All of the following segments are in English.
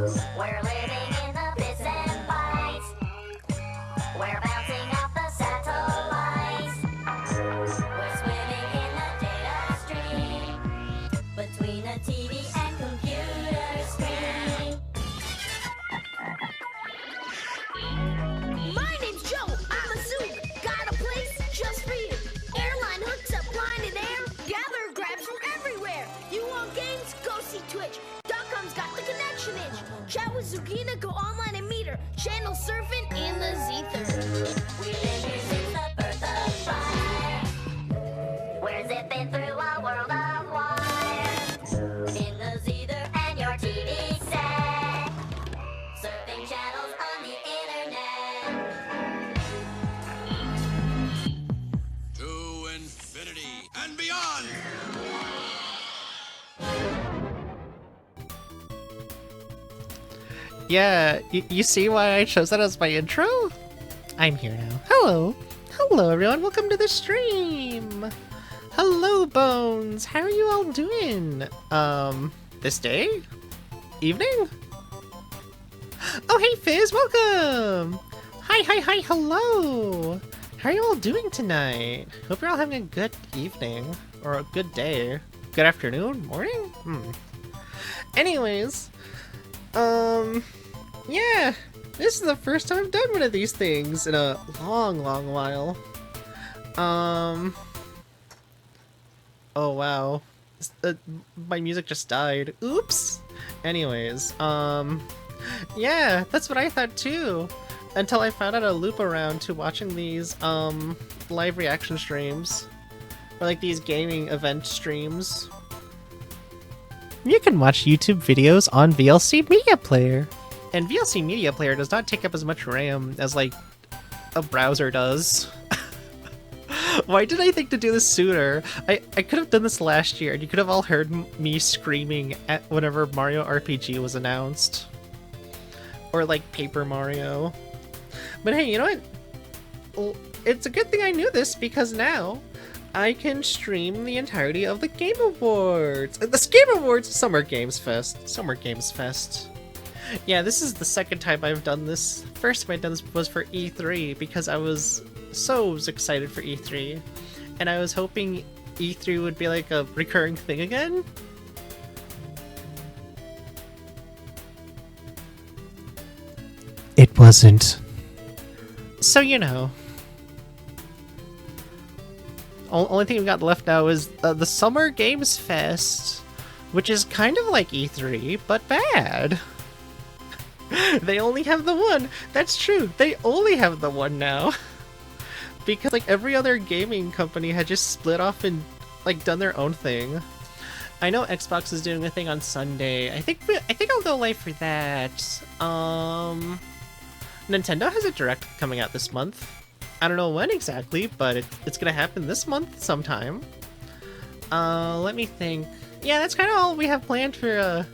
We're living in the bits and bytes. We're bouncing off the satellites. We're swimming in the data stream between a TV and computer screen. My name's Joe. I'm a zoo. Got a place just for you. Airline hooks up line and air. Gather grabs from everywhere. You want games? Go see Twitch. .com's got the connection itch. Chat with Zugina, go online and meet her. Channel surfing in the Zether. We've been here since the birth of fire. We're zipping through a world of wires. In the Zether and your TV set. Surfing channels on the internet. To infinity and beyond! Yeah, you see why I chose that as my intro? I'm here now. Hello. Hello, everyone. Welcome to the stream. Hello, Bones. How are you all doing? This day? Evening? Oh, hey, Fizz. Welcome. Hi, hello. How are you all doing tonight? Hope you're all having a good evening. Or a good day. Good afternoon? Morning? Anyways, yeah, this is the first time I've done one of these things in a long while. Oh wow, my music just died. Oops. Anyways, yeah, that's what I thought too, until I found out a loop around to watching these, live reaction streams, or like these gaming event streams. You can watch YouTube videos on VLC Media Player. And VLC Media Player does not take up as much RAM as, like, a browser does. Why did I think to do this sooner? I could have done this last year, and you could have all heard me screaming at whenever Mario RPG was announced. Or, like, Paper Mario. But hey, you know what? Well, it's a good thing I knew this, because now I can stream the entirety of the Game Awards. The Game Awards, Summer Games Fest. Summer Games Fest. Yeah, this is the second time I've done this. First time I done this was for E3 because I was so excited for E3. And I was hoping E3 would be like a recurring thing again. It wasn't. So, you know. Only thing we got left now is the Summer Games Fest, which is kind of like E3, but bad. They only have the one. That's true. They only have the one now. Because like every other gaming company had just split off and like done their own thing. I know Xbox is doing a thing on Sunday. I think I'll go live for that. Nintendo has a direct coming out this month. I don't know when exactly, but it's gonna happen this month sometime. Let me think. Yeah, that's kind of all we have planned for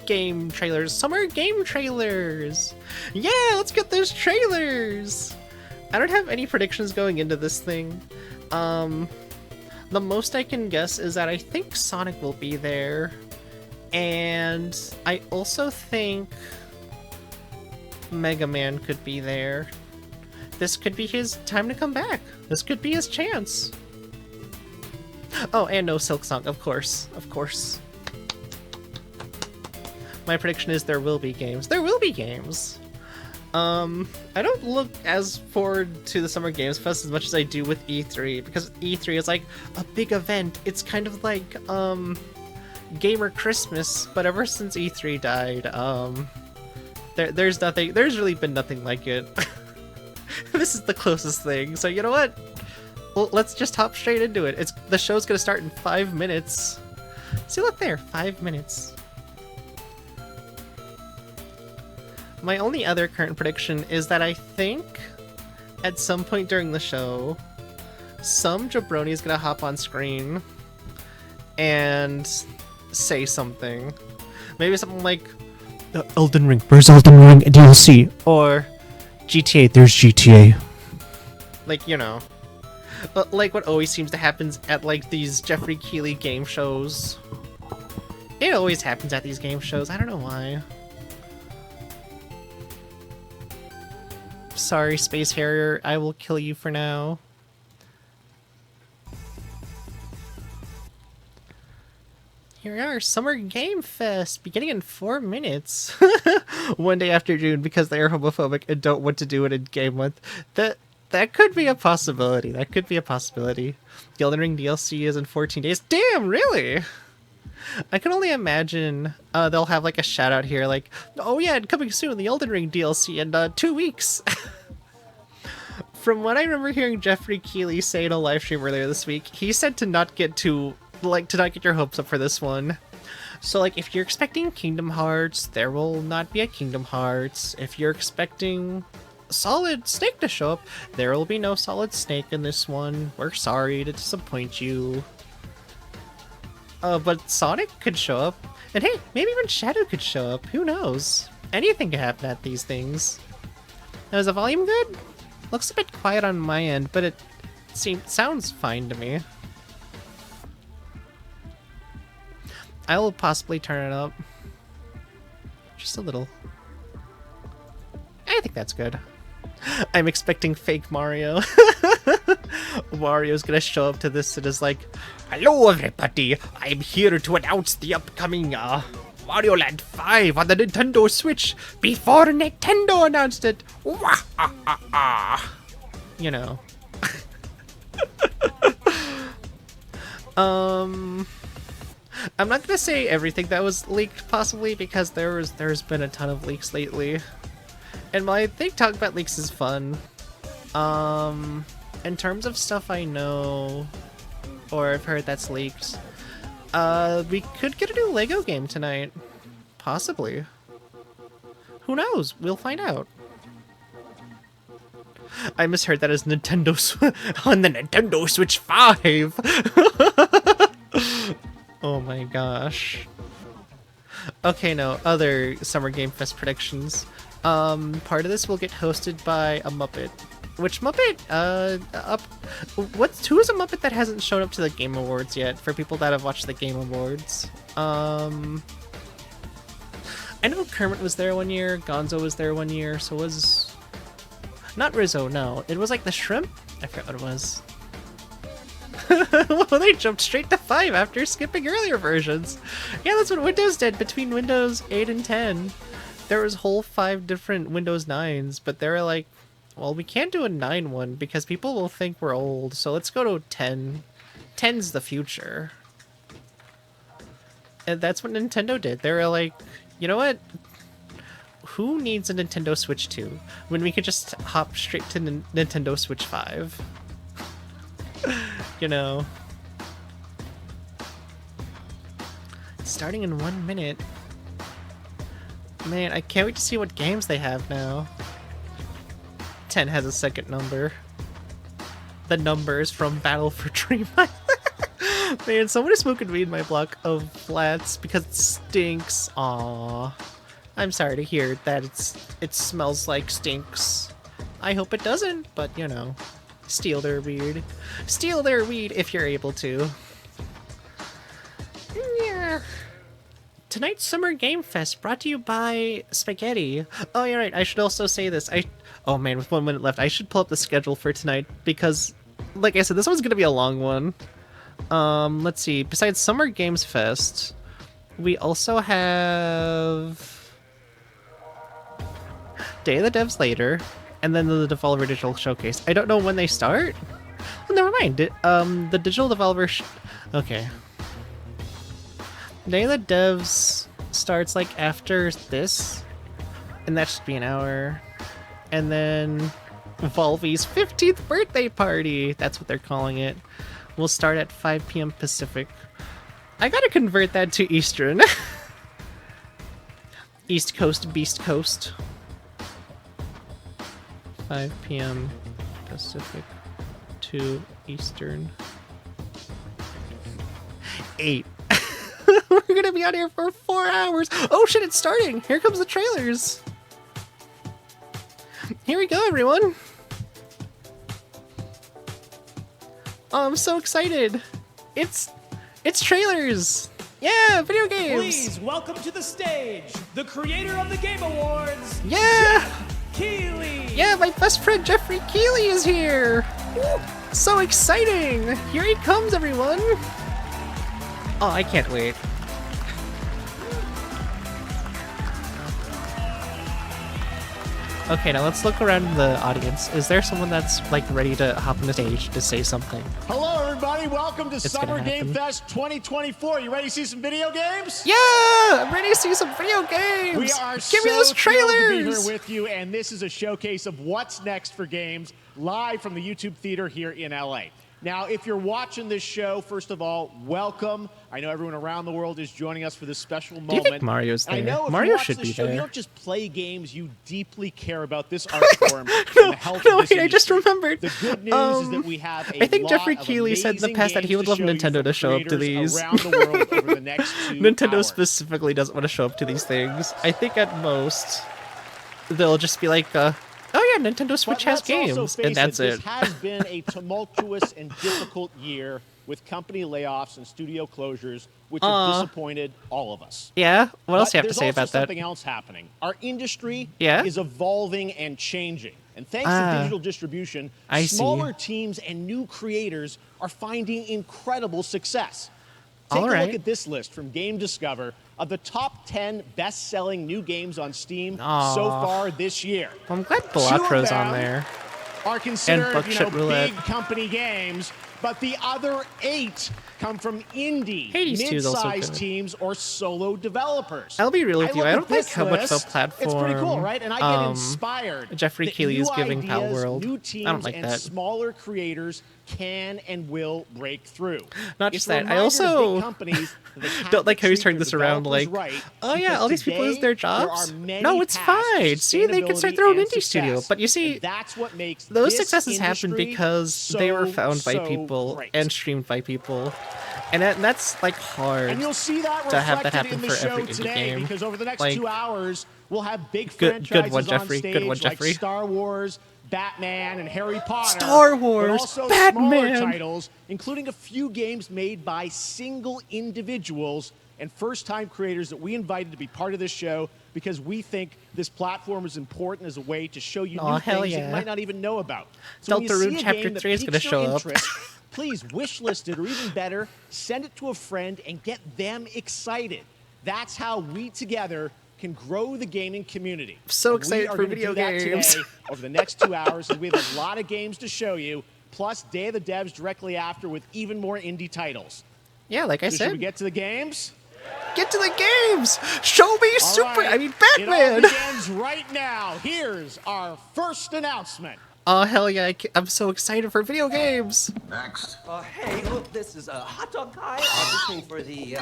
game trailers. Summer game trailers! Yeah, let's get those trailers! I don't have any predictions going into this thing. The most I can guess is that I think Sonic will be there. And I also think Mega Man could be there. This could be his time to come back. This could be his chance. Oh, and no Silk Song, of course. Of course. My prediction is there will be games. There will be games! I don't look as forward to the Summer Games Fest as much as I do with E3, because E3 is like a big event. It's kind of like, Gamer Christmas, but ever since E3 died, there's really been nothing like it. This is the closest thing, so you know what? Well, let's just hop straight into it. The show's gonna start in 5 minutes. See, look there, 5 minutes. My only other current prediction is that I think at some point during the show, some jabroni is gonna hop on screen and say something. Maybe something like, Elden Ring, where's Elden Ring DLC? Or GTA, there's GTA. Like, you know. Like what always seems to happen at like these Jeffrey Keighley game shows. It always happens at these game shows, I don't know why. Sorry, Space Harrier, I will kill you for now. Here we are, Summer Game Fest, beginning in 4 minutes. One day after June, because they are homophobic and don't want to do it in Game Month. That could be a possibility. That could be a possibility. The Elden Ring DLC is in 14 days. Damn, really? I can only imagine they'll have like a shout out here like, oh yeah, and coming soon, the Elden Ring DLC in 2 weeks. From what I remember hearing Jeffrey Keighley say in a live stream earlier this week, he said to not get your hopes up for this one. So like if you're expecting Kingdom Hearts, there will not be a Kingdom Hearts. If you're expecting Solid Snake to show up, there will be no Solid Snake in this one. We're sorry to disappoint you. But Sonic could show up. And hey, maybe even Shadow could show up. Who knows? Anything can happen at these things. Now, is the volume good? Looks a bit quiet on my end, but it sounds fine to me. I will possibly turn it up. Just a little. I think that's good. I'm expecting fake Mario. Mario's gonna show up to this and is like, hello everybody, I'm here to announce the upcoming Mario Land 5 on the Nintendo Switch before Nintendo announced it. You know. I'm not gonna say everything that was leaked possibly because there's been a ton of leaks lately. And while I think talking about leaks is fun, in terms of stuff I know or I've heard that's leaked, we could get a new Lego game tonight. Possibly. Who knows? We'll find out. I misheard that as Nintendo on the Nintendo Switch 5. Oh my gosh. Okay, no, other Summer Game Fest predictions. Part of this will get hosted by a Muppet. Which Muppet? Who is a Muppet that hasn't shown up to the Game Awards yet? For people that have watched the Game Awards, I know Kermit was there one year, Gonzo was there one year, so was not Rizzo. No, it was like the Shrimp. I forgot what it was. Well, they jumped straight to 5 after skipping earlier versions. Yeah, that's what Windows did between Windows 8 and 10. There was whole 5 different Windows 9s, but they were like, well, we can't do a 9 one because people will think we're old, so let's go to 10. 10's the future. And that's what Nintendo did. They were like, you know what? Who needs a Nintendo Switch 2 when we could just hop straight to Nintendo Switch 5? You know. Starting in 1 minute. Man, I can't wait to see what games they have now. 10 has a second number. The numbers from Battle for Dream Island. Man, someone is smoking weed in my block of flats because it stinks. Aww. I'm sorry to hear that it smells like stinks. I hope it doesn't, but you know. Steal their weed. Steal their weed if you're able to. Yeah. Tonight's Summer Game Fest brought to you by Spaghetti. Oh, you're right. I should also say this. Oh man, with 1 minute left, I should pull up the schedule for tonight because, like I said, this one's gonna be a long one. Let's see. Besides Summer Games Fest, we also have Day of the Devs later, and then the Devolver Digital Showcase. I don't know when they start. Well, never mind. The Digital Devolver. Okay. Day of the Devs starts like after this, and that should be an hour. And then Volvy's 15th birthday party, that's what they're calling it, will start at 5 p.m. Pacific. I gotta convert that to Eastern. East Coast, Beast Coast. 5 p.m. Pacific to Eastern. 8. We're gonna be out here for 4 hours. Oh shit, it's starting. Here comes the trailers. Here we go, everyone. Oh, I'm so excited. It's trailers. Yeah, video games. Please welcome to the stage the creator of the Game Awards. Yeah. Kiwi! Yeah, my best friend Jeffrey Keighley is here! So exciting! Here he comes, everyone! Oh, I can't wait. Okay, now let's look around the audience. Is there someone that's like ready to hop on the stage to say something? Hello, everybody. Welcome to It's Summer gonna Game happen. Fest 2024. You ready to see some video games? Yeah! I'm ready to see some video games! We are Give me so those thrilled to be trailers! here with you, and this is a showcase of what's next for games live from the YouTube Theater here in LA. Now, if you're watching this show, first of all, welcome. I know everyone around the world is joining us for this special moment. Do you think Mario's I there? know if Mario you watch should this be show, there. You don't just play games, you deeply care about this art form and the health No, of this wait, I just industry. remembered. The good news is that we have a I think lot Jeffrey of Keighley said in the amazing past that he would games love show you Nintendo from to show up to creators these. around the world over the next 2 Nintendo hours. specifically doesn't want to show up to these things. I think at most they'll just be like, oh yeah, Nintendo Switch But has let's also games, face and that's This it. has been a tumultuous and difficult year with company layoffs and studio closures, which have disappointed all of us. Yeah, what else But do you have to there's say also about that? something else happening. Our industry Yeah? is evolving and changing. And thanks to digital distribution, I see. smaller teams and new creators are finding incredible success. Take All a right. look at this list from Game Discover of the top 10 best-selling new games on Steam Aw. so far this year. I'm glad Two of Balattro's on them there. Are considered, Buckshot Roulette. big company games, but the other 8 come from indie, Hades 2 is also mid-sized good. teams or solo developers. I'll be real with you, look I at don't like this how much the list, It's pretty cool, platform, right? And I get inspired. Jeffrey that Keighley is new giving Pal ideas, World. New I teams don't like and that. smaller creators can and will break through. Not It's just a that, I reminder to also big companies that they have don't like to how he's treat turning their this around developers like, right, oh yeah, all these people lose because their today there jobs? are many No, it's paths to fine. See, they can start their sustainability own and indie studio. success. But you see, And that's what makes those this successes happen industry because they were found by so people great. and streamed by people. And that's like hard. And you'll see that to have that reflected happen in the for show every indie today, game. because over the next Like, 2 hours, we'll have big good franchises one, Jeffrey. on stage Good one, Jeffrey. like Star Wars, Batman, and Harry Potter. Star Wars, but also Batman. smaller titles, including a few games made by single individuals and first-time creators that we invited to be part of this show because we think this platform is important as a way to show you Aw, new hell things that yeah. you might not even know about. So when you Deltarune see a Chapter game that 3 is piques gonna your show up. interest, please wishlist it, or even better, send it to a friend and get them excited. That's how we together can grow the gaming community. So And excited we are for gonna video do that games. today over the next 2 hours, and we have a lot of games to show you, plus Day of the Devs directly after with even more indie titles. Yeah, like I So should we said, get to the games? get to the games! Show me All Super! right. I mean, It all Batman! begins right now. Here's our first announcement. Oh, hell yeah, I'm so excited for video games! Next. Hey, look, this is a hot dog guy auditioning for the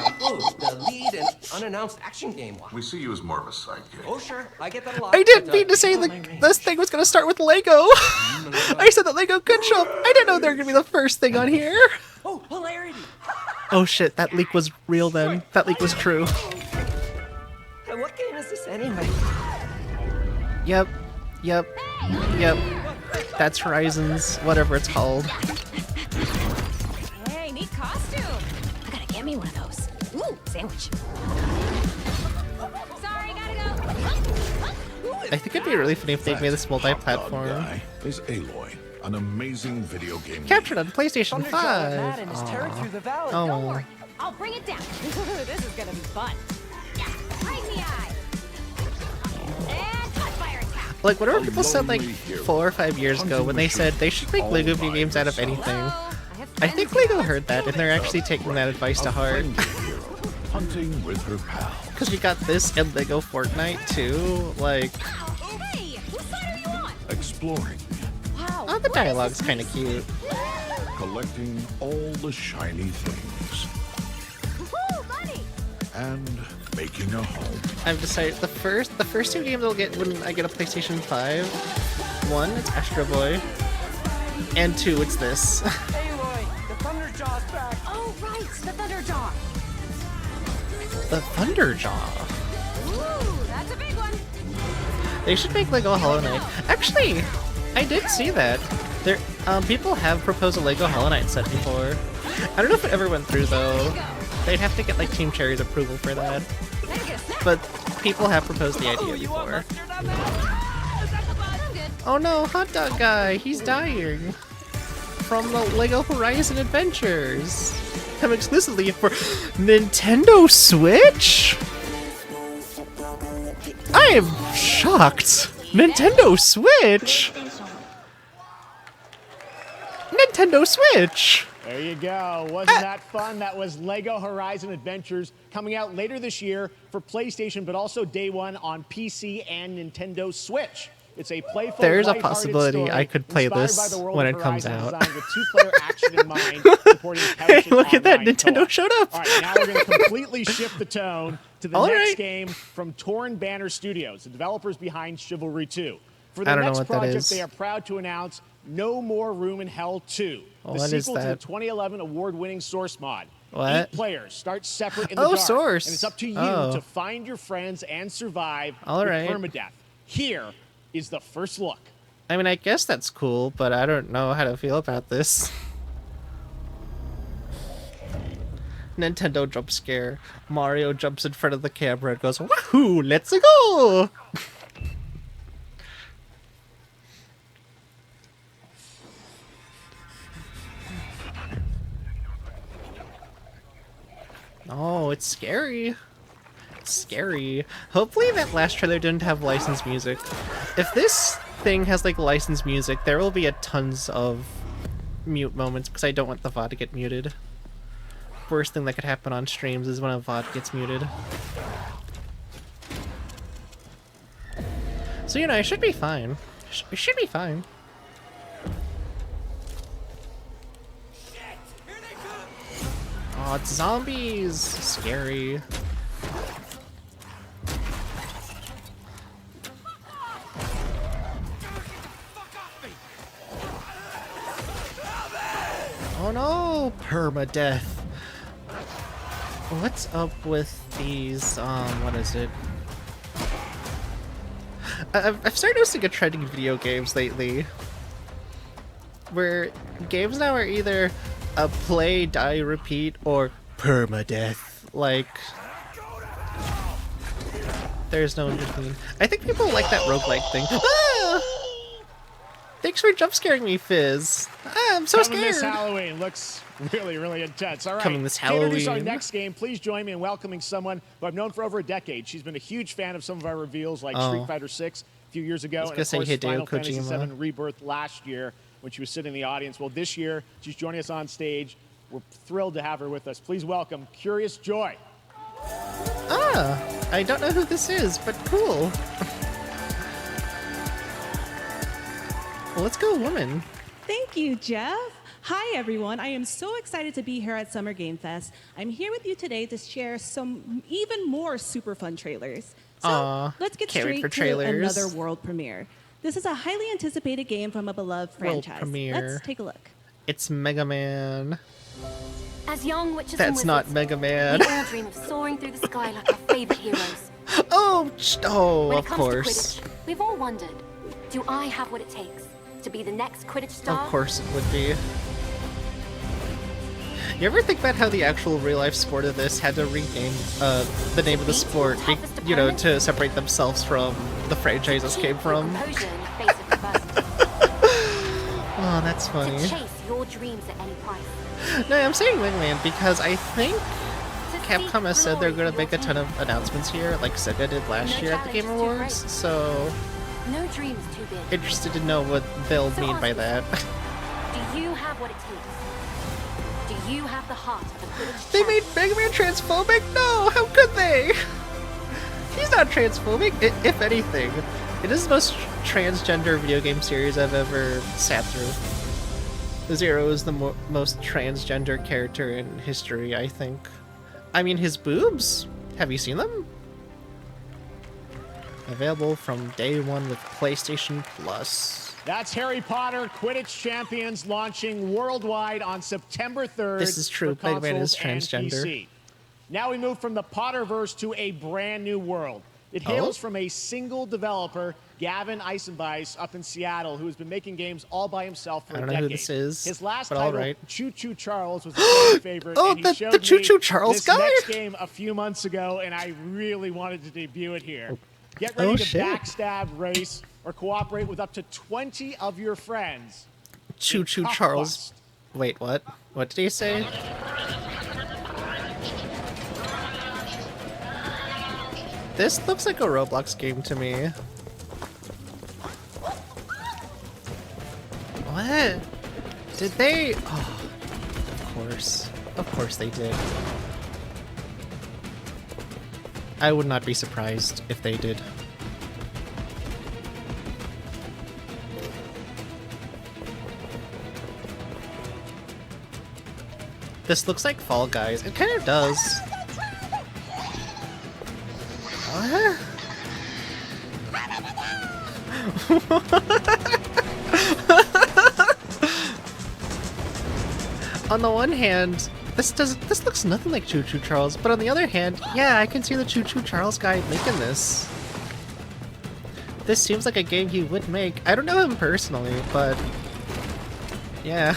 lead and unannounced action game one. We see you as more of a sidekick. Oh, sure, I get that a lot. I didn't but, mean to say it's not that my range. this thing was gonna start with Lego! I said that Lego could show up! I didn't know they were gonna be the first thing on here! Oh, hilarity! Oh shit, that leak was real then. That leak was true. Hey, what game is this anyway? Yep. That's Horizons, whatever it's called. Hey, neat costume. I gotta get me one of those. Ooh, sandwich. Sorry, gotta go. I think it'd be really funny if they made this multi-platform. Guy is Aloy, an amazing video game. Captured on PlayStation Thunderjaw 5. Madden is tearing through the valley. Oh. Don't worry, I'll bring it down. This is gonna be fun. Yeah, right in the eye. And cut fire attack. Like, whatever people said like 4 or 5 years ago when they said they should make Lego video games out of anything. Hello. have I friends think now. Lego heard that and they're actually taking that advice to heart. Hunting with her pal. Because we got this and Lego Fortnite too. Like, Hey, whose side are you on? Exploring. Wow. oh, the dialogue's kind of cute. Collecting all the shiny things. Woo, buddy. And making a home. I've decided the first 2 games I'll get when I get a PlayStation 5. 1, it's Astro Boy. And 2, it's this. Aloy, the Thunderjaw's back. Oh, right, the Thunderjaw. The Thunderjaw. Ooh, that's a big one. They should make Lego Hollow Knight. Actually, I did see that. There, people have proposed a Lego Hollow Knight set before. I don't know if it ever went through though. They'd have to get like Team Cherry's approval for that. But people have proposed the idea Oh, you want before. mustard on that? Is that the Oh no, hot dog guy, he's dying. From the Lego Horizon Adventures. Come exclusively for Nintendo Switch? I am shocked. Nintendo Switch? Nintendo Switch! There you go. Wasn't that fun? That was Lego Horizon Adventures coming out later this year for PlayStation, but also day one on PC and Nintendo Switch. It's a playful, There's a lighthearted possibility story I could play inspired this by the world when of it comes Horizon, out. designed with two-player action in mind, supporting Hey, couch look at that! online Nintendo co-op. showed up! All right, now we're going to completely shift the tone to the All next right. game from Torn Banner Studios, the developers behind Chivalry 2. For I the don't know next what that project, is. they are proud to announce No More Room in Hell 2, Well, the what is sequel to the that? 2011 award-winning Source mod. What? 8 players start separate in the Oh, dark, Source. and it's up to you Oh. to find your friends and survive All with right. permadeath. Here is the first look. I mean, I guess that's cool, but I don't know how to feel about this. Nintendo jump scare. Mario jumps in front of the camera and goes, "Wahoo! Let's go!" Oh, it's scary. It's scary. Hopefully that last trailer didn't have licensed music. If this thing has like licensed music, there will be a tons of mute moments because I don't want the VOD to get muted. Worst thing that could happen on streams is when a VOD gets muted. So, you know, I should be fine. It should be fine. Oh, it's zombies! Scary. Oh no! Permadeath. What's up with these, what is it? I've started noticing a trend in video games lately. Where games now are either a play, die, repeat, or permadeath. Like, there's no in between. I think people like that roguelike thing. Ah! Thanks for jump scaring me, Fizz. Ah, I'm so Coming this scared. Halloween looks really, really intense. All right, Coming this to introduce our Halloween. next game, please join me in welcoming someone who I've known for over a decade. She's been a huge fan of some of our reveals, like Oh. Street Fighter 6 a few years ago, was and gonna of say course Hideo Final Fantasy Kojima. 7 Rebirth last year when she was sitting in the audience. Well, this year she's joining us on stage. We're thrilled to have her with us. Please welcome Curious Joy. Ah, I don't know who this is, but cool. Well, let's go, woman. Thank you, Jeff. Hi, everyone. I am so excited to be here at Summer Game Fest. I'm here with you today to share some even more super fun trailers. So Aw, let's get can't wait straight for to trailers. another world premiere. This is a highly anticipated game from a beloved World franchise. premiere. Let's take a look. It's Mega Man. As young witches and That's wizards, not Mega Man. we all dream of soaring through the sky like our favorite heroes. Oh, When of it comes course. to Quidditch, we've all wondered, do I have what it takes to be the next Quidditch star? Of course it would be. You ever think about how the actual real-life sport of this had to rename the name of the sport, you know, to separate themselves from the franchise this came from? Composure in the face of adversity. Oh, that's funny. To chase your dreams at any price. No, I'm saying Mega Man because I think To Capcom has seek said they're glory going to make a in ton your of announcements here, like Sega did last No year at the Game challenge is too Awards, great. so No dream is too big. interested to know what they'll So mean by ask that. Do you have what it takes? Do you have the heart of a Quidditch They made champion? Mega Man transphobic? No, how could they? He's not transphobic, if anything. It is the most transgender video game series I've ever sat through. Zero is the most transgender character in history, I think. I mean, his boobs? Have you seen them? Available from day one with PlayStation Plus. That's Harry Potter Quidditch Champions launching worldwide on September 3rd. This is true. for Mega Man is consoles and transgender. PC. Now we move from the Potterverse to a brand new world. It Oh? hails from a single developer, Gavin Eisenbeis, up in Seattle, who has been making games all by himself for I a don't know decade. who this is, His last but all title, right. Choo Choo Charles, was a fan favorite. Oh, and he the showed Choo me Choo Charles this guy? next game a few months ago, and I really wanted to debut it here. Get ready Oh, to shit. backstab, race, or cooperate with up to 20 of your friends. Choo Choo Charles. Wait, what? What did he say? This looks like a Roblox game to me. What? Did they? Oh, of course. Of course they did. I would not be surprised if they did. This looks like Fall Guys. It kind of does. What? On the one hand, this looks nothing like Choo Choo Charles, but on the other hand, yeah, I can see the Choo Choo Charles guy making this. This seems like a game he would make. I don't know him personally, but yeah.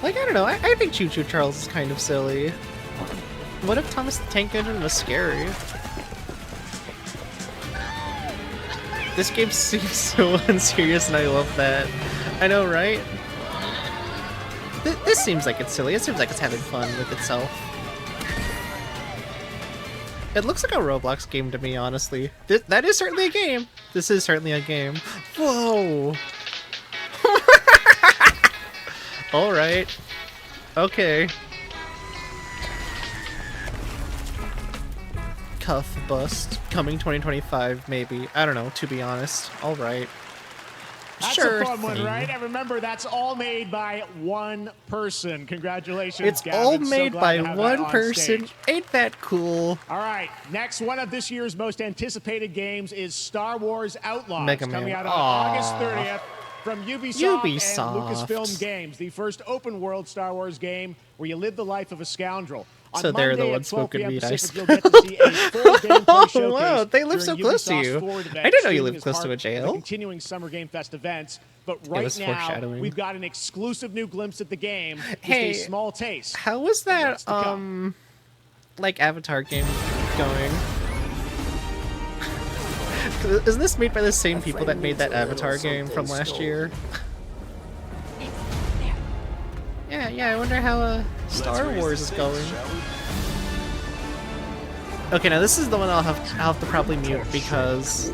Like, I don't know, I think Choo Choo Charles is kind of silly. What if Thomas the Tank Engine was scary? This game seems so unserious and I love that. I know, right? This seems like it's silly. It seems like it's having fun with itself. It looks like a Roblox game to me, honestly. That is certainly a game. This is certainly a game. Whoa! Alright. Okay. Cuff bust. Coming 2025, maybe. I don't know, to be honest. Alright. That's Sure a fun one, thing. right? And remember, that's all made by one person. Congratulations, It's Gavin. all So made glad by to have that one on person. stage. Ain't that cool? All right, next one of this year's most anticipated games is Star Wars Outlaws, Mega Man. coming out on Aw. August 30th from Ubisoft and Ubisoft. Lucasfilm Games, the first open-world Star Wars game where you live the life of a scoundrel. On So they're the Monday at ones 12 smoking p.m. weed, I Pacific, you'll get to see a full gameplay showcase Wow, they live so during close to Ubisoft's you. Forward event, I didn't know you streaming lived as close to part a of the jail. continuing Summer Game Fest events. But was right now, foreshadowing. we've got an exclusive new glimpse at the game. Just Hey, a small taste. How was that, what's to come. like, Avatar game going? Isn't this made by the same people that made that Avatar game from last year? Yeah, I wonder how, Star Wars is going. Okay, now this is the one I'll have to probably mute because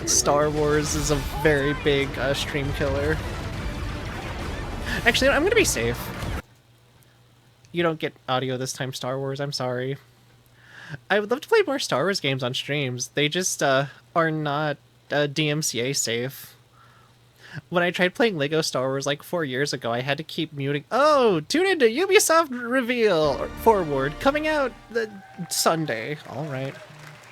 Star Wars is a very big stream killer. Actually, I'm gonna be safe. You don't get audio this time, Star Wars. I'm sorry. I would love to play more Star Wars games on streams. They just are not DMCA safe. When I tried playing Lego Star Wars like 4 years ago, I had to keep muting. Oh, tune into Ubisoft Reveal Forward coming out Sunday. All right,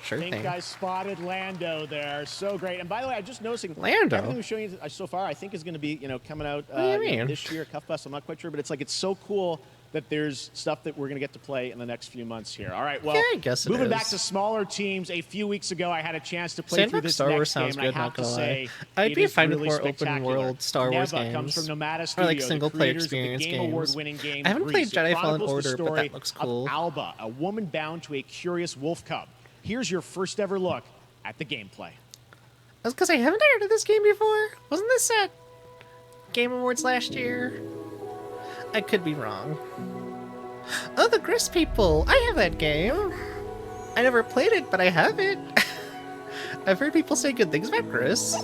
sure Pink thing. guy spotted Lando there. So great. And by the way, I'm just noticing Lando? everything we're showing you so far, I think is going to be coming out What do you mean? this year. Cuff Bus, I'm not quite sure, but it's so cool that there's stuff that we're going to get to play in the next few months here. All right, well, Yeah, I guess it moving is. back to smaller teams, a few weeks ago I had a chance to play through Sandbox this Star Wars next sounds game, good, and I not have to gonna say, lie. I'd it be is fine with really more open spectacular. world Star Wars Neva comes games. from Nomada Or Studio, like single the player creators of the experience Game games. Award-winning game I haven't played Grease. It Jedi Fallen chronicles the Order, but story that looks of cool. Alba, a woman bound to a curious wolf cub. Here's your first ever look at the gameplay. That's because I haven't heard of this game before. Wasn't this at Game Awards last year? I could be wrong. Oh, the Grist people! I have that game! I never played it, but I have it! I've heard people say good things about Grist.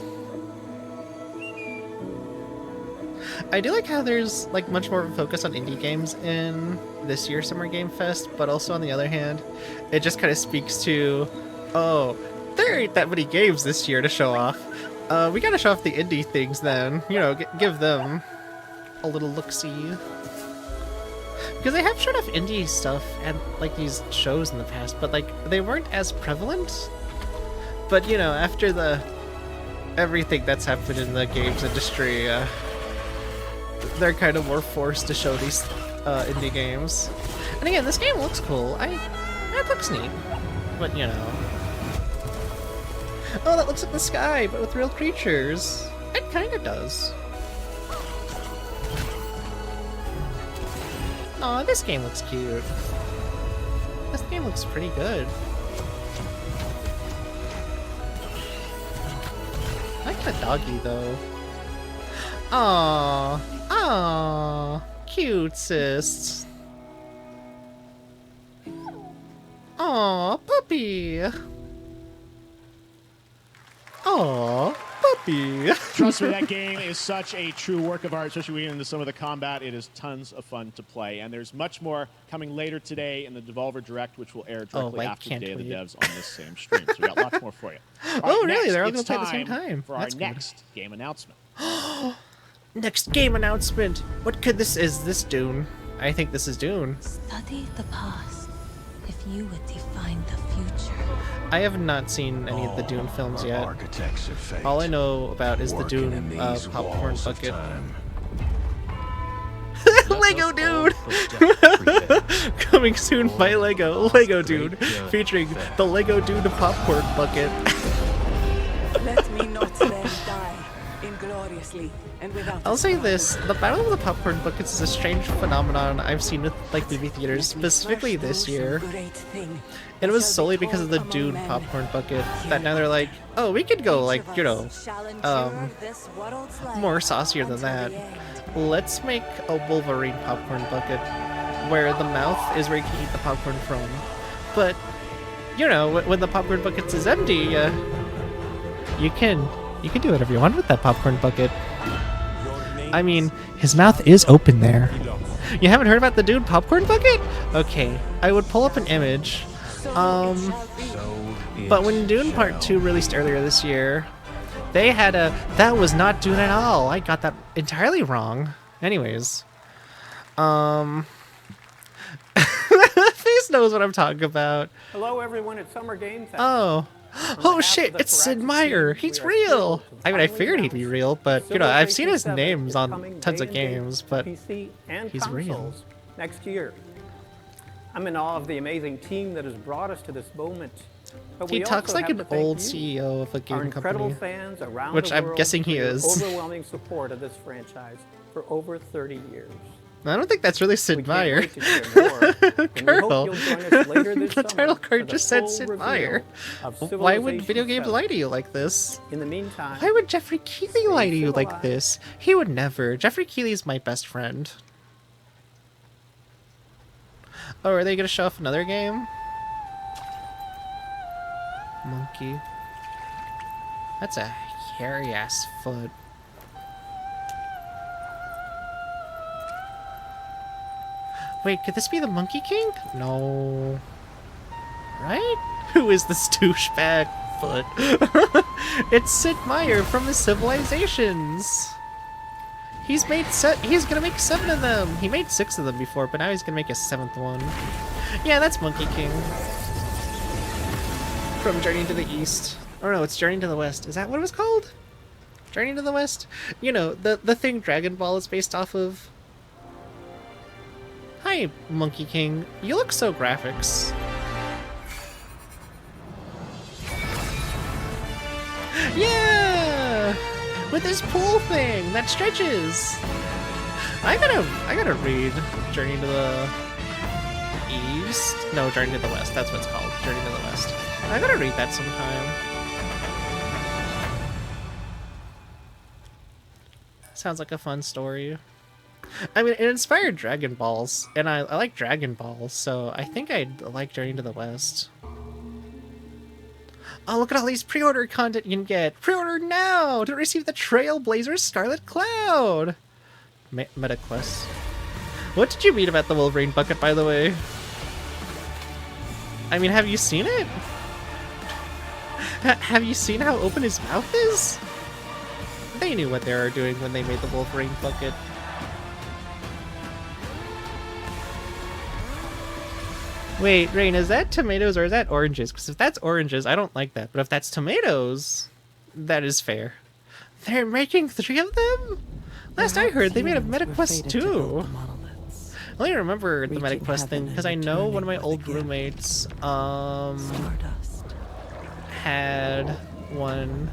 I do like how there's like much more of a focus on indie games in this year's Summer Game Fest, but also on the other hand, it just kind of speaks to, oh, there ain't that many games this year to show off. We gotta show off the indie things then, you know, give them a little look-see. Because they have showed off indie stuff and like these shows in the past, but like they weren't as prevalent. But you know, after everything that's happened in the games industry, they're kind of more forced to show these indie games. And again, this game looks cool. It looks neat, but you know. Oh, that looks like the sky, but with real creatures. It kind of does. Aw, this game looks cute. This game looks pretty good. I like the doggy though. Aww. Aww. Cute, sis. Aw, puppy. Aw, puppy. Trust me, that game is such a true work of art, especially when we get into some of the combat. It is tons of fun to play. And there's much more coming later today in the Devolver Direct, which will air directly after the Day of the Devs on this same stream. So we got lots more for you. Oh, really? They're all going to play at the same time. For That's our good. next game announcement. Next game announcement. What could this is? This Dune? I think this is Dune. Study the past if you would define the future. I have not seen any of the Dune films yet. Architects of fate. All I know about is the Working Dune in these popcorn walls of bucket. time. Lego Dude! Coming soon by Lego. Lego Dude. Featuring the Lego Dude popcorn bucket. Let me not then die ingloriously and without. I'll say this, the Battle of the Popcorn Buckets is a strange phenomenon I've seen with like movie theaters, specifically this year. And it was solely because of the Dune popcorn bucket that now they're like, oh, we could go like, you know, more saucier than that. Let's make a Wolverine popcorn bucket where the mouth is where you can eat the popcorn from. But, you know, when the popcorn bucket is empty, you can do whatever you want with that popcorn bucket. I mean, his mouth is open there. You haven't heard about the Dune popcorn bucket? Okay, I would pull up an image. But when Dune Part 2 released earlier this year, they had a... That was not Dune at all. I got that entirely wrong. Anyways. Face knows what I'm talking about. Hello, everyone at Summer Game Fest. Oh. Oh shit, it's Sid Meier. He's real. I mean, I figured he'd be real, but, you know, I've seen his names on tons of games, but he's real. Next year. I'm in awe of the amazing team that has brought us to this moment. But He talks like an old CEO of a game incredible company, fans around which the I'm world guessing he for your is. overwhelming support of this franchise for over 30 years. I don't think that's really Sid Meier. Colonel, the title card just said Sid Meier. Why would Video Games lie to you like this? In the meantime, why would Jeffrey Keighley lie to you like this? He would never. Jeffrey Keighley's my best friend. Oh, are they gonna show off another game? Monkey. That's a hairy ass foot. Wait, could this be the Monkey King? No. Right? Who is this douchebag foot? It's Sid Meier from the Civilizations. He's gonna make 7 of them. He made 6 of them before, but now he's gonna make a 7th one. Yeah, that's Monkey King. From Journey to the East. Or no, it's Journey to the West. Is that what it was called? Journey to the West? You know, the thing Dragon Ball is based off of. Hi, Monkey King. You look so graphics. Yeah! With this pool thing that stretches. I gotta read Journey to the East. No, Journey to the West. That's what it's called. Journey to the West. I gotta read that sometime. Sounds like a fun story. I mean, it inspired Dragon Balls, and I like Dragon Balls, so I think I'd like Journey to the West. Oh, look at all these pre-order content you can get! Pre-order now to receive the Trailblazer Scarlet Cloud! Meta quest. What did you read about the Wolverine bucket, by the way? I mean, have you seen it? Have you seen how open his mouth is? They knew what they were doing when they made the Wolverine bucket. Wait, Rain, is that tomatoes or is that oranges? Because if that's oranges, I don't like that. But if that's tomatoes, that is fair. They're making 3 of them? Last I heard, they made a MetaQuest 2. I only remember the MetaQuest thing because I know one of my old roommates had one,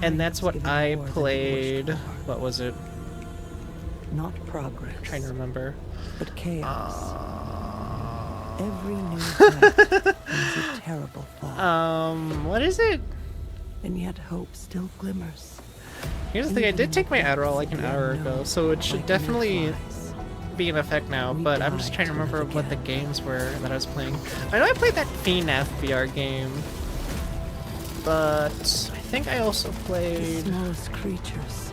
and that's what I played. What was it? Not progress. I'm trying to remember. But chaos. Every new breath is a terrible thought. What is it? And yet hope still glimmers. Here's the thing, I did take my Adderall like an hour ago, so it should definitely be in effect now, but I'm just trying to remember what the games were that I was playing. I know I played that FNAF VR game, but I think I also played... The smallest creatures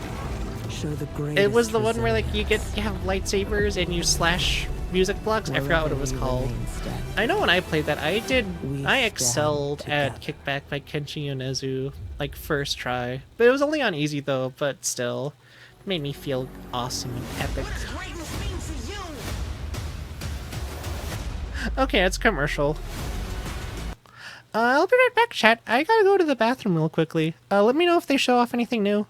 show the greatest It was the one where like you have lightsabers and you slash music blocks. I forgot what it was called. I know when I played that, I excelled at Kickback by Kenshi Yonezu, like first try. But it was only on easy though, but still. It made me feel awesome and epic. Okay, it's commercial. I'll be right back, chat. I gotta go to the bathroom real quickly. Let me know if they show off anything new.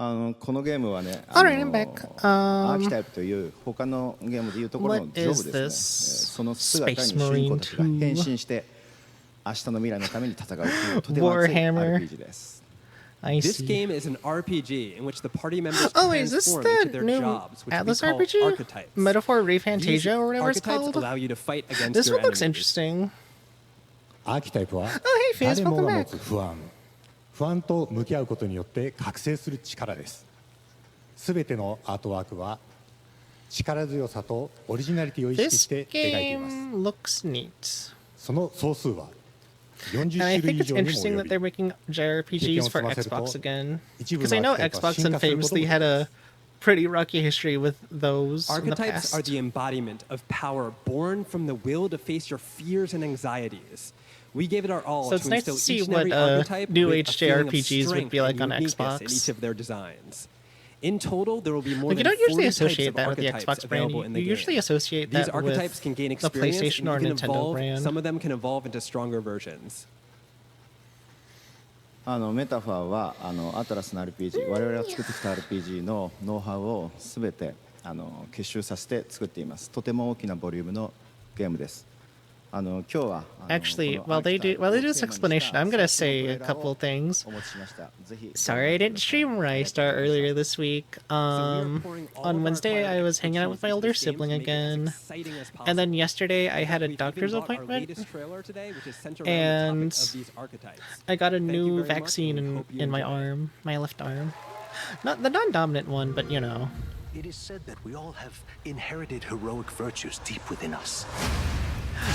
Alright, I'm back. What is this? Space Marine 2 Warhammer. I This see. game is an RPG in which the party members Oh, is this transform into the their new jobs, which Atlas we call RPG? archetypes. Metaphor These Refantasia or whatever it's archetypes called? allow you to fight against This your one looks enemies. interesting. アーキタイプは Oh, hey, Fizz, 誰も welcome が持 back. つ不安と向き合うことによって覚醒する力です。すべてのアートワークは力強さとオリジナリティを意識 This して描いています。 game looks neat. その総数は40 And I 種類 think 以 it's 上にも interesting 及 that び they're making JRPGs for Xbox again. Because I know Xbox unfamously had a pretty rocky history with those in the Archetypes past. are the embodiment of power born from the will to face your fears and anxieties. We gave it our all So it's to nice to instill see each and what every archetype new with age a feeling of JRPGs would strength be like and on uniqueness Xbox. in each of their designs. In total, there will be more Like, you than don't usually 40 associate types of that with the archetypes Xbox brand. available in the You game. usually associate These that archetypes with can gain the experience, PlayStation and or you can Nintendo evolve. brand. Some of them can evolve into stronger versions. メタファーはアトラスの RPG 我々が作ってきた RPG のノウハウをすべて結集させて作っています。とても大きなボリュームのゲームです。今日は Actually, while they do this explanation, I'm gonna say a couple things. Sorry I didn't stream Rystar earlier this week. On Wednesday I was hanging out with my older sibling again, and then yesterday I had a doctor's appointment, and I got a new vaccine in my arm, my left arm. Not the non-dominant one, but you know. It is said that we all have inherited heroic virtues deep within us.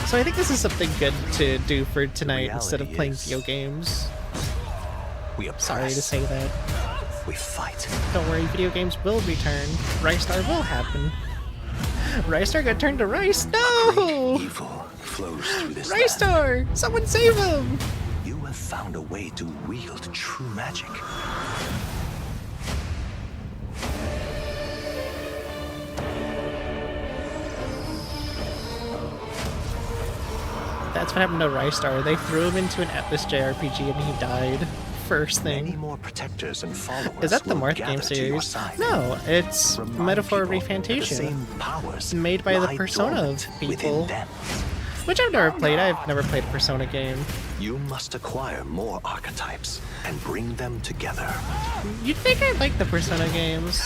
So I think this is something good to do for tonight instead of playing video games. We oppress. Sorry to say that. We fight. Don't worry, video games will return. Rystar will happen. Rystar got turned to rice. No! Evil flows through this land. Rystar! Someone save him! You have found a way to wield true magic. That's what happened to Rystar. They threw him into an Atlas JRPG and he died. First thing. Many more protectors and followers Is that the will Marth gather game to your series? side. No, it's Remind Metaphor people that the Refantasia. same powers Made by the lie Persona dormant people. within them. Which I've never played. I've never played a Persona game. You must acquire more archetypes and bring them together. You'd think I'd like the Persona games.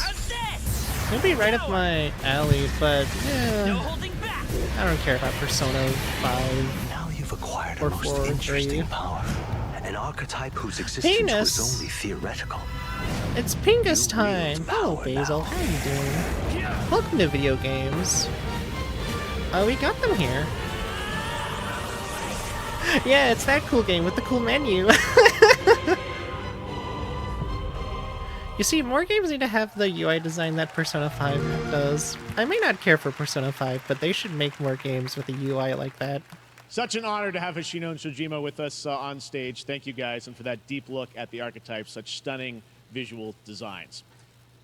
It'd be right up my alley, but I don't care about Persona 5 Now you've acquired or a most 4 or 3. interesting power. An archetype whose existence Penis. was only theoretical. It's Pingus time! Hello, Basil. How are you doing? Welcome to video games. Oh, we got them here. Yeah, it's that cool game with the cool menu. You see, more games need to have the UI design that Persona 5 does. I may not care for Persona 5, but they should make more games with a UI like that. Such an honor to have Hoshino and Shojima with us on stage. Thank you guys, and for that deep look at the archetypes, such stunning visual designs.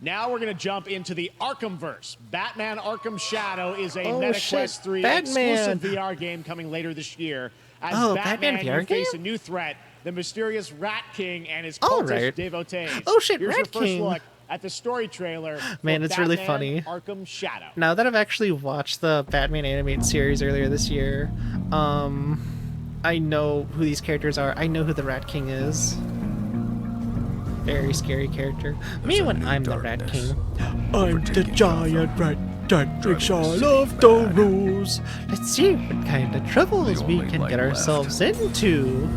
Now we're going to jump into the Arkhamverse. Batman Arkham Shadow is a MetaQuest 3 exclusive VR game coming later this year. As Batman, VR you face a game? new threat, the mysterious Rat King and his cultist devotees. Oh shit, Here's Rat your first King. look at the story trailer. Man, for it's really Batman funny. Arkham Shadow. Now that I've actually watched the Batman animated series earlier this year, I know who these characters are. I know who the Rat King is. Very scary character. Me when I'm the Rat King. I'm the giant rat that breaks all of the rules. Let's see what kind of troubles we can get ourselves into.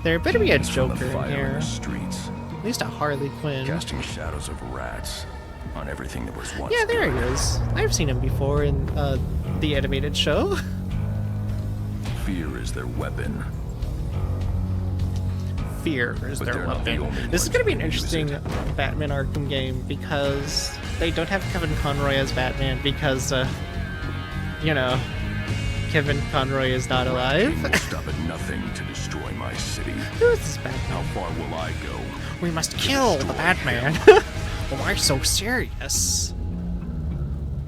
There better be a Joker in here. At least a Harley Quinn. Casting shadows of rats on everything that was once Yeah, there he is. I've seen him before in the animated show. Fear is their weapon. Fear is But their they're not the weapon. only This is ones going to be who an use interesting Batman Arkham game because they don't have Kevin Conroy as Batman because, you know, Kevin Conroy is not alive. Will stop at nothing to destroy my city. Who is this Batman? How far will I go? We must kill the Batman. Why so serious?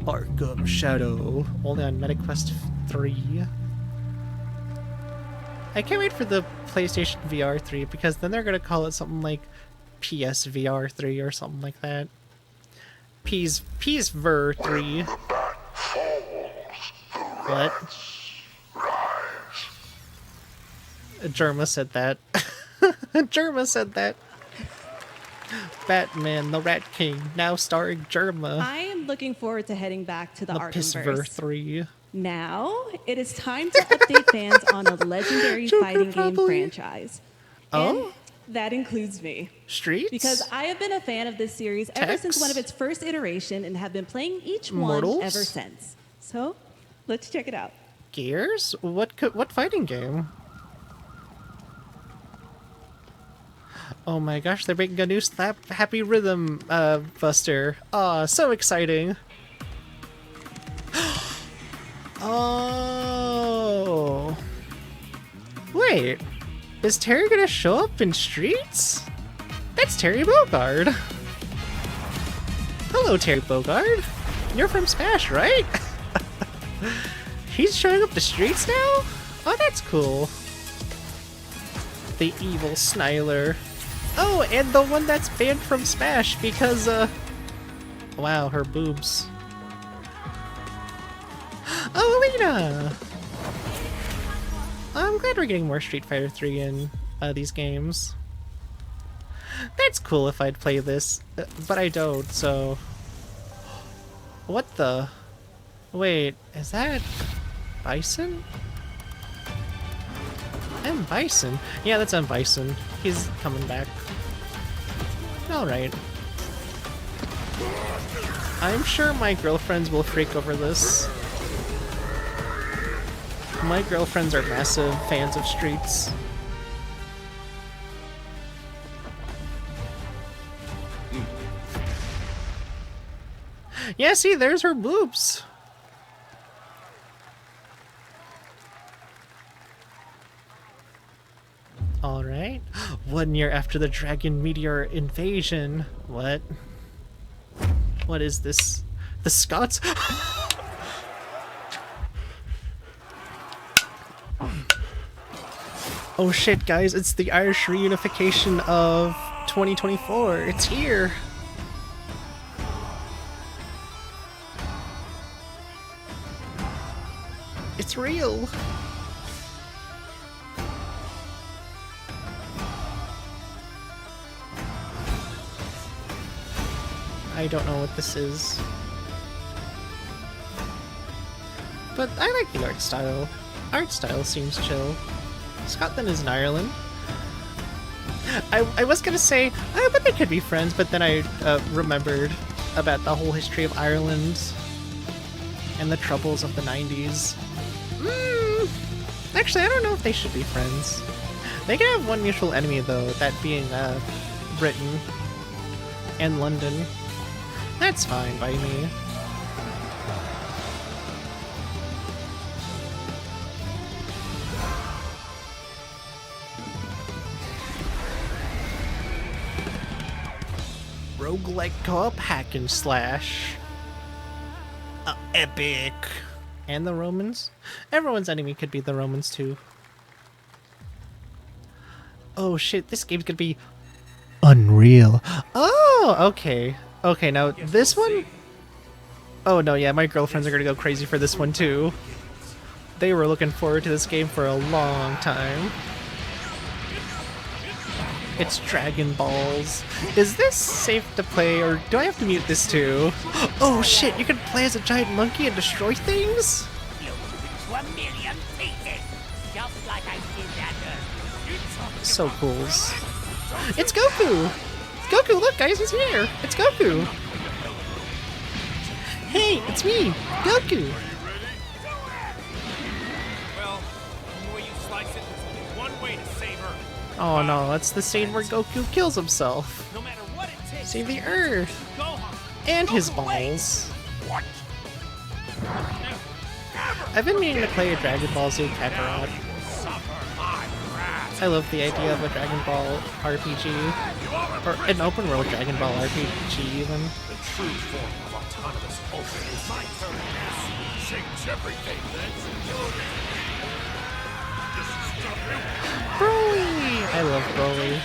Arkham Shadow. Only on MetaQuest 3. I can't wait for the PlayStation VR 3 because then they're going to call it something like PSVR 3 or something like that. PSVR 3. What? Germa said that. Germa said that. Batman, the Rat King, now starring Germa. I am looking forward to heading back to the PSVR Arkhamverse. 3. Now, it is time to update fans on a legendary fighting game franchise. Oh? And that includes me. Streets? Because I have been a fan of this series ever since Tex? one of its first iteration and have been playing each Mortals? one ever since. So, let's check it out. Gears? What fighting game? Oh my gosh, they're making a new Slap Happy Rhythm buster. Aw, so exciting. Oh. Wait, is Terry gonna show up in Streets? That's Terry Bogard. Hello, Terry Bogard. You're from Smash, right? He's showing up to Streets now? Oh, that's cool. The evil Sniler. Oh, and the one that's banned from Smash because, wow, her boobs. Oh, Alina! I'm glad we're getting more Street Fighter 3 in these games. That's cool if I'd play this, but I don't, so... What the... Wait, is that... Bison? M. Bison? Yeah, that's M. Bison. He's coming back. Alright. I'm sure my girlfriends will freak over this. My girlfriends are massive fans of Streets. Yeah, see, there's her boobs. Alright. 1 year after the Dragon Meteor invasion. What? What is this? The Oh shit, guys, it's the Irish reunification of 2024. It's here. It's real. I don't know what this is. But I like the art style. Art style seems chill. Scotland is in Ireland. I was gonna say, I bet they could be friends, but then I remembered about the whole history of Ireland and the troubles of the 90s. Actually, I don't know if they should be friends. They can have one mutual enemy, though, that being Britain and London. That's fine by me. Roguelike co-op hack and slash. Epic. And the Romans? Everyone's enemy could be the Romans too. Oh shit, this game's gonna be unreal. Oh, okay. Okay, now this one? Oh no, yeah, my girlfriends are gonna go crazy for this one too. They were looking forward to this game for a long time. It's Dragon Balls. Is this safe to play, or do I have to mute this too? Oh shit, you can play as a giant monkey and destroy things? So cool. It's Goku! Goku, look guys, he's here! It's Goku! Hey, it's me, Goku! Oh no, that's the scene where Goku kills himself. Save the Earth! And his balls. I've been meaning to play a Dragon Ball Z Kakarot. I love the idea of a Dragon Ball RPG. Or an open world Dragon Ball RPG even. The true form of autonomous ultra is my turn. Change everything. Broly! I love Broly.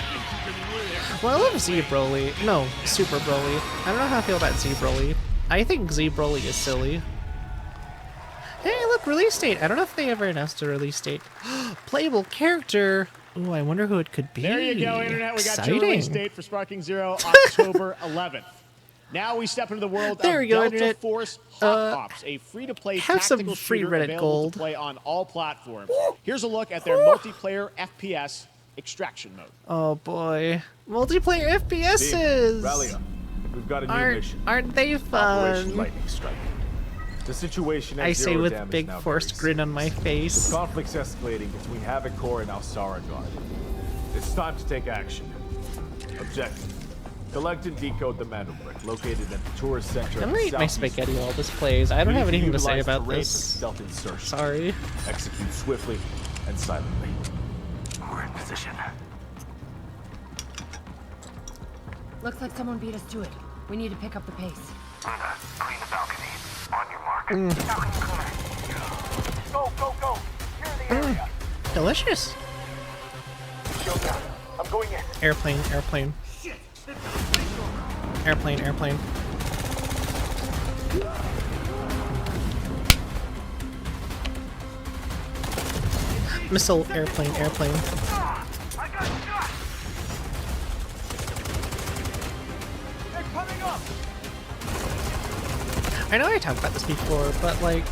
Well, I love Z Broly. No, Super Broly. I don't know how I feel about Z Broly. I think Z Broly is silly. Hey, look, release date. I don't know if they ever announced a release date. Playable character. Ooh, I wonder who it could be. There you go, Internet. We got your Exciting. release date for Sparking Zero, October 11th. Now we step into the world There of we go, Delta Internet. Force Hot Ops, a free-to-play have some tactical free shooter Reddit available gold. to play on all platforms. Here's a look at their multiplayer FPS extraction mode. Oh boy. Multiplayer FPSs! Rally up. We've got a new mission. Aren't they Operation fun? Lightning Strike. The situation at I say zero with damage big now forced very grin on my face. The conflict's escalating between Havoc Corps and Alsara Guard. It's time to take action. Objective: collect and decode the Mando brick located at the tourist center. I'm gonna eat my spaghetti while this plays. I don't have anything to say about this. Stealth insertion. Sorry. Execute swiftly and silently. We're in position. Looks like someone beat us to it. We need to pick up the pace. Clean the balcony. On your mark. Go, go, go! Clear the area. Delicious. Showdown. I'm going in. Airplane, airplane. Airplane, airplane. Missile, airplane, airplane. I got shot. They're coming up. I know I talked about this before, but like,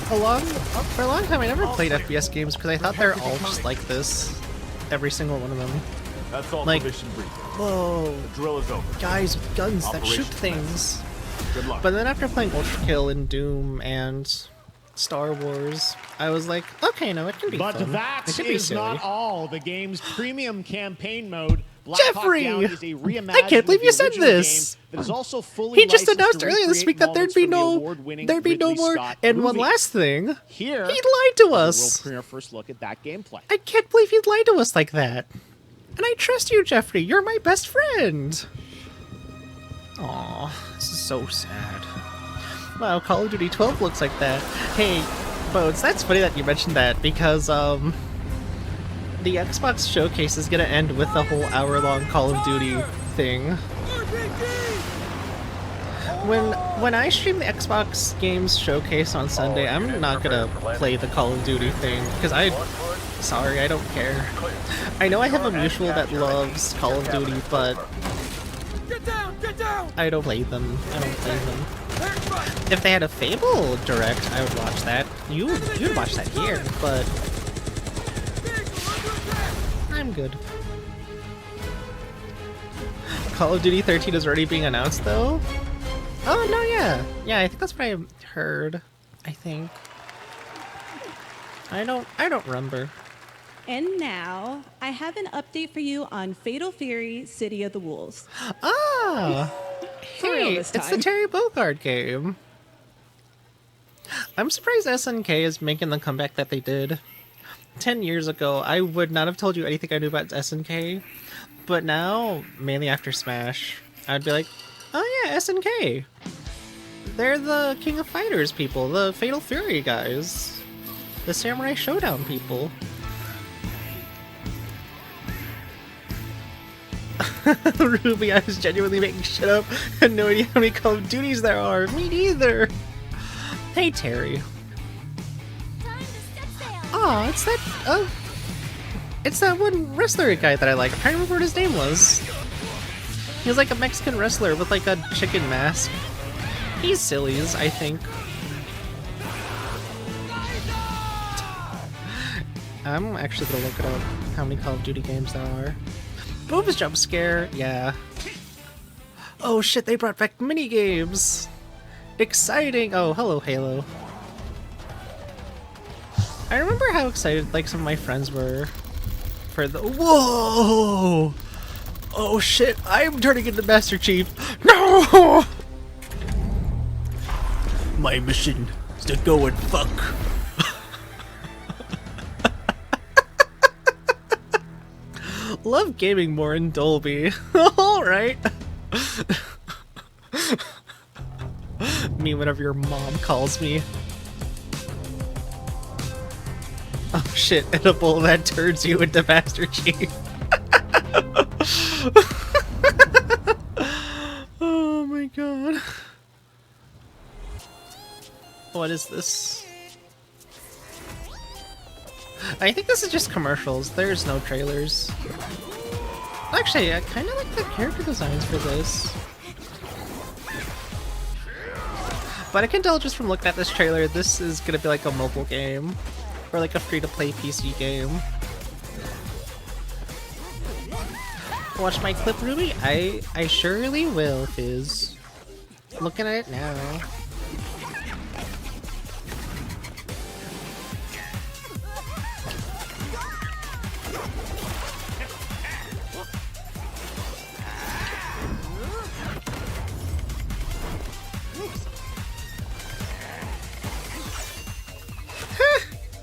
for a long time I never played FPS games because I thought they're all just like this. Every single one of them. That's all Like, for mission briefing. whoa, The drill is over. guys with guns that Operation shoot things. Good luck. But then after playing Ultrakill and Doom and Star Wars, I was like, okay, no, it can be But fun. that It can be is silly. not all. The game's premium campaign mode, Black Jeffrey! Hawk Down, is a reimagined I can't believe you of the said original this. game that is also fully He just licensed announced to earlier this recreate week that there'd moments be from the no award-winning more. Ridley Scott And movie. one last thing, Here, he lied to is a us. world premiere first look at that gameplay. I can't believe he'd lied to us like that. And I trust you, Jeffrey. You're my best friend. Aw, this is so sad. Wow, Call of Duty 12 looks like that. Hey, Bones, that's funny that you mentioned that because, The Xbox showcase is gonna end with the whole hour-long Call of Duty thing. When I stream the Xbox games showcase on Sunday, I'm not gonna play the Call of Duty thing because sorry, I don't care. I know I have a mutual that loves Call of Duty, but I don't play them. If they had a Fable Direct, I would watch that. You'd watch that here, but I'm good. Call of Duty 13 is already being announced, though. Oh no, yeah, I think that's what I heard. I think. I don't remember. And now, I have an update for you on Fatal Fury: City of the Wolves. Ah! Hey, it's the Terry Bogard game. I'm surprised SNK is making the comeback that they did. 10 years ago, I would not have told you anything I knew about SNK, but now, mainly after Smash, I'd be like, oh yeah, SNK. They're the King of Fighters people, the Fatal Fury guys, the Samurai Showdown people. Ruby, I was genuinely making shit up. I had no idea how many Call of Duties there are. Me neither. Hey, Terry. Aw, it's that one wrestler guy that I like. I'm trying to remember what his name was. He was like a Mexican wrestler with like a chicken mask. He's Sillies, I think. I'm actually gonna look it up, how many Call of Duty games there are. Boobs jump scare, yeah. Oh shit, they brought back minigames! Exciting! Oh, hello Halo. I remember how excited like some of my friends were for the— Whoa! Oh shit, I'm turning into Master Chief! No! My mission is to go and fuck. Love gaming more in Dolby. Alright. Me whenever your mom calls me. Oh shit, edible that turns you into Master Chief. Oh my god. What is this? I think this is just commercials. There's no trailers. Actually, I kind of like the character designs for this. But I can tell just from looking at this trailer, this is gonna be like a mobile game. Or like a free-to-play PC game. Watch my clip, Ruby? I surely will, Fizz. Looking at it now.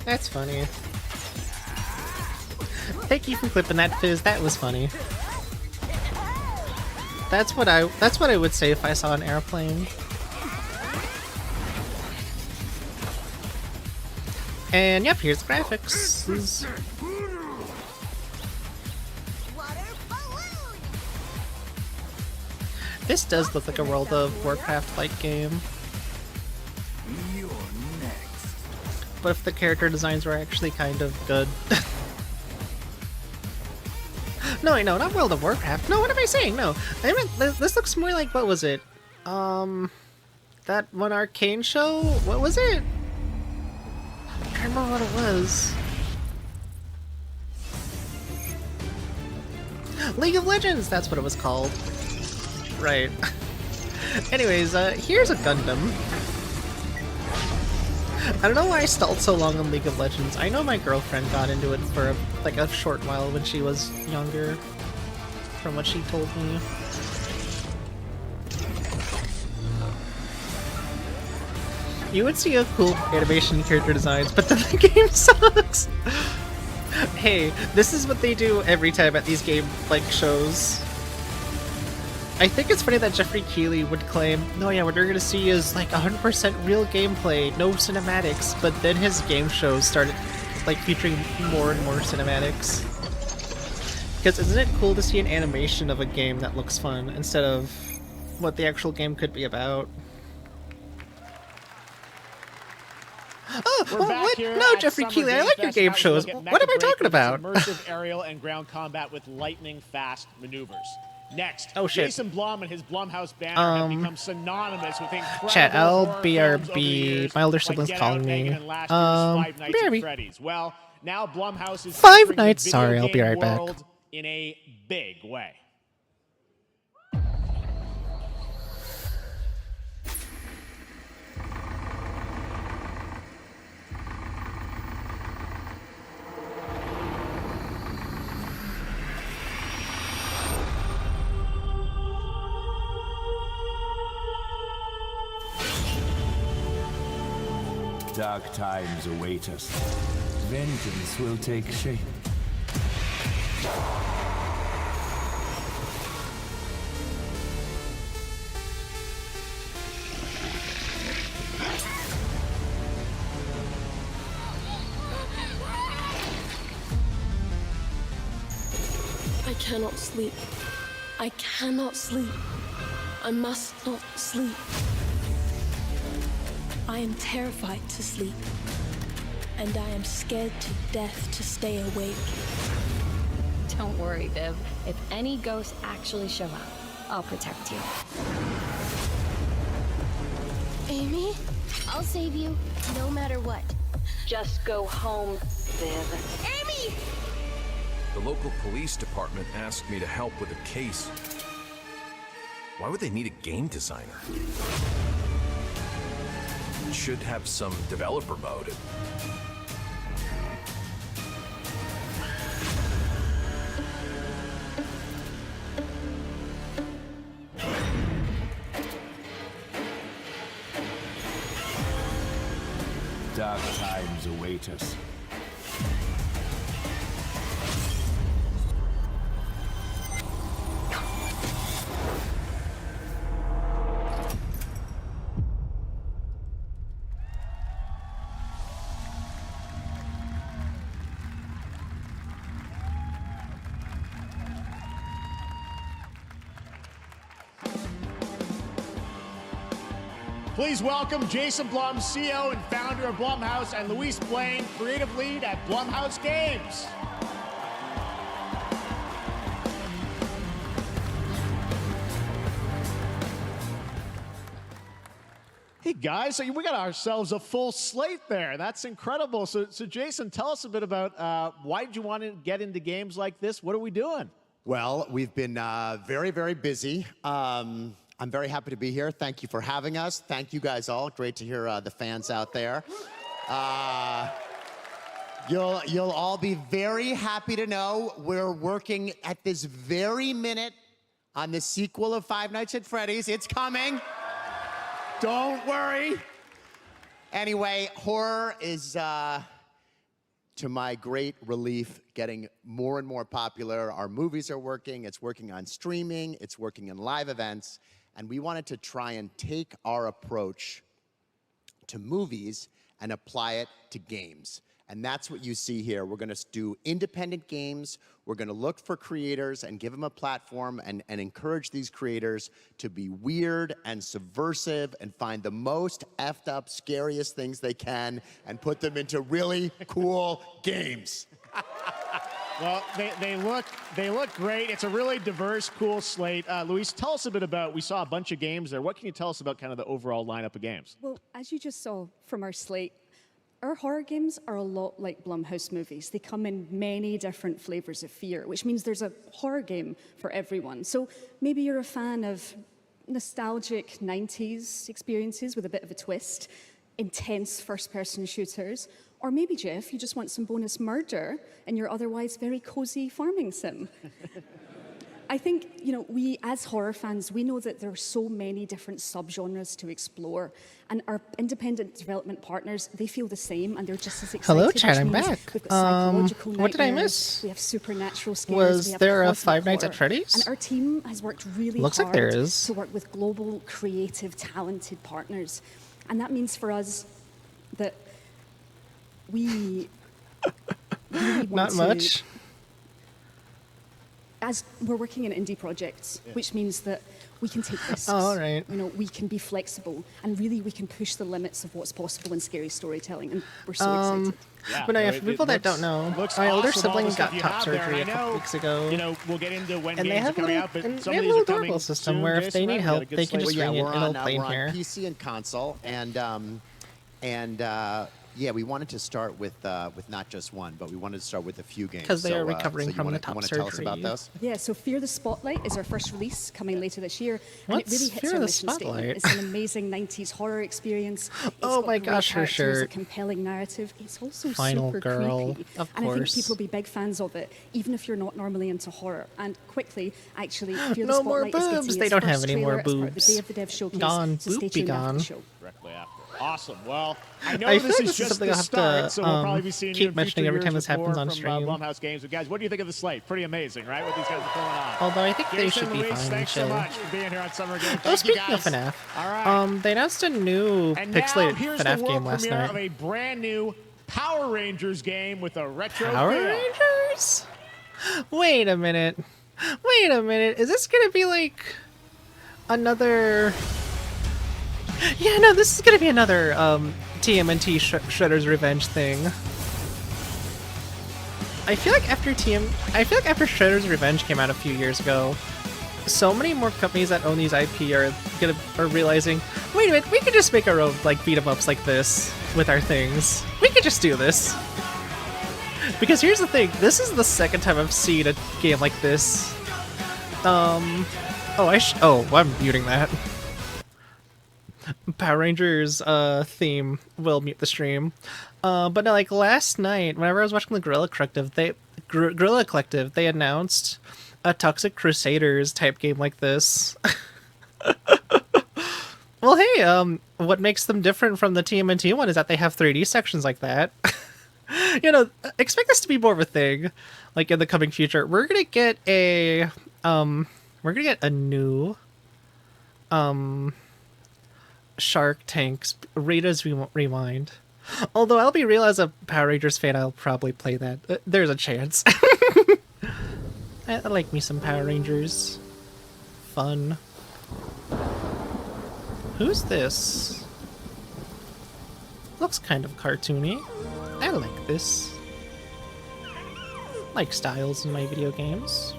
That's funny. Thank you for clipping that, Fizz. That was funny. That's what I would say if I saw an airplane. And yep, here's the graphics. This does look like a World of Warcraft-like game. But if the character designs were actually kind of good. No, wait, no, not World of Warcraft. No, what am I saying? No, I meant this looks more like, what was it? That one arcane show? What was it? I can't remember what it was. League of Legends, that's what it was called. Right. Anyways, here's a Gundam. I don't know why I stalled so long on League of Legends. I know my girlfriend got into it for like a short while when she was younger, from what she told me. You would see a cool animation character designs, but then the game sucks! Hey, this is what they do every time at these game like shows. I think it's funny that Jeffrey Keighley would claim, no, yeah, what you're gonna see is like 100% real gameplay, no cinematics, but then his game shows started like featuring more and more cinematics. Because isn't it cool to see an animation of a game that looks fun instead of what the actual game could be about? Oh, We're back what? here No, at Jeffrey Summer Keighley, I Game like your Fest. game Now we shows. look at What am I Mecha talking Break, about? which is immersive aerial and ground combat with lightning-fast maneuvers. Next, Oh, shit. Jason Blum and his Blumhouse banner have become synonymous with incredible Chat, horror films over the LBRB, years, my older like sibling's Get calling Out, me. Megan, and last year's Five Nights at BRB. Freddy's. Well, now Blumhouse is Five entering the Nights, video sorry, I'll be game right back. world in a big way. Dark times await us. Vengeance will take shape. I cannot sleep. I cannot sleep. I must not sleep. I am terrified to sleep. And I am scared to death to stay awake. Don't worry, Viv. If any ghosts actually show up, I'll protect you. Amy, I'll save you, no matter what. Just go home, Viv. Amy! The local police department asked me to help with a case. Why would they need a game designer? It should have some developer mode. Dark times await us. Please welcome Jason Blum, CEO and founder of Blumhouse, and Luis Blaine, creative lead at Blumhouse Games. Hey guys, so we got ourselves a full slate there. That's incredible. So Jason, tell us a bit about why did you want to get into games like this? What are we doing? Well, we've been very, very busy. I'm very happy to be here. Thank you for having us. Thank you guys all. Great to hear the fans out there. You'll all be very happy to know we're working at this very minute on the sequel of Five Nights at Freddy's. It's coming. Don't worry. Anyway, horror is, to my great relief, getting more and more popular. Our movies are working. It's working on streaming. It's working in live events. And we wanted to try and take our approach to movies and apply it to games. And that's what you see here. We're gonna do independent games. We're gonna look for creators and give them a platform and encourage these creators to be weird and subversive and find the most effed up, scariest things they can and put them into really cool games. Well, they look great. It's a really diverse, cool slate. Luis, tell us a bit about, we saw a bunch of games there. What can you tell us about kind of the overall lineup of games? Well, as you just saw from our slate, our horror games are a lot like Blumhouse movies. They come in many different flavors of fear, which means there's a horror game for everyone. So maybe you're a fan of nostalgic 90s experiences with a bit of a twist, intense first-person shooters, or maybe, Jeff, you just want some bonus murder in your otherwise very cozy farming sim. I think, you know, we as horror fans, we know that there are so many different subgenres to explore, and our independent development partners, they feel the same, and they're just as excited. Hello, Chad, which I'm means back. We've got psychological What did I nightmares, miss? We have supernatural scares. Was we have there a cosmic Five Nights at horror. Freddy's? And our team has worked really Looks hard like there is. to work with global, creative, talented partners, and that means for us that we really want Not to much. as we're working in indie projects, which means that we can take risks. Oh, all right. You know, we can be flexible, and really we can push the limits of what's possible in scary storytelling, and we're so excited. Yeah, but for people that don't know, My Older Sibling got top surgery a couple weeks ago. You know, we'll get into when and games they have are coming a out, but and some they of have these a are coming durable system soon, where if Jason, they right? need We got a help, good they can slate. just ring it and it'll play in we're here. on PC and console, and yeah, we wanted to start with not just one, but we wanted to start with a few games. Because they are recovering so from wanna, the top you wanna surgery. Tell us about those? Yeah, so Fear the Spotlight is our first release coming later this year. And What's it really hits Fear our the mission statement. Spotlight? It's an amazing 90s horror experience. It's Oh got my great gosh, her characters, shirt. a compelling narrative. It's also Final super girl, creepy. of and I think course. people will be big fans of it, even if you're not normally into horror. And quickly, actually, Fear the No more Spotlight is boobs. getting They its don't have first any more trailer as part of the boobs. Day of the Dev showcase. Gone. So stay Boop be tuned after gone. the show. Directly after. Awesome. Well, I know I this feel like is just something the I'll have start, to so we'll probably be seeing keep you in mentioning future every years time this with happens more on from, stream. Blumhouse Games. But guys, what do you think of the slate? Pretty amazing, right? What these guys are pulling off. Although I think they Jason, should be Luis, fine and thanks so chill. much for being here on Summer Games. Oh, Thank you, speaking guys. of FNAF, All right. they announced a new And now pixelated here's FNAF the world game last premiere night. of a brand new Power Rangers game with a retro Power feel. Rangers? Wait a minute. Wait a minute. Is this gonna be like another? Yeah, no, this is gonna be another TMNT Shredder's Revenge thing. I feel like after Shredder's Revenge came out a few years ago, so many more companies that own these IP are realizing, wait a minute, we could just make our own like beat 'em ups like this with our things. We could just do this. Because here's the thing, this is the second time I've seen a game like this. I'm muting that. Power Rangers theme will mute the stream. But no, like last night, whenever I was watching the Guerrilla Collective, they announced a Toxic Crusaders type game like this. Well, hey, what makes them different from the TMNT one is that they have 3D sections like that. You know, expect this to be more of a thing, like in the coming future. We're gonna get a new Shark Tanks Rita's Rewind. Although I'll be real, as a Power Rangers fan, I'll probably play that. There's a chance. I like me some Power Rangers. Fun. Who's this? Looks kind of cartoony. I like this. Like styles in my video games.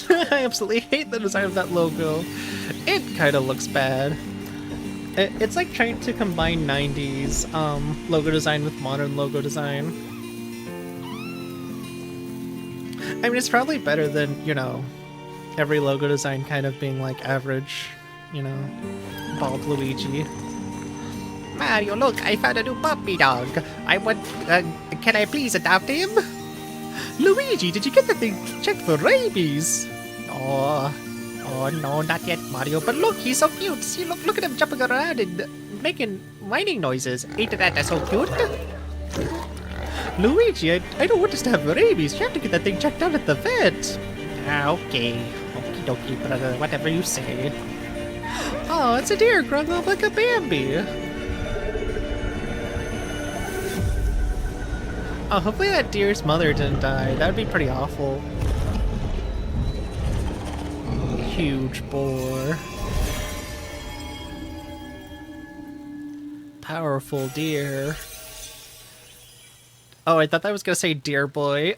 I absolutely hate the design of that logo. It kind of looks bad. It's like trying to combine 90s logo design with modern logo design. I mean, it's probably better than, you know, every logo design kind of being like average, you know, bald Luigi. Mario, look, I found a new puppy dog. Can I please adopt him? Luigi, did you get the thing checked for rabies? Oh no, not yet, Mario. But look, he's so cute. See, look at him jumping around and making whining noises. Ain't that so cute? Luigi, I don't want us to have rabies. You have to get that thing checked out at the vet. Okay. Okie dokie, brother. Whatever you say. Oh, it's a deer growing up like a Bambi. Oh, hopefully that deer's mother didn't die. That'd be pretty awful. Huge boar. Powerful deer. Oh, I thought that was gonna say Deer Boy.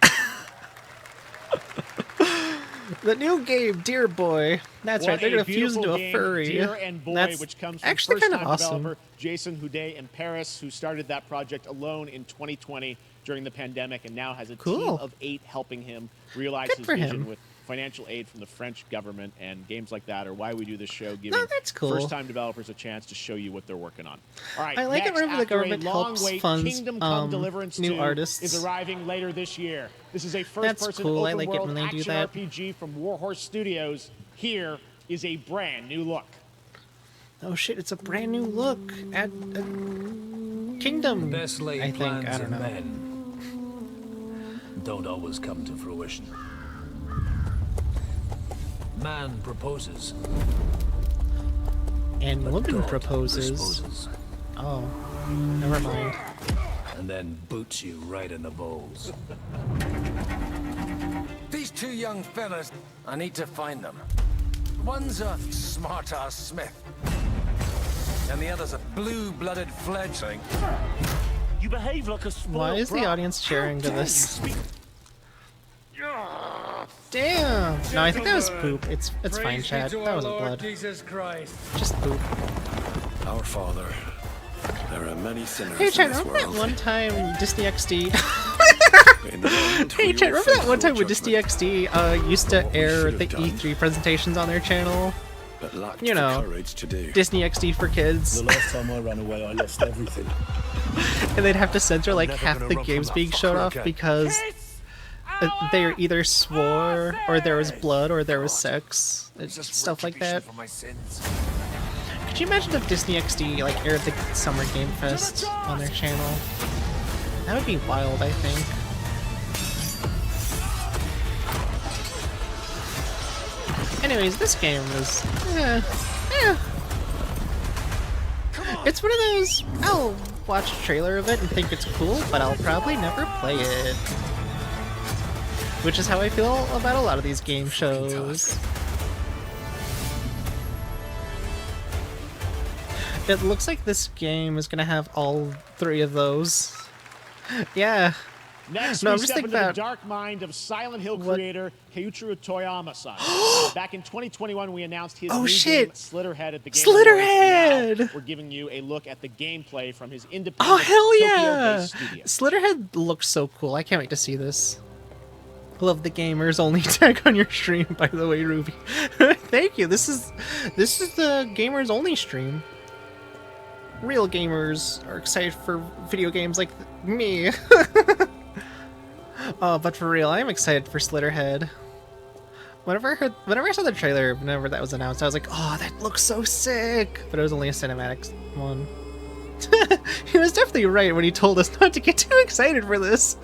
The new game, Deer Boy. That's right, they're gonna fuse into a furry. Deer and Boy, That's which comes from actually kind of first-time awesome. developer Jason Houdet in Paris, who started that project alone in 2020 during the pandemic, and now has a team of 8 helping him realize his vision with financial aid from the French government. And games like that are why we do this show, giving first-time developers a chance to show you what they're working on. All right, I like it next, whenever the after a government long helps wait, funds Kingdom Come Deliverance new 2 artists. is arriving later this year. This is a That's first-person cool. I like it open-world when they do action that. RPG from Warhorse Studios. Here is a brand new look. Oh shit, it's a brand new look at Kingdom. The best laid I think, plans I don't of know. men don't always come to fruition. Man proposes. And but woman God proposes. disposes. Oh, never mind. and then boots you right in the balls. These two young fellas, I need to find them. One's a smart-ass Smith, and the other's a blue-blooded fledgling. You behave like a spoiled Why is the brat. audience cheering to this? Ah, Damn! No, I think that was poop. It's fine, chat. That wasn't blood. Jesus Christ. Just poop. Our Father, there are many sinners Hey, chat, in this remember that world. one time Disney XD? In the end, Hey, we chat, will remember that face one time full when Disney XD used to air the E3 presentations on their channel? but lacked You know, the courage to do. Disney XD for kids. The last time I ran away, I lost everything. And they'd have to censor like never half gonna the run from games that being fucker showed off again. because they either swore, or there was blood, or there was sex. Stuff like that. For my sins. Could you imagine if Disney XD like aired the Summer Game Fest on their channel? That would be wild, I think. Anyways, this game is it's one of those, I'll watch a trailer of it and think it's cool, but I'll probably never play it. Which is how I feel about a lot of these game shows. It looks like this game is gonna have all three of those. Yeah. Next, No, we I'm just step thinking into about the dark mind of Silent Hill creator Keiichiro Toyama-san. Back in 2021, we announced his new shit. game, Slitterhead, at the Game Slitterhead! Awards. Now we're giving you a look at the gameplay from his independent Oh hell yeah! Tokyo-based studio. Slitterhead looks so cool. I can't wait to see this. Love the gamers only tag on your stream, by the way, Ruby. Thank you. This is the gamers only stream. Real gamers are excited for video games like me. Oh, but for real, I'm excited for Slitterhead. Whenever I saw the trailer, whenever that was announced, I was like, oh, that looks so sick! But it was only a cinematic one. He was definitely right when he told us not to get too excited for this.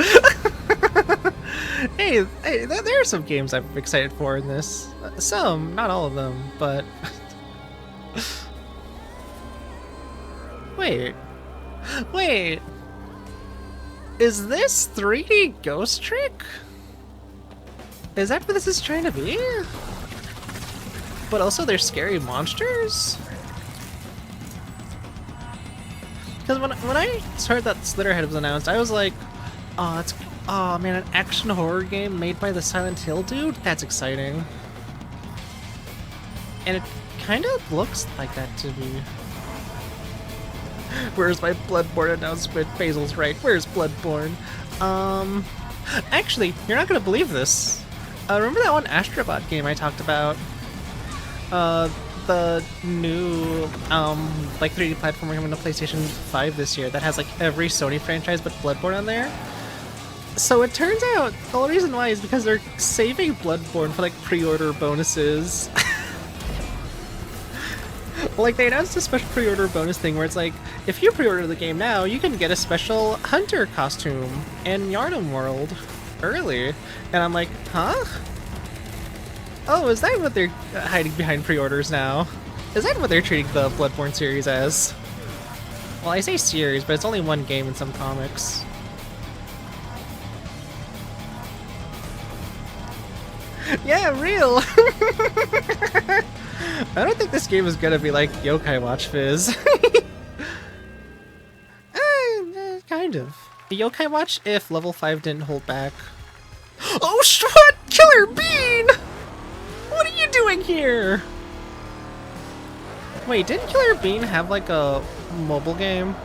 hey, there are some games I'm excited for in this. Some, not all of them, but... Wait. Is this 3D Ghost Trick? Is that what this is trying to be? But also they're scary monsters? Because when I heard that Slitterhead was announced, I was like, oh man, an action horror game made by the Silent Hill dude? That's exciting. And it kind of looks like that to me. Where's my Bloodborne announcement? Basil's right. Where's Bloodborne? Actually, you're not gonna believe this. Remember that one Astrobot game I talked about? The new, like 3D platformer coming to PlayStation 5 this year that has like every Sony franchise but Bloodborne on there? So it turns out the only reason why is because they're saving Bloodborne for like pre-order bonuses. Like, they announced a special pre-order bonus thing where it's like, if you pre-order the game now, you can get a special hunter costume in Yharnam World early. And I'm like, huh? Oh, is that what they're hiding behind pre-orders now? Is that what they're treating the Bloodborne series as? Well, I say series, but it's only one game in some comics. Yeah, real! I don't think this game is gonna be like Yokai Watch Fizz. Kind of. Yokai Watch if level 5 didn't hold back. Oh, what? Killer Bean! What are you doing here? Wait, didn't Killer Bean have like a mobile game?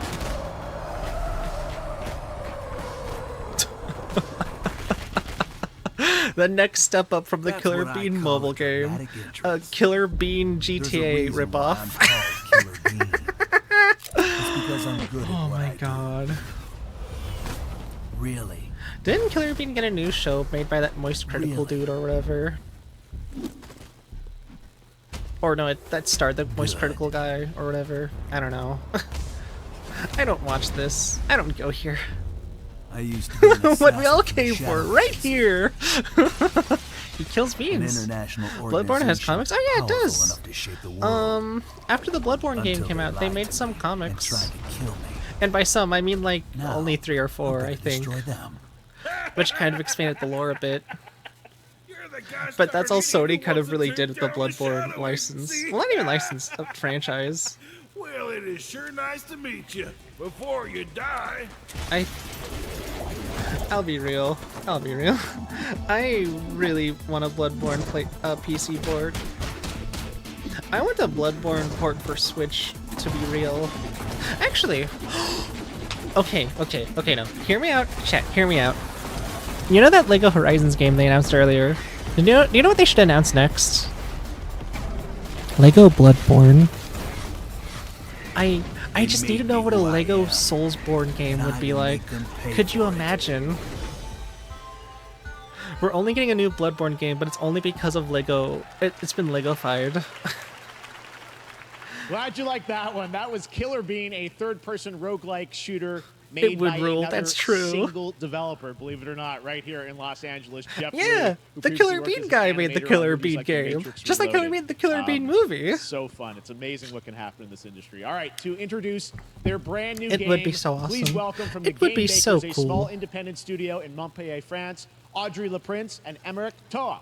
The next step up from the Killer Bean mobile game. Killer Bean GTA ripoff. Oh my god. Really? Didn't Killer Bean get a new show made by that Moist Critical dude or whatever? Or no, that starred the Moist Critical guy or whatever. I don't know. I don't watch this. I don't go here. I used to be an what we all assassin came from for, the right here! He kills beans. Bloodborne has comics? Oh yeah, it does! After the Bloodborne game came out, they made some comics. And by some, I mean like Now, only 3 or 4, I think. Destroy them. Which kind of expanded the lore a bit. But that's all Sony kind of really did with the Bloodborne license. Well, not even license, a franchise. Well, it is sure nice to meet you. Before you die. I'll be real. I really want a Bloodborne PC port. I want a Bloodborne port for Switch, to be real. Actually, okay, no. Hear me out, chat, hear me out. You know that LEGO Horizons game they announced earlier? Do you know what they should announce next? LEGO Bloodborne. I just need to know what a LEGO Soulsborne game would be like. Could you imagine? We're only getting a new Bloodborne game, but it's only because of LEGO. It's been LEGO-fied. Glad you liked that one. That was Killer Bean, a third-person roguelike shooter made by another single developer, believe it or not, right here in Los Angeles. Jeff Yeah, Blue, the Killer Bean guy made the Killer Bean game. Just like how he made the Killer Bean movie. So fun. It's amazing what can happen in this industry. All right, to introduce their brand new game, It would be so awesome. please welcome from the It would Game be Bakers, so a cool. small independent studio in Montpellier, France, Audrey Laprince and Emmerich Toa.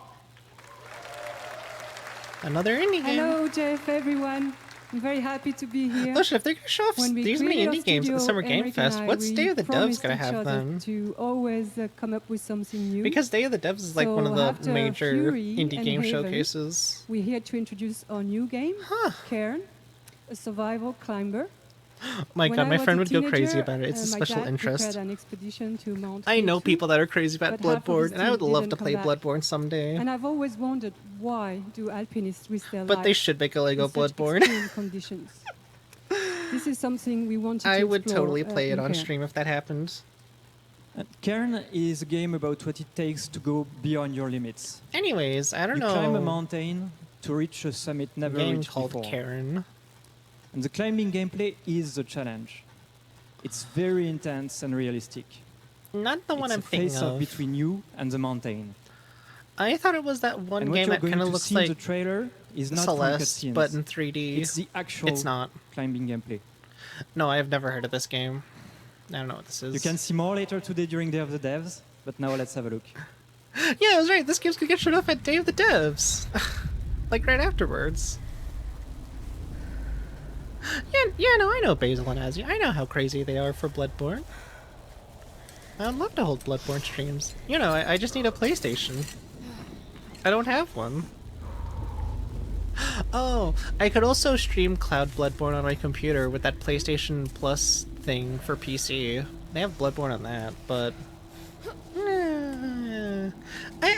Another indie game. Hello, Jeff, everyone. I'm very happy to be here. Listen, if they're gonna show off these many indie games at the Summer Game Fest, what's Day of the Devs gonna have then? To always come up with something new. Because Day of the Devs is like one of the after major Fury indie and game Haven, showcases. We're here to introduce our new game, Cairn, a survival climber. My When God, I my was friend a would go crazy teenager, about it. It's a my special dad interest. prepared an expedition to Mount I know K2, people that are crazy about but half of his Bloodborne, and I would team love didn't to play come back. Bloodborne someday. And I've always wondered, why do alpinists risk their But they lives should make a Lego in such Bloodborne. extreme conditions? This is something we wanted to I would explore, totally play it in on Cairn. stream if that happened. Cairn is a game about what it takes to go beyond your limits. Anyways, I don't you know. climb a mountain to reach a summit never Game reached called before. Cairn. And the climbing gameplay is the challenge. It's very intense and realistic. Not the one I'm It's a thinking face-off of. between you and the mountain. I thought it was that one And what game you're that going kind of to looks see in like the trailer is not from Celeste, cutscenes. but in 3D. It's the actual It's not. climbing gameplay. No, I've never heard of this game. I don't know what this is. You can see more later today during Day of the Devs, but now let's have a look. Yeah, I was right. This game's gonna get showed off at Day of the Devs. Like right afterwards. Yeah, no, I know Basil and Azzy. I know how crazy they are for Bloodborne. I'd love to hold Bloodborne streams. You know, I just need a PlayStation. I don't have one. Oh, I could also stream Cloud Bloodborne on my computer with that PlayStation Plus thing for PC. They have Bloodborne on that, but I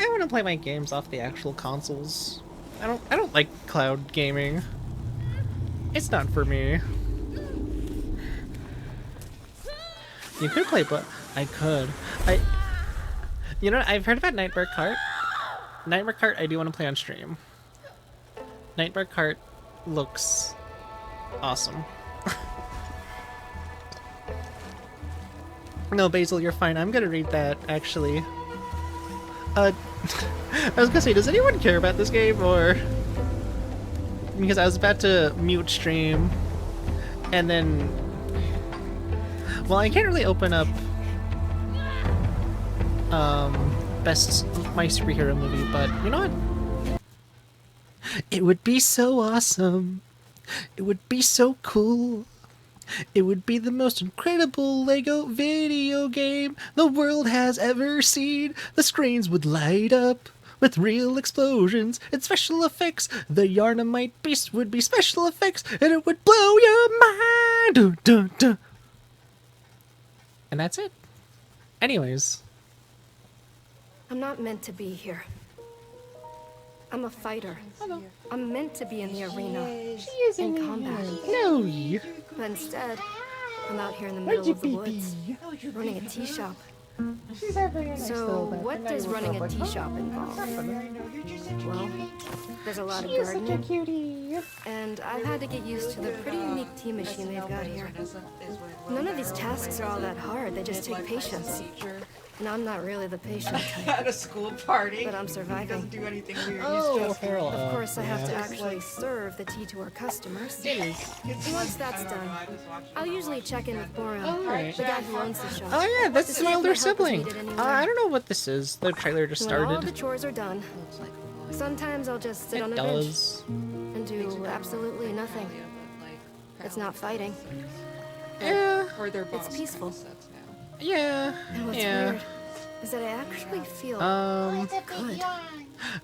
want to play my games off the actual consoles. I don't like cloud gaming. It's not for me. You could play, but I could. You know, I've heard about Nightmare Cart. Nightmare Cart, I do want to play on stream. Nightmare Cart looks awesome. No, Basil, you're fine. I'm gonna read that, actually. I was gonna say, does anyone care about this game, or... Because I was about to mute stream, and then... Well, I can't really open up... Best My Superhero Movie, but you know what? It would be so awesome. It would be so cool. It would be the most incredible LEGO video game the world has ever seen. The screens would light up with real explosions and special effects. The Yarnamite Beast would be special effects, and it would blow your mind. Dun, dun, dun. And that's it. Anyways. I'm not meant to be here. I'm a fighter. I'm meant to be in the arena. In combat. No. But instead, I'm out here in the middle of the woods, running a tea shop. So, what does running a tea shop involve? Well, there's a lot of gardening, and I've had to get used to the pretty unique tea machine they've got here. None of these tasks are all that hard, they just take patience. and I'm not really the patient type. At a school party. But I'm surviving. He doesn't do anything weird. Oh, He's just Harold. Of course, I have to yeah. actually serve the tea to our customers. It is. Once that's done, I'll usually check in with Boron, Alright. the guy who owns the shop. Oh yeah, to that's see my if older help is sibling. needed anywhere. I don't know what this is. The trailer just When all the started. chores are done, sometimes I'll just sit It on a does. bench and do absolutely nothing. It's not fighting. Yeah. Or their It's boss peaceful. kind of sets now. Yeah. And what's Yeah. weird is that I actually feel good.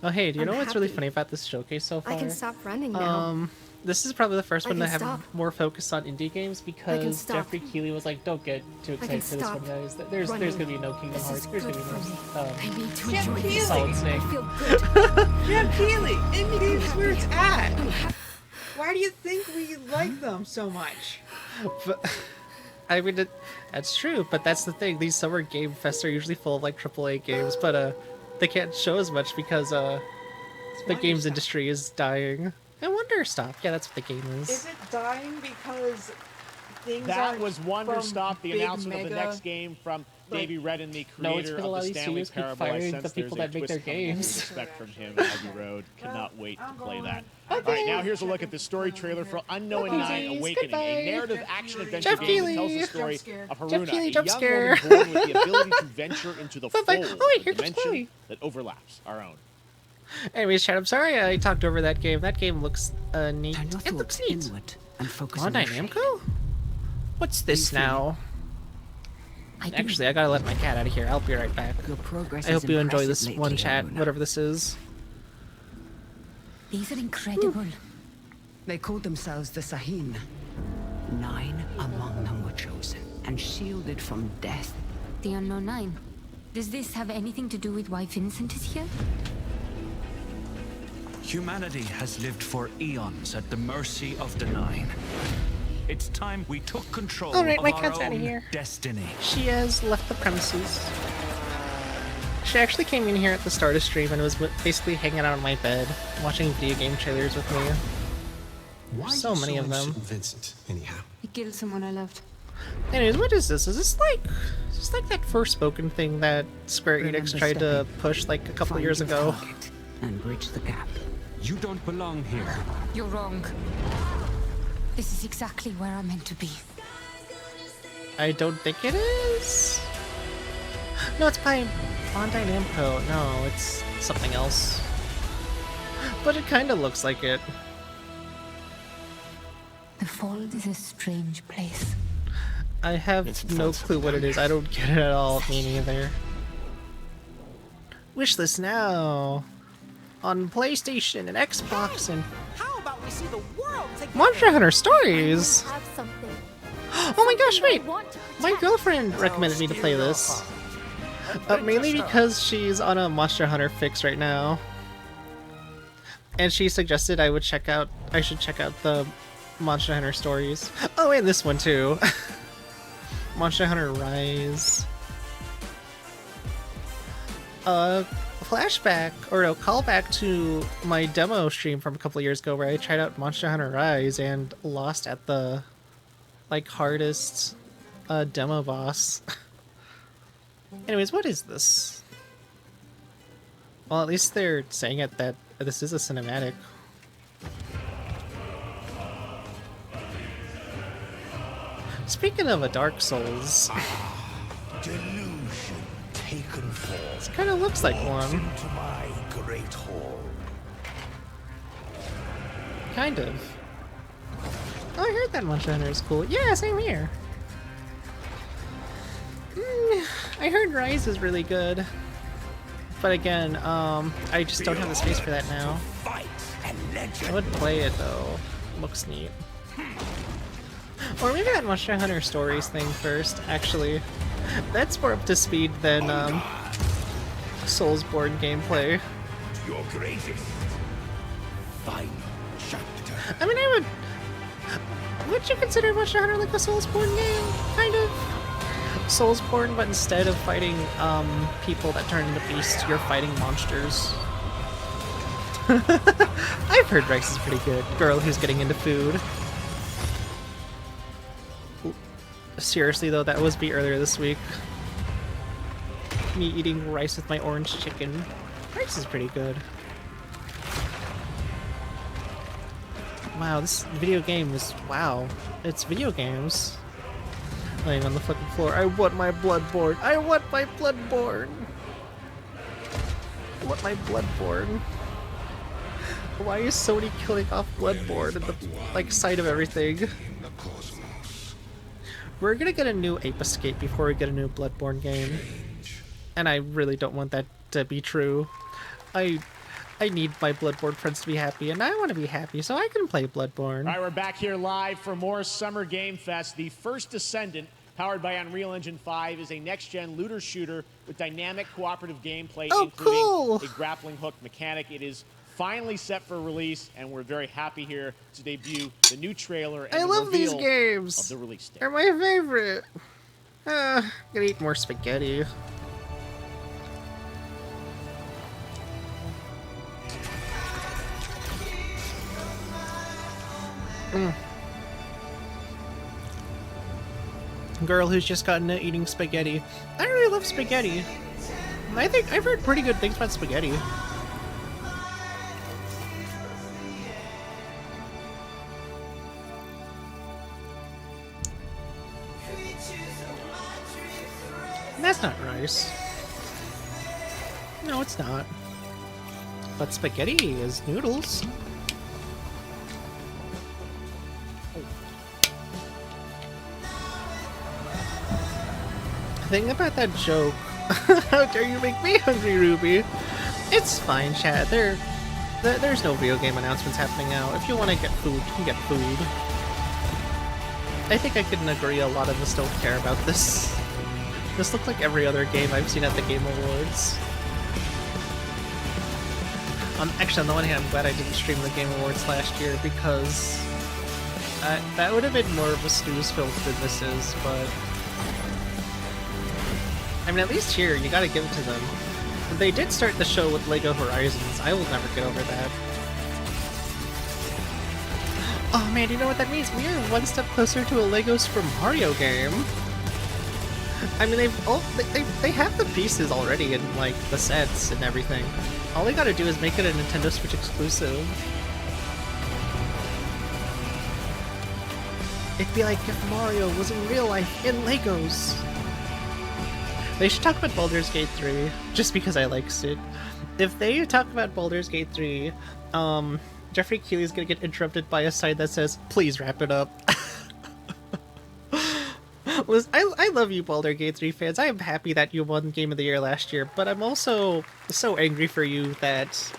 Oh hey, do you I'm know what's really happy. funny about this showcase so far? I can stop running now. This is probably the first I one to can have stop. more focus on indie games because stop. Jeffrey Keighley was like, "Don't get too excited for this stop one, guys. There's running. gonna be no Kingdom This Hearts. is There's gonna good be for no me. I need to Jeff enjoy Keighley. this. Solid Snake." I feel good. Jeff Keighley, indie games where it's at. Why do you think we like them so much? But, I mean, that's true, but that's the thing. These summer game fests are usually full of like AAA games, but they can't show as much because the games industry is dying. And Wonder Stop, yeah, that's what the game is. Is it dying because things That aren't was Wonder from Stop, the big announcement of the mega- next game from Davey Redden, the No, it's creator because a lot of of the these Stanley studios keep Parable. I firing sense the people there's a that make their twist coming that we games. expect from him, Abbey Road. Cannot wait to play that. All right, now here's a look at the story trailer for Unknowing Nine Awakening, a narrative action-adventure Jeff game that tells Keighley. the story of Jeff Haruna, Keighley, a jump young scare. woman born with the ability to venture into the Bye-bye. fold, Oh, wait, a here comes dimension Chloe. that overlaps our own. Anyways, chat, I'm sorry I talked over that game. That game looks neat. It looks neat. And focus Bandai Namco? What's this now? Actually, I gotta let my cat out of here. I'll be right back. Your progress I hope is you enjoy impressive this one lately, chat, Haruna. whatever this is. These are incredible. They called themselves the Sahin. 9 among them were chosen and shielded from death. The Unknown Nine. Does this have anything to do with why Vincent is here? Humanity has lived for eons at the mercy of the Nine. It's time we took control Alright, of my our cat's outta own here. destiny. She has left the premises. She actually came in here at the start of stream and was basically hanging out on my bed, watching video game trailers with me. There's so many of them. Vincent, anyhow. He killed someone I loved. Anyways, what is this? Is this like that Forspoken thing that Square Enix tried to push like a couple years ago? And bridge the gap. You don't belong here. You're wrong. This is exactly where I'm meant to be. I don't think it is. No, it's by Bandai Namco. No, it's something else. But it kind of looks like it. The Fold is a strange place. I have no clue what it is. I don't get it at all. Me neither. Wishlist now. On PlayStation and Xbox and How about we see the world take Monster Hunter Stories. Have something. Oh my gosh, wait! My girlfriend recommended me to play this. Mainly because she's on a Monster Hunter fix right now. And she suggested I should check out the Monster Hunter Stories. Oh, and this one too. Monster Hunter Rise. Flashback, or no, callback to my demo stream from a couple years ago where I tried out Monster Hunter Rise and lost at the, like, hardest demo boss. Anyways, what is this? Well, at least they're saying it that this is a cinematic. Speaking of a Dark Souls, Delusion taken form. this kind of looks like one. Into my great hall. Kind of. Oh, I heard that Monster Hunter is cool. Yeah, same here. I heard Rise is really good. But again, I just don't have the space for that now. I would play it though. Looks neat. Or maybe that Monster Hunter Stories thing first, actually. That's more up to speed than Soulsborne gameplay. Your greatest. Final chapter. I mean, would you consider Monster Hunter like a Soulsborne game? Kind of. Soulsborne, but instead of fighting people that turn into beasts, you're fighting monsters. I've heard Rex is pretty good. Girl who's getting into food. Seriously though, that was me earlier this week. me eating rice with my orange chicken. Rice is pretty good. Wow, this video game is... Wow. It's video games. Laying on the fucking floor. I want my Bloodborne. I want my Bloodborne. I want my Bloodborne. Why is Sony killing off Bloodborne in the like side of everything? We're gonna get a new Ape Escape before we get a new Bloodborne game. And I really don't want that to be true. I need my Bloodborne friends to be happy, and I want to be happy, so I can play Bloodborne. All right, we're back here live for more Summer Game Fest. The first Descendant, powered by Unreal Engine 5, is a next-gen looter shooter with dynamic cooperative gameplay, including a grappling hook mechanic. It is finally set for release, and we're very happy here to debut the new trailer and I the love these reveal games. of the release date. They're my favorite. I'm gonna eat more spaghetti. Girl who's just gotten into eating spaghetti. I really love spaghetti. I think I've heard pretty good things about spaghetti. That's not rice. No, it's not. But spaghetti is noodles. The thing about that joke, how dare you make me hungry, Ruby? It's fine, chat. There's no video game announcements happening now. If you want to get food, you can get food. I think I can agree a lot of us don't care about this. This looked like every other game I've seen at the Game Awards. Actually, on the one hand, I'm glad I didn't stream the Game Awards last year because that would have been more of a snooze film than this is, but... I mean, at least here, you gotta give it to them. They did start the show with LEGO Horizons. I will never get over that. Oh man, you know what that means? We are one step closer to a LEGO Super Mario game. I mean, they have the pieces already in, like, the sets and everything. All they gotta do is make it a Nintendo Switch exclusive. It'd be like if Mario was in real life in Legos. They should talk about Baldur's Gate 3, just because I liked it. If they talk about Baldur's Gate 3, Jeffrey Keighley's gonna get interrupted by a sign that says, "Please wrap it up." I love you, Baldur's Gate 3 fans. I am happy that you won Game of the Year last year, but I'm also so angry for you that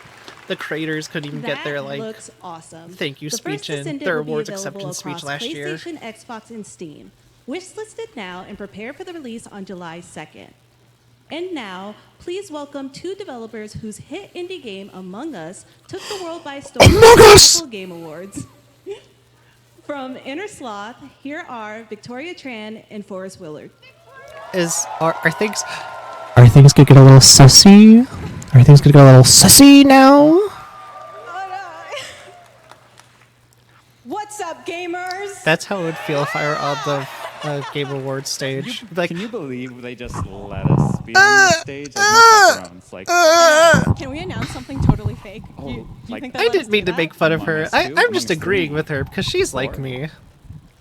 the creators couldn't even get their, like... That looks awesome. Thank you The speech first and Descendant their will be awards available acceptance speech across last year. PlayStation, Xbox, and Steam. Wishlisted now and prepare for the release on July 2nd. And now, please welcome two developers whose hit indie game, Among Us, took the world by storm at multiple Game Awards. From Inner Sloth, here are Victoria Tran and Forrest Willard. Are things gonna get a little sussy? Are things gonna get a little sussy now? What's up, gamers? That's how it would feel if I were on the Game Awards stage. Can you believe they just let us be on this stage as chaperones? Like, Can we announce something totally fake? Do you think they'll I let us didn't mean do to that? make fun of her. Us too? I'm just Among us agreeing three? with her because she's like me.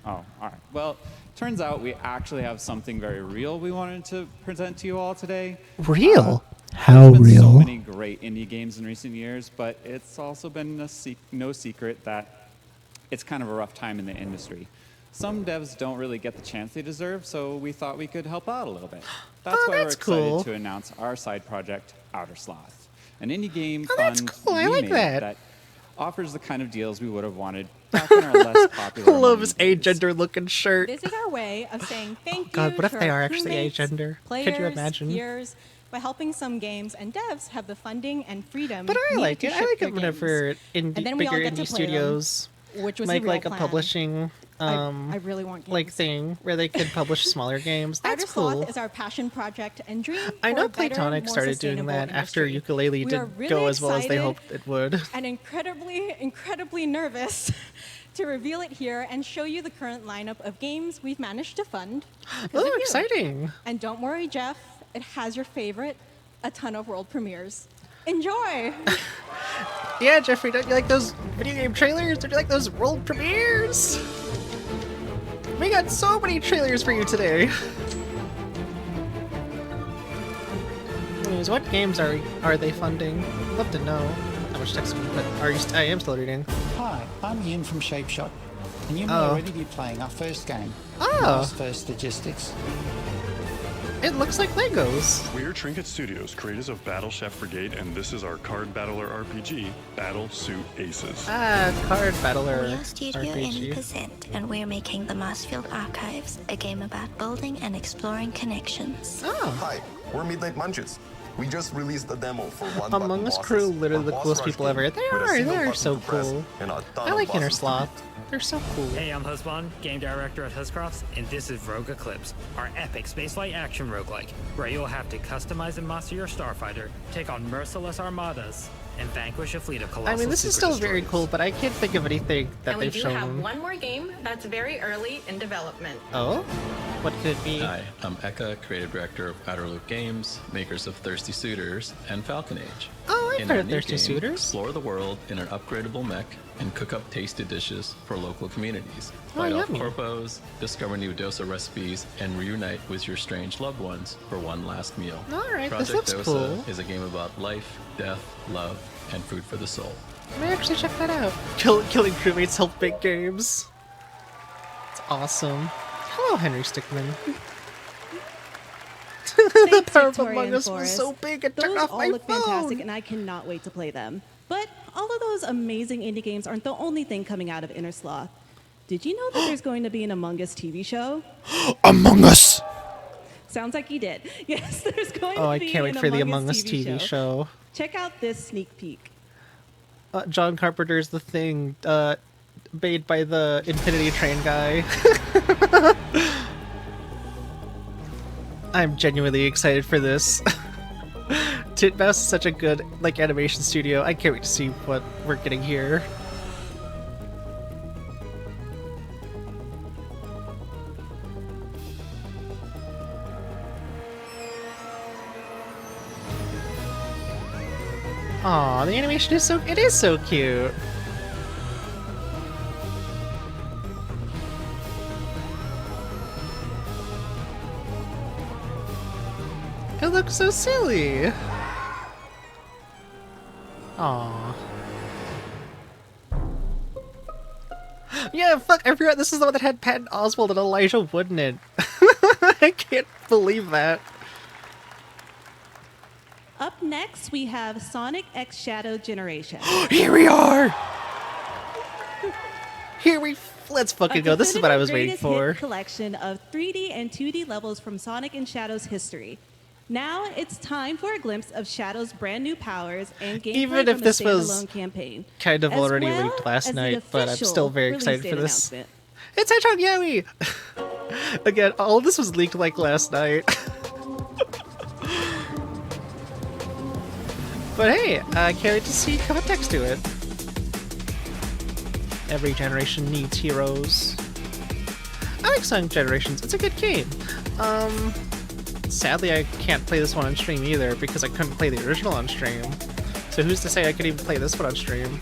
oh, all right. Well, turns out we actually have something very real we wanted to present to you all today. Real? How There's been real? so many great indie games in recent years, but it's also been no secret that it's kind of a rough time in the industry. Some devs don't really get the chance they deserve, so we thought we could help out a little bit. That's why we're excited cool. to announce our side project, Outer Sloth, an indie game that's fund cool. I we like made that. offers the kind of deals we would have wanted back in our less popular I love indie his days. agender looking shirt. This is our way of saying thank God, you what if to they our are actually crewmates, agender? players, Could you imagine? peers, by helping some games and devs have the funding and freedom. But I needed like to it. I ship like their it whenever games. And then we all bigger get to indie play them, studios which was make the real like a plan. publishing I really want like games. thing where they could publish smaller games. That's Outer cool. Sloth is our passion project and dream I for know a better, Playtonic more started doing sustainable that after industry. Ukulele We are didn't really go as well as they excited hoped it would. And incredibly nervous to reveal it here and show you the current lineup of games we've managed to fund. because Oh, of you. exciting. And don't worry, Jeff. it has your favorite, a ton of world premieres. Enjoy! Yeah, Jeffrey, don't you like those video game trailers? Don't you like those world premieres? We got so many trailers for you today. Anyways, what games are they funding? I'd love to know. How much text but I am still reading. Hi, I'm Ian from Shape Shot, and you may already be playing our first game. Oh. First Logistics. It looks like Legos. We're Trinket Studios, creators of Battle Chef Brigade, and this is our card battler RPG, Battle Suit Aces. Ah, card battler We are Studio RPG. 80%, and we're making the Marsfield Archives, a game about building and exploring connections. Oh. Hi, we're Midnight Munches. We just released a demo for one Among Us crew, literally the coolest people ever. They're so cool. I like Inner Sloth. They're so cool. Hey, I'm Husband, game director at Huscrofts, and this is Rogue Eclipse, our epic spaceflight action roguelike, where you'll have to customize and master your starfighter, take on merciless armadas, and vanquish a fleet of colossal I mean, this is still very cool, but I can't think of anything that And we they've do shown. have one more game that's very early in development. Oh? What could it be? Hi, I'm Eka, creative director of Outer Loop Games, makers of Thirsty Suitors and Falcon Age. Oh, I've In heard our of new Thirsty game, Suitors. Explore the world in an upgradable mech and cook up tasty dishes for local communities. Oh, Fight off yummy. corpos, discover new dosa recipes, and reunite with your strange loved ones for one last meal. Alright, this Project looks Dosa cool. is a game about life, death, love, and food for the soul. I may actually check that out. Killing crewmates help make games. It's awesome. Hello, Henry Stickmin. The Power of Among Us was so big it took Those off all my look phone. fantastic, and I cannot wait to play them. But all of those amazing indie games aren't the only thing coming out of Inner Sloth. Did you know that there's going to be an Among Us TV show? Among Us! Sounds like you did. Yes, there's going Oh, to I be can't wait an for the Among Us TV show. Check out this sneak peek. John Carpenter's The Thing, made by the Infinity Train guy. I'm genuinely excited for this. Titmouse is such a good animation studio. I can't wait to see what we're getting here. Aw, the animation is so cute. It looks so silly. Aw. Yeah, fuck, I forgot this is the one that had Patton Oswalt and Elijah Wood in it. I can't believe that. Up next, we have Sonic X Shadow Generation. Here we are! Let's fucking go. This is what I was waiting Greatest for. hit collection of 3D and 2D levels from Sonic and Shadow's history. Now it's time for a glimpse of Shadow's brand new powers and gameplay Even if from this the was standalone campaign, kind of as already well leaked last as the night, but I'm official still very release excited date for this. announcement. It's Hedgehog Yowie! Again, all of this was leaked last night. But hey, I can't wait to see context to it. Every generation needs heroes. I like Sonic Generations. It's a good game. Sadly, I can't play this one on stream either because I couldn't play the original on stream. So who's to say I could even play this one on stream?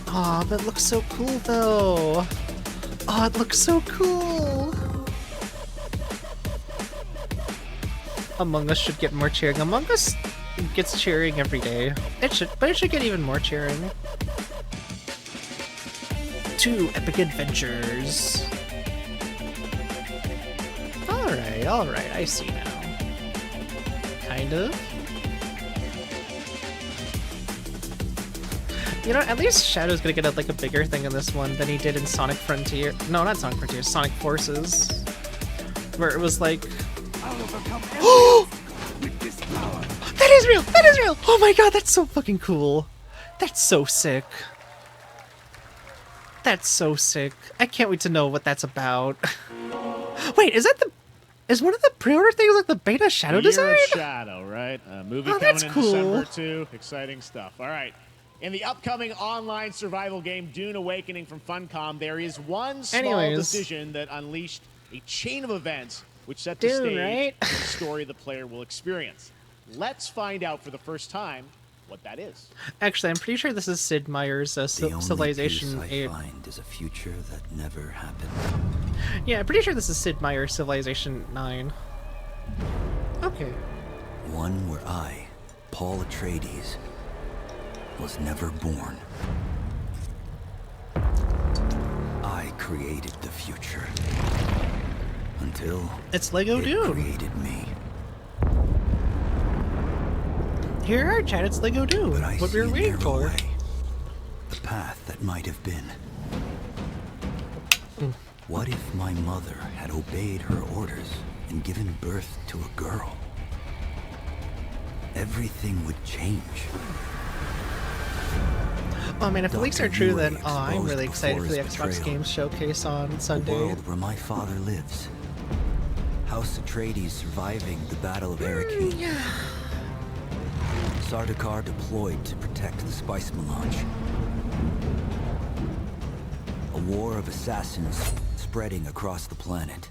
Aw, but it looks so cool though. Oh, it looks so cool. Among Us should get more cheering. Among Us gets cheering every day. But it should get even more cheering. 2 epic adventures. Alright, I see now. Kind of. You know, at least Shadow's gonna get a bigger thing in this one than he did in Sonic Frontier. No, not Sonic Frontier, Sonic Forces. Where it was like... Oh! That is real! That is real! Oh my god, that's so fucking cool. That's so sick. That's so sick. I can't wait to know what that's about. Wait, is one of the pre-order things like the beta Shadow design? Year of Shadow, right? Movie coming that's in cool. December too. Exciting stuff. All right. In the upcoming online survival game Dune Awakening from Funcom, there is one small decision that unleashed a chain of events which set the Dune, stage right? for the story the player will experience. Let's find out for the first time what that is. Actually, I'm pretty sure this is Sid Meier's Civilization 8. I find is a future that never happened. Yeah, I'm pretty sure this is Sid Meier's Civilization 9. Okay. One where I, Paul Atreides, was never born. I created the future. Until it's Lego Dune. Created me. Here are chat, it's Lego Dune. What we were waiting for. The path that might have been. What if my mother had obeyed her orders and given birth to a girl? Everything would change. Oh man, if the leaks are true, then I'm really excited for the Xbox Games Showcase on Sunday. The world where my father lives. House Atreides surviving the Battle of Arrakeen. Yeah. Sardaukar deployed to protect the spice melange. A war of assassins spreading across the planet.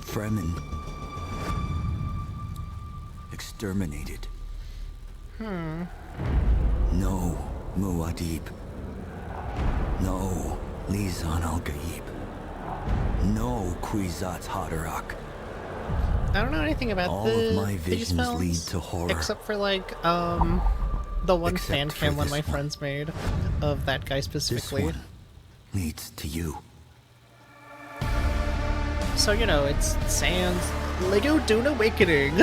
Fremen exterminated. No Muad'Dib. No Lisan al-Gaib. No Kwisatz Haderach. I don't know anything about All of my these visions films, lead to horror. except for like the one fan cam one my friends made of that guy specifically. This one leads to you. So you know, it's Sans Lego Dune Awakening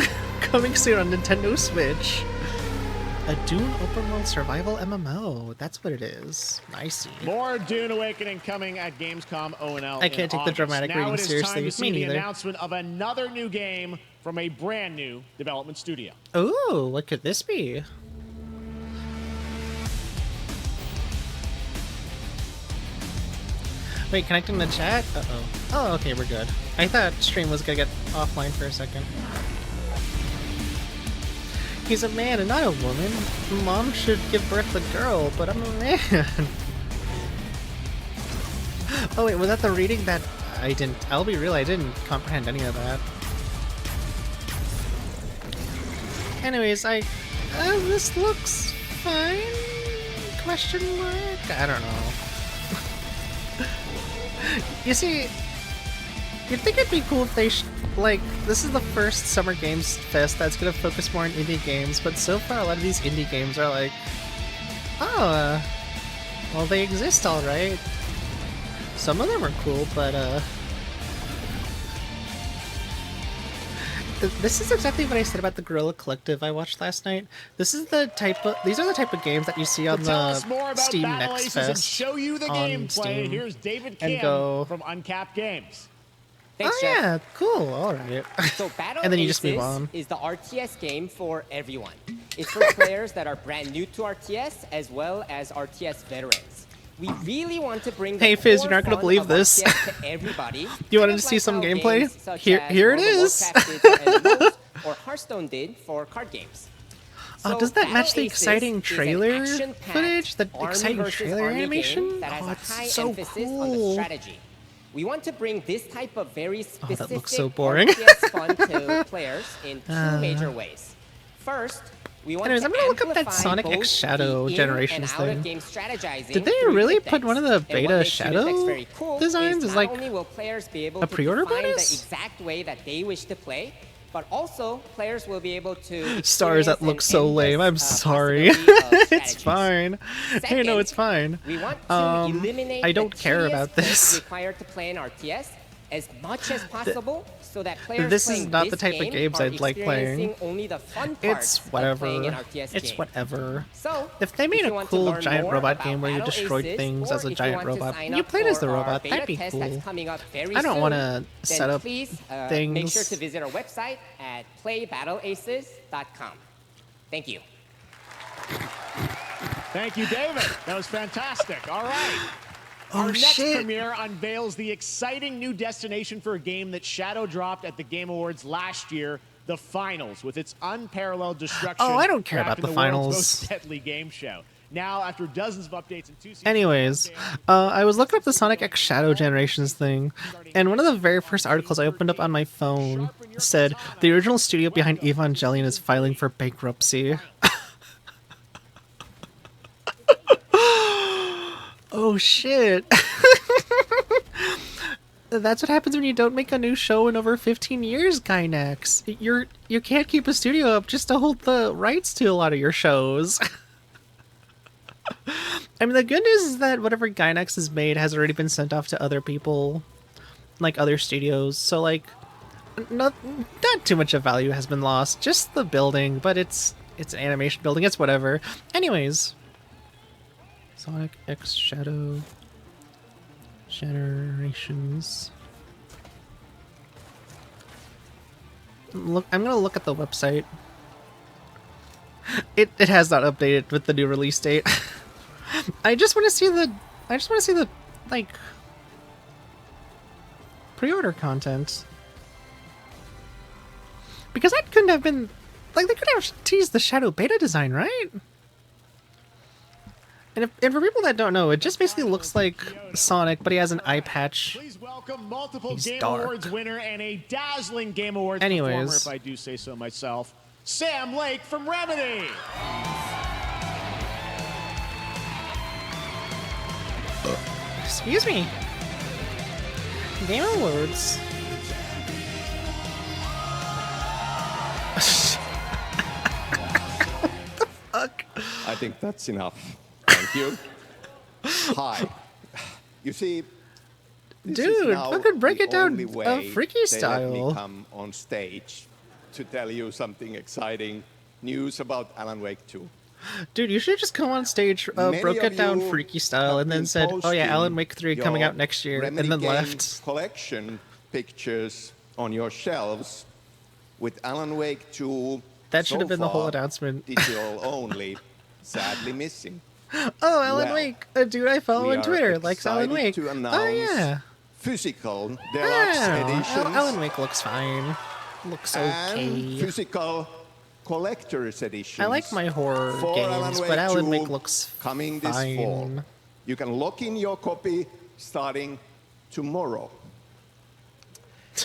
coming soon on Nintendo Switch. A Dune open world survival MMO. That's what it is. I see. More Dune Awakening coming at Gamescom O&L. I can't take the dramatic reading seriously. Now it is time to see Me the neither. announcement of another new game from a brand new development studio. Ooh, what could this be? Wait, connecting the chat? Uh-oh. Oh, okay, we're good. I thought stream was gonna get offline for a second. He's a man and not a woman. Mom should give birth a girl, but I'm a man. Oh wait, was that the reading that I didn't... I'll be real, I didn't comprehend any of that. Anyways, this looks fine? Question mark? I don't know. You see, you'd think it'd be cool if they like, this is the first Summer Games Fest that's gonna focus more on indie games, but so far a lot of these indie games are like, oh, well they exist alright. Some of them are cool, but this is exactly what I said about the Guerrilla Collective I watched last night. These are the type of games that you see on the Steam Next Fest and show you the gameplay. Steam. Here's David Kim from Uncapped Games. Thanks, oh yeah, cool, alright. So Battle And then you just move Aces on. is the RTS game for everyone. It's for players that are brand new to RTS as well as RTS veterans. We really want to bring the Hey Fizz, core you're not gonna fun believe of this. RTS to everybody. You wanted Just to see like some how gameplay? games such Here as it World of is. Warcraft did for MMOs, or Hearthstone did for card games. Oh, So does that Battle match the Aces exciting is an trailer action-packed footage? The army exciting versus trailer army animation? game that has Oh, a it's high so emphasis on the cool. strategy. We want to bring this type of very specific that looks so boring. RTS fun to players in two major ways. First, we want Anyways, to I'm gonna look up that amplify Sonic both X Shadow the in- Generations and thing. out-of-game strategizing Did they through really unit put one of the decks. And what beta makes unit decks Shadow very cool designs is as not like only will players be able a to pre-order define the bonus? exact way that they wish to play, but also players will be able to Stars that look so lame. I'm sorry. It's fine. Hey, no, it's fine. We want to eliminate I don't the care tedious about steps this. required to play an RTS as much as possible, so that players This is playing not this the type of game games are I'd like playing. experiencing only the fun It's parts of whatever. playing an RTS It's game. whatever. So, If they made if you a want to cool learn giant more robot about game where you Battle destroyed Aces, things or as a if giant want to robot, sign and you up played as the for our robot, beta that'd be test cool. that's coming up very I don't soon, want to then set up please, things. make sure to visit our website at playbattleaces.com. Thank you. Thank you, David. That was fantastic. All right. Oh, Our next shit. premiere unveils the exciting new destination for a game that Shadow dropped at the Game Awards last year, the Finals, with its unparalleled destruction. Oh, I don't care wrapped about in the world's Finals. most deadly game show. Now, after dozens of updates and 2 seasons. Anyways, I was looking up the Sonic X Shadow Generations thing, and one of the very first articles I opened up on my phone said the original studio behind Evangelion is filing for bankruptcy. Oh shit. That's what happens when you don't make a new show in over 15 years, Gynax. You can't keep a studio up just to hold the rights to a lot of your shows. I mean, the good news is that whatever Gynax has made has already been sent off to other people, like other studios. So, like, not too much of value has been lost. Just the building, but it's an animation building. It's whatever. Anyways, Sonic X Shadow Generations. Look, I'm gonna look at the website. It has not updated with the new release date. I just want to see the like pre-order content, because that couldn't have been like, they could have teased the Shadow Beta design, right? And for people that don't know, it just basically looks like Sonic, but he has an eye patch. Please welcome multiple He's Game dark. Awards winner and a dazzling Game Awards Anyways. performer, if I do say so myself, Sam Lake from Remedy. Excuse me. Game Awards. Fuck. I think that's enough. Thank you. Hi. You see, this Dude, is now fucking break the it down only way freaky they style. let me come on stage to tell you something exciting news about Alan Wake 2. Dude, you should just come on stage, Many broke of it down you freaky style, have and then been said, "Oh yeah, posting Alan Wake 3 coming your out next year," and Remedy then game left. collection pictures on your shelves with Alan Wake 2. That should so have been the whole far announcement. Digital only, sadly missing. Oh, Alan Well, Wake, a dude I follow we on are Twitter, likes Alan excited Wake. to Oh announce yeah. Physical deluxe editions Alan Wake looks fine. Looks and okay. physical collector's editions. I like my horror for Alan games, Wake but Alan 2 Wake looks coming this fine. fall. You can lock in your copy starting tomorrow.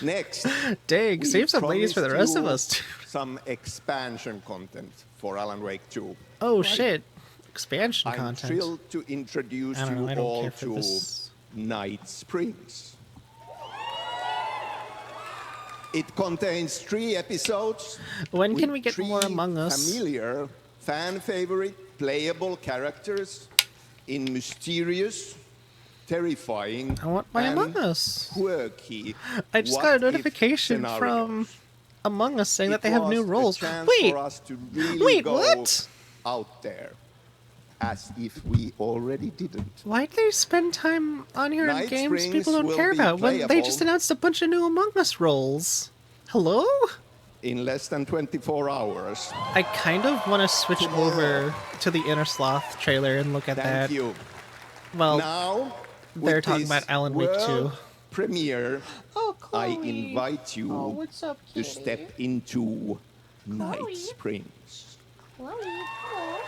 Next, Dang, we save some ladies for the rest of promised us. you some expansion content for Alan Wake 2. Oh shit. Expansion I'm content. thrilled to introduce I don't know, I you don't all care for to this. Night Springs. It contains 3 episodes. When can with we get 3 more Among Us? familiar, fan-favorite, playable characters in mysterious, terrifying, I want my and Among Us. quirky I just got a what-if notification scenarios. from Among Us saying It that they have new was a roles. chance Wait, for us to really wait, go what? out there, as if we already didn't. Why'd they spend time on here in Night games Springs people don't will care be about when they playable. just announced a bunch of new Among Us roles? Hello? In less than 24 hours. I kind of want to switch over to the Inner Sloth trailer and look at Thank that. you. Well, Now, they're with talking this about Alan Wake 2. world premiere, Oh, I Chloe. invite you Oh, what's up, to kitty? step into Night Chloe. Springs. Chloe, hello.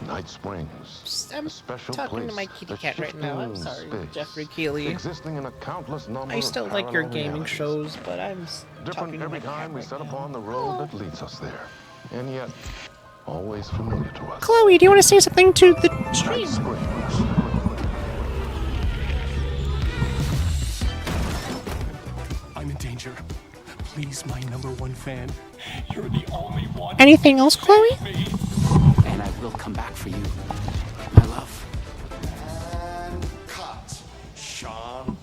Night Springs. I'm a special talking to place my kitty that cat right now. I'm shifts sorry, in space, Jeffrey Keighley. Existing in a countless number I still of like your parallel gaming realities. shows, but I'm Different talking to my every cat time we right set now. upon the road that leads us there. And yet, always familiar to us. Chloe, do you want to say something to the Night stream? Springs. I'm in danger. Please, my #1 fan. You're the only one. Anything else, Chloe? And I will come back for you, my love. Cut. Sean,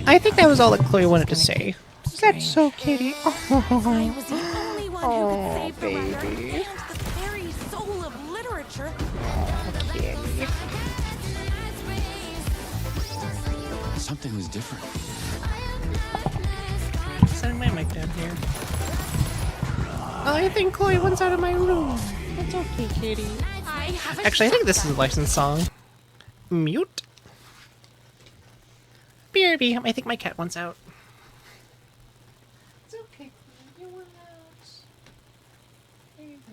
I think that was all that Chloe wanted to say. That's so kitty. I was the only one who could save the writer baby. and the very soul of literature. Something was different. Setting my mic down here. Oh, I think Chloe wants out of my room. It's okay, kitty. Actually, I think this is a licensed song. Mute. BRB, I think my cat wants out. It's okay, you want out. There you go.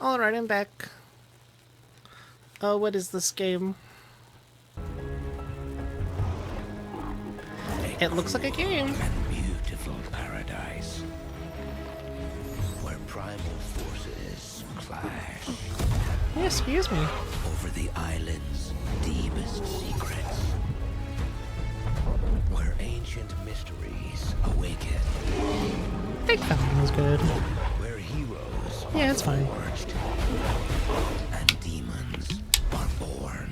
Alright, I'm back. Oh, what is this game? It looks like a game. Beautiful paradise where primal forces clash. Yeah, excuse me. Over the island's deepest secrets, where ancient mysteries awaken. I think that one was good. Where heroes Yeah, it's fine. forged and demons are born.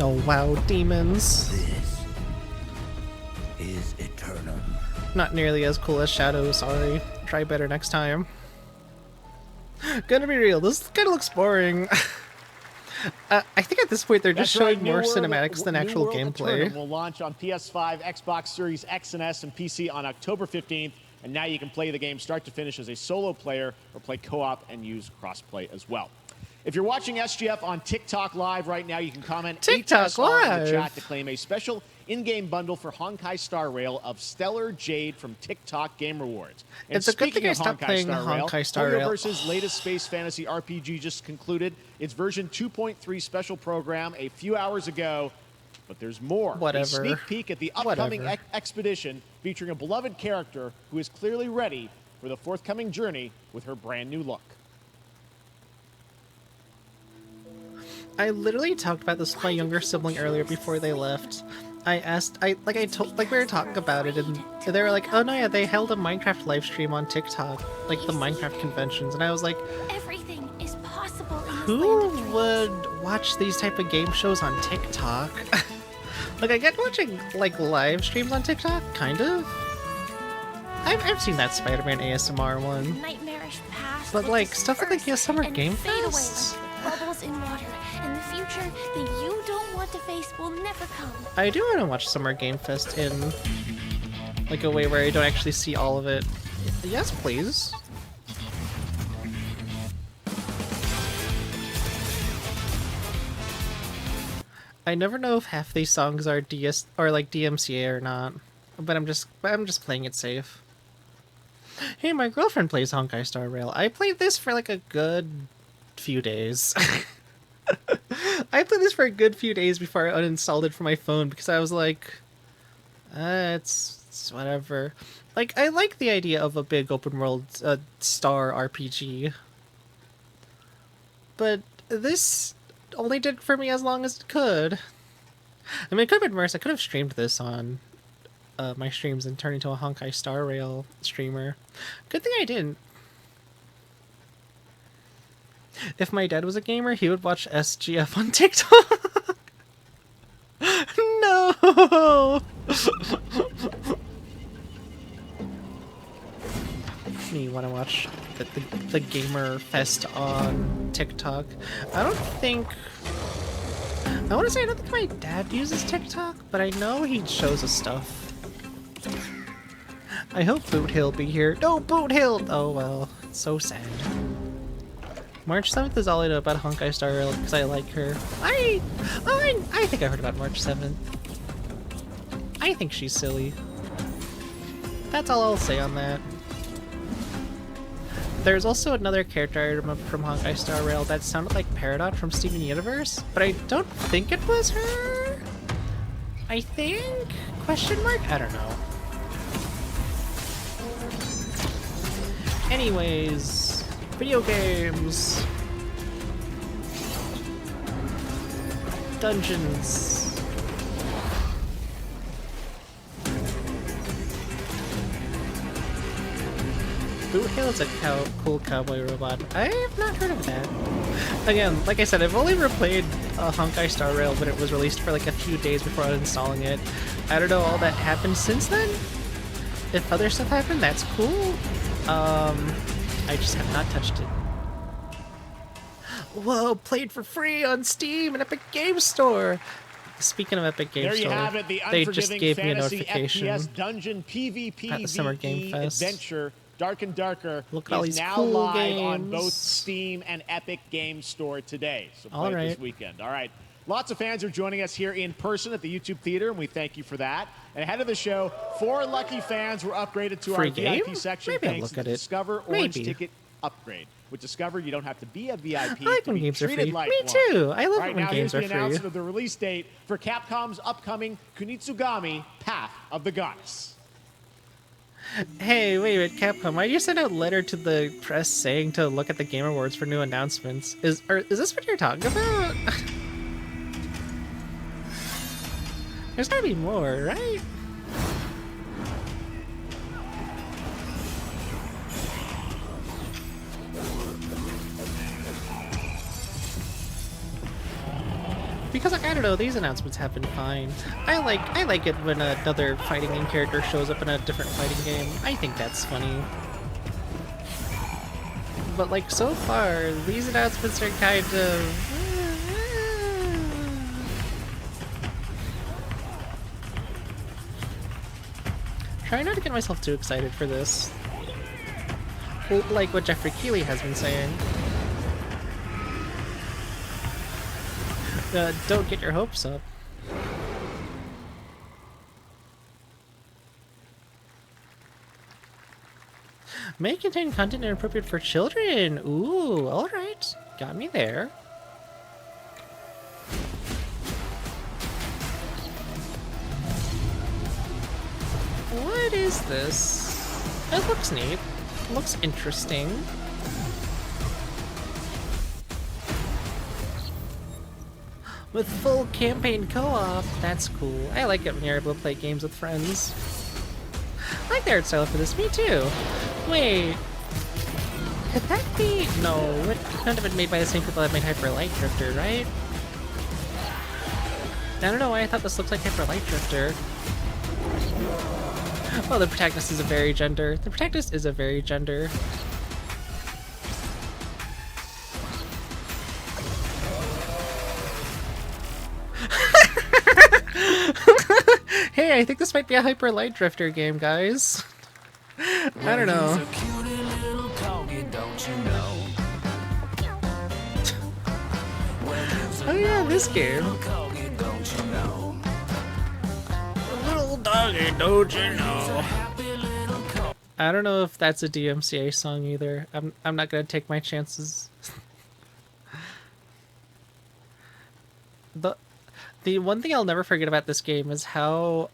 Oh wow, demons. This is eternal. Not nearly as cool as Shadow, sorry. Try better next time. Gonna be real, this kind of looks boring. I think at this point they're just showing more cinematics than actual gameplay. Eternum will launch on PS5, Xbox Series X and S, and PC on October 15th. And now you can play the game start to finish as a solo player or play co-op and use crossplay as well. If you're watching SGF on TikTok Live right now, you can comment TikTok HSR in Live. the chat to claim a special in-game bundle for Honkai Star Rail of Stellar Jade from TikTok Game Rewards. And It's a good thing I stopped playing Honkai Star Rail. Versus latest space fantasy RPG just concluded its version 2.3 special program a few hours ago, but there's more. Whatever. A sneak peek at the upcoming Whatever. expedition featuring a beloved character who is clearly ready for the forthcoming journey with her brand new look. I literally talked about this with my younger sibling earlier before they left. I asked, we were talking about it, and they were like, oh no, yeah, they held a Minecraft live stream on TikTok, like the Minecraft conventions, and I was like, Everything is possible in this who land of dreams. would watch these type of game shows on TikTok? Like, I get watching, like, live streams on TikTok, kind of. I've seen that Spider-Man ASMR one. Nightmarish past But, will like, stuff at the disperse Summer and Game fade away Fest? like bubbles in water, and the future that you don't want to face will never come. I do want to watch Summer Game Fest in, like, a way where I don't actually see all of it. Yes, please. I never know if half these songs are DS or like DMCA or not, but I'm just playing it safe. Hey, my girlfriend plays Honkai Star Rail. I played this for like a good few days. I played this for a good few days before I uninstalled it from my phone because I was like, it's whatever. Like, I like the idea of a big open world star RPG, but this only did for me as long as it could. I mean, it could have been worse. I could have streamed this on my streams and turned into a Honkai Star Rail streamer. Good thing I didn't. If my dad was a gamer, he would watch SGF on TikTok. No! Me want to watch the Gamer Fest on TikTok. I want to say I don't think my dad uses TikTok, but I know he shows us stuff. I hope Boot Hill be here. No, Boot Hill! Oh well, it's so sad. March 7th is all I know about Honkai Star Rail because I like her. I think I heard about March 7th. I think she's silly. That's all I'll say on that. There's also another character I remember from Honkai Star Rail that sounded like Peridot from Steven Universe, but I don't think it was her? I think? Question mark? I don't know. Anyways, video games. Dungeons. Boot Hill is a cool cowboy robot. I have not heard of that. Again, like I said, I've only ever played Honkai Star Rail when it was released for like a few days before uninstalling it. I don't know all that happened since then. If other stuff happened, that's cool. I just have not touched it. Whoa, played for free on Steam and Epic Games Store. Speaking of Epic Games Store, there you have it, the they just unforgiving gave me a fantasy notification FPS dungeon PvP at the Summer Game Fest. adventure Dark and Darker Look at all is these now cool live on games. both Steam and Epic Games Store today. So play All it this right. weekend. All right. Lots of fans are joining us here in person at the YouTube Theater, and we thank you for that. And ahead of the show, 4 lucky fans were upgraded to Free our game? VIP section Maybe I'll thanks look to at the it. Discover Orange Maybe. Ticket upgrade. With Discover, you don't have to be a VIP I like to when be games are treated free. like Me one. too. I love Right it when now, games here's are the free. announcement of the release date for Capcom's upcoming Kunitsugami Path of the Goddess. Hey, wait a minute, Capcom. Why did you send out a letter to the press saying to look at the Game Awards for new announcements? Is this what you're talking about? There's gotta be more, right? Because like, I don't know, these announcements have been fine. I like it when another fighting game character shows up in a different fighting game. I think that's funny. But like so far, these announcements are kind of trying not to get myself too excited for this. Like what Jeffrey Keighley has been saying. Don't get your hopes up. May contain content inappropriate for children. Ooh, alright. Got me there. What is this? It looks neat. It looks interesting. With full campaign co-op, that's cool. I like it when you're able to play games with friends. I like the art style for this, me too. Wait, could that be? No, it couldn't have been made by the same people that made Hyper Light Drifter, right? I don't know why I thought this looked like Hyper Light Drifter. Oh, the protagonist is a very gender. The protagonist is a very gender. Hey, I think this might be a Hyper Light Drifter game, guys. I don't know. Oh yeah, this game. Little doggy, don't you know? I don't know if that's a DMCA song either. I'm not gonna take my chances. The one thing I'll never forget about this game is how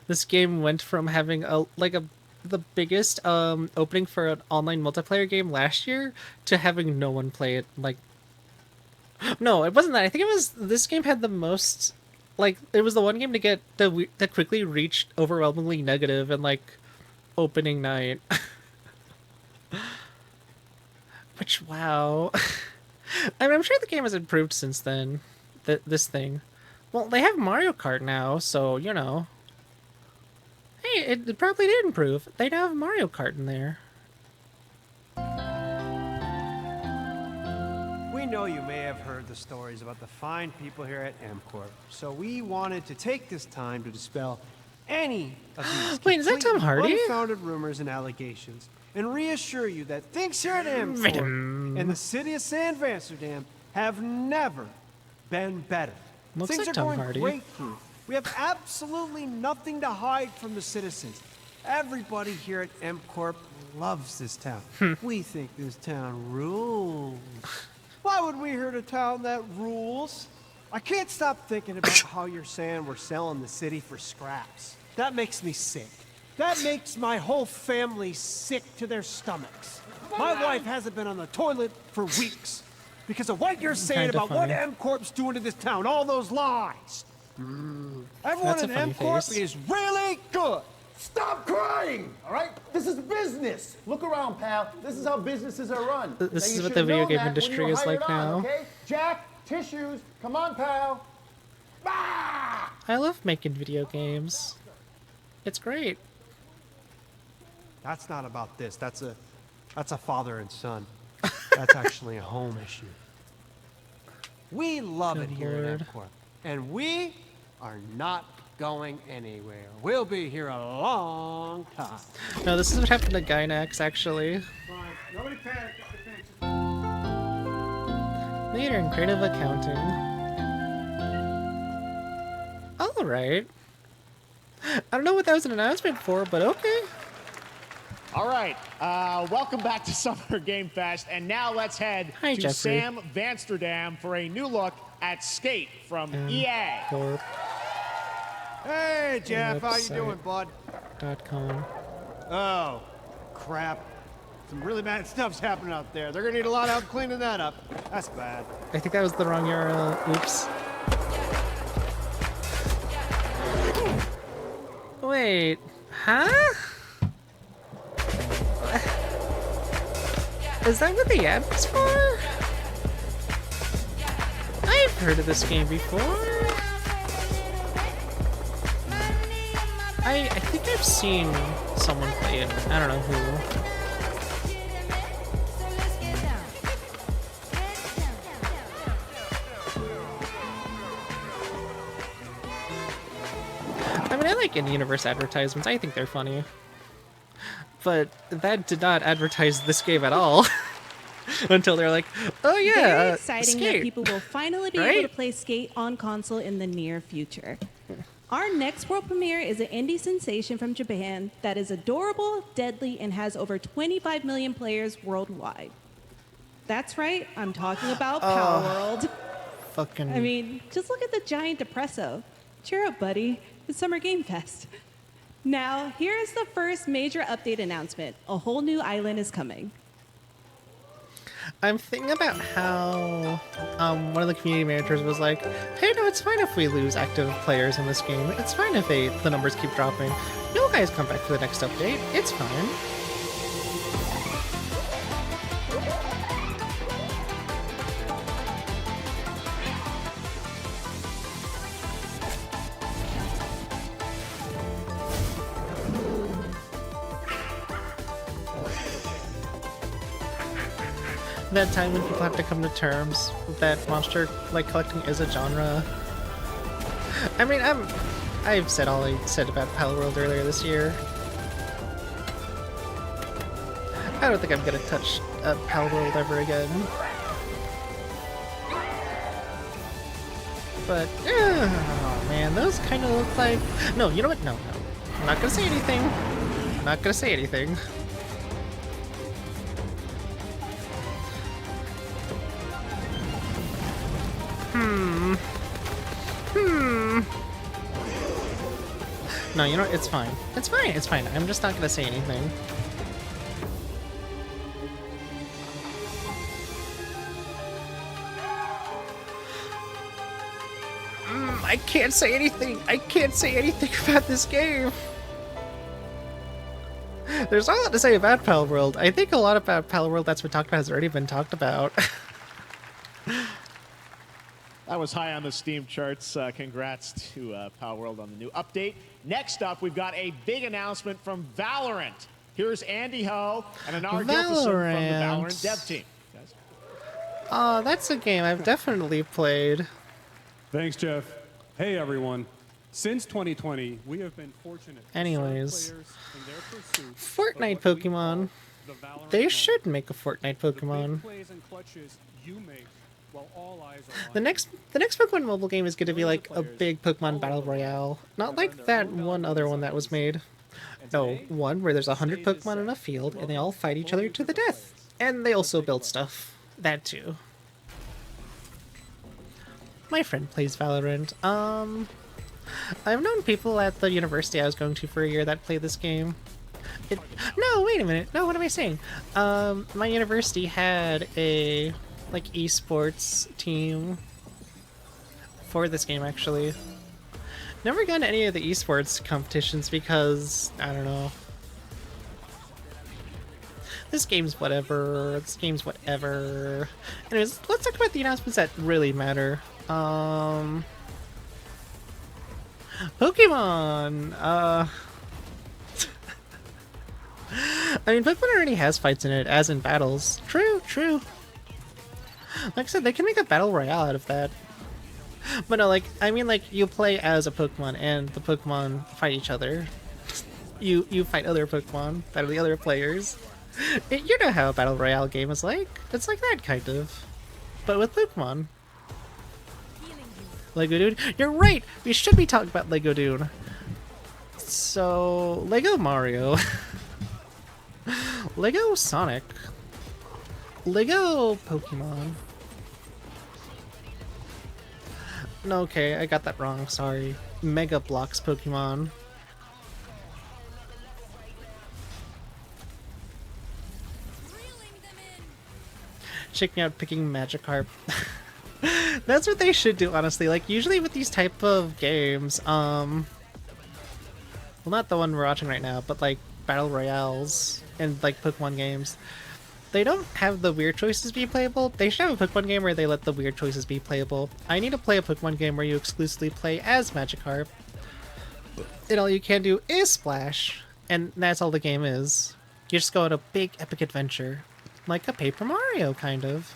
this game went from having the biggest opening for an online multiplayer game last year to having no one play it. Like, no, it wasn't that. I think it was this game had the most, like, it was the one game to get that quickly reached overwhelmingly negative and like opening night. Which, wow. I mean, I'm sure the game has improved since then. This thing. Well, they have Mario Kart now, so, you know. Hey, it probably did improve. They now have Mario Kart in there. We know you may have heard the stories about the fine people here at MCorp, so we wanted to take this time to dispel any of these Wait, is that Tom Hardy? unfounded rumors and allegations, and reassure you that things here at MCorp and the city of San Amsterdam have never been better. Looks Things like are Tom going Hardy. great here. We have absolutely nothing to hide from the citizens. Everybody here at MCorp loves this town. We think this town rules. Why would we hurt a town that rules? I can't stop thinking about how you're saying we're selling the city for scraps. That makes me sick. That makes my whole family sick to their stomachs. My wife hasn't been on the toilet for weeks because of what you're saying Kinda about what funny. MCorp's doing to this town, all those lies. Everyone That's a in funny MCorp face. is really good. Stop crying, all right? This is business. Look around, pal. This is how businesses are run. This Now, is you what should the have video known game that when industry you were is like hired on, now. Okay? Jack, tissues. Come on, pal. I love making video games. It's great. That's not about this. That's a father and son. That's actually a home issue. We love it Good here Lord. at MCorp, and we are not going anywhere. We'll be here a long time. No, this is what happened to Gynax, actually. Nobody panic. Leader in creative accounting. Alright. I don't know what that was an announcement for, but okay. All right, welcome back to Summer Game Fest, and now let's head to Jeffrey. Sam Vansterdam for a new look at Skate from EA. Hey, Jeff, how you Website. doing, bud? .com. Oh, crap. Some really bad stuff's happening out there. They're gonna need a lot of help cleaning that up. That's bad. I think that was the wrong URL. Oops. Wait, huh? Is that what the ad was for? I've heard of this game before. I think I've seen someone play it. I don't know who. I mean, I like in-universe advertisements. I think they're funny. But that did not advertise this game at all. Until they're like, oh yeah, Very exciting Skate. that people will finally be able to play Skate on console in the near future. Our next world premiere is an indie sensation from Japan that is adorable, deadly, and has over 25 million players worldwide. That's right, I'm talking about Power World. Fucking. I mean, just look at the giant depresso. Cheer up, buddy. It's Summer Game Fest. Now, here is the first major update announcement. A whole new island is coming. I'm thinking about how one of the community managers was like, hey, no, it's fine if we lose active players in this game. It's fine if the numbers keep dropping. You guys come back for the next update. It's fine. That time when people have to come to terms with that monster like collecting is a genre. I mean, I've said all I said about Pal World earlier this year. I don't think I'm gonna touch Pal World ever again. But oh man, those kind of look like. No, you know what? No. I'm not gonna say anything. I'm not gonna say anything. No, you know what? It's fine. It's fine. It's fine. I'm just not gonna say anything. I can't say anything. I can't say anything about this game. There's a lot to say about Pal World. I think a lot about Pal World that's been talked about has already been talked about. That was high on the Steam charts. Congrats to Power World on the new update. Next up, we've got a big announcement from Valorant. Here's Andy Ho and Anar Gilfison from the Valorant dev team. Guys. Oh, that's a game I've definitely played. Thanks, Jeff. Hey, everyone. Since 2020, we have been fortunate. Anyways, Fortnite Pokemon. They should make a Fortnite Pokemon. The next Pokemon mobile game is going to be like a big Pokemon Battle Royale. Not like that one other one that was made. No, one where there's 100 Pokemon in a field and they all fight each other to the death. And they also build stuff. That too. My friend plays Valorant. I've known people at the university I was going to for a year that play this game. No, wait a minute. No, what am I saying? My university had a like esports team for this game actually. Never gone to any of the esports competitions because I don't know. This game's whatever. This game's whatever. Anyways, let's talk about the announcements that really matter. Pokemon! I mean, Pokemon already has fights in it, as in battles. True, true. Like I said, they can make a battle royale out of that. But no, like, I mean, like, you play as a Pokemon, and the Pokemon fight each other. You fight other Pokemon that are the other players. You know how a battle royale game is like. It's like that, kind of. But with Pokemon. Lego Dune. You're right! We should be talking about Lego Dune. So, Lego Mario. Lego Sonic. Lego Pokemon. No, okay, I got that wrong, sorry. Mega Bloks Pokemon. Check me out picking Magikarp. That's what they should do, honestly. Like, usually with these type of games, well, not the one we're watching right now, but like Battle Royales and like Pokemon games, they don't have the weird choices be playable. They should have a Pokemon game where they let the weird choices be playable. I need to play a Pokemon game where you exclusively play as Magikarp, and all you can do is splash, and that's all the game is. You just go on a big epic adventure. Like a Paper Mario, kind of.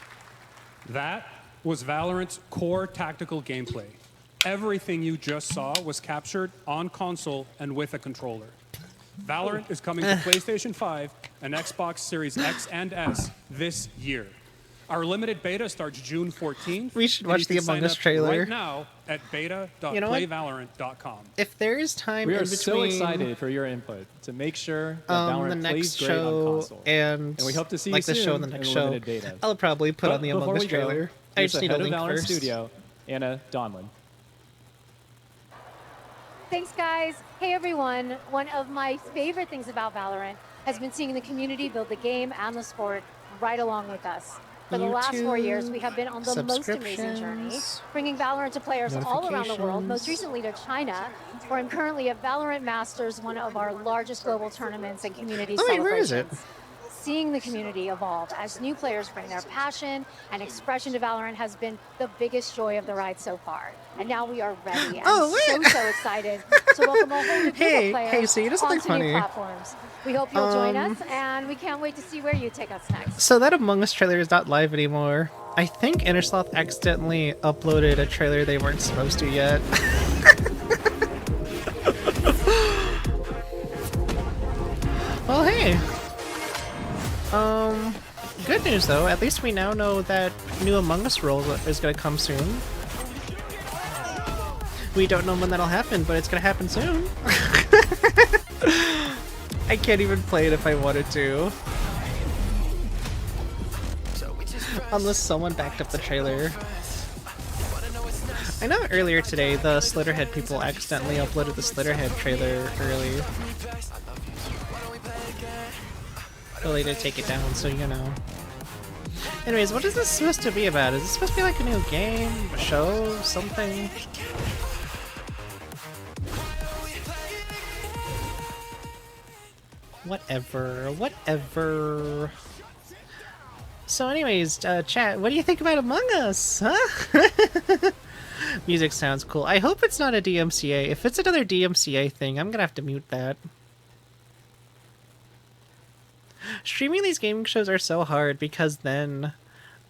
That was Valorant's core tactical gameplay. Everything you just saw was captured on console and with a controller. Valorant is coming to PlayStation 5 and Xbox Series X and S this year. Our limited beta starts June 14th. We should watch the Among Us trailer right now at beta.playvalorant.com. If there is time we in are between, so excited for your input to make sure that Valorant the next plays great on show console. and we hope to see like you the soon show and the next in show, limited beta. I'll probably put on the Among Us trailer. I just need a link Valorant first. Studio, Anna Donlin. Thanks, guys. Hey, everyone. One of my favorite things about Valorant has been seeing the community build the game and the sport right along with us. For the last 4 years, we have been on the most amazing journey, bringing Valorant to players all around the world, most recently to China, where I'm currently at Valorant Masters, one of our largest global tournaments and community celebrations. Where is it? Seeing the community evolve as new players bring their passion and expression to Valorant has been the biggest joy of the ride so far. And now we are ready and so excited to welcome a whole new group of players see, it doesn't look onto funny. new platforms. We hope you'll join us, and we can't wait to see where you take us next. So that Among Us trailer is not live anymore. I think Innersloth accidentally uploaded a trailer they weren't supposed to yet. Well, hey. Good news though. At least we now know that new Among Us role is gonna come soon. We don't know when that'll happen, but it's gonna happen soon. I can't even play it if I wanted to. Unless someone backed up the trailer. I know earlier today the Slitterhead people accidentally uploaded the Slitterhead trailer early. But they did take it down, so you know. Anyways, what is this supposed to be about? Is this supposed to be like a new game, a show, something? Whatever. So anyways, chat, what do you think about Among Us, huh? Music sounds cool. I hope it's not a DMCA. If it's another DMCA thing, I'm gonna have to mute that. Streaming these gaming shows are so hard because then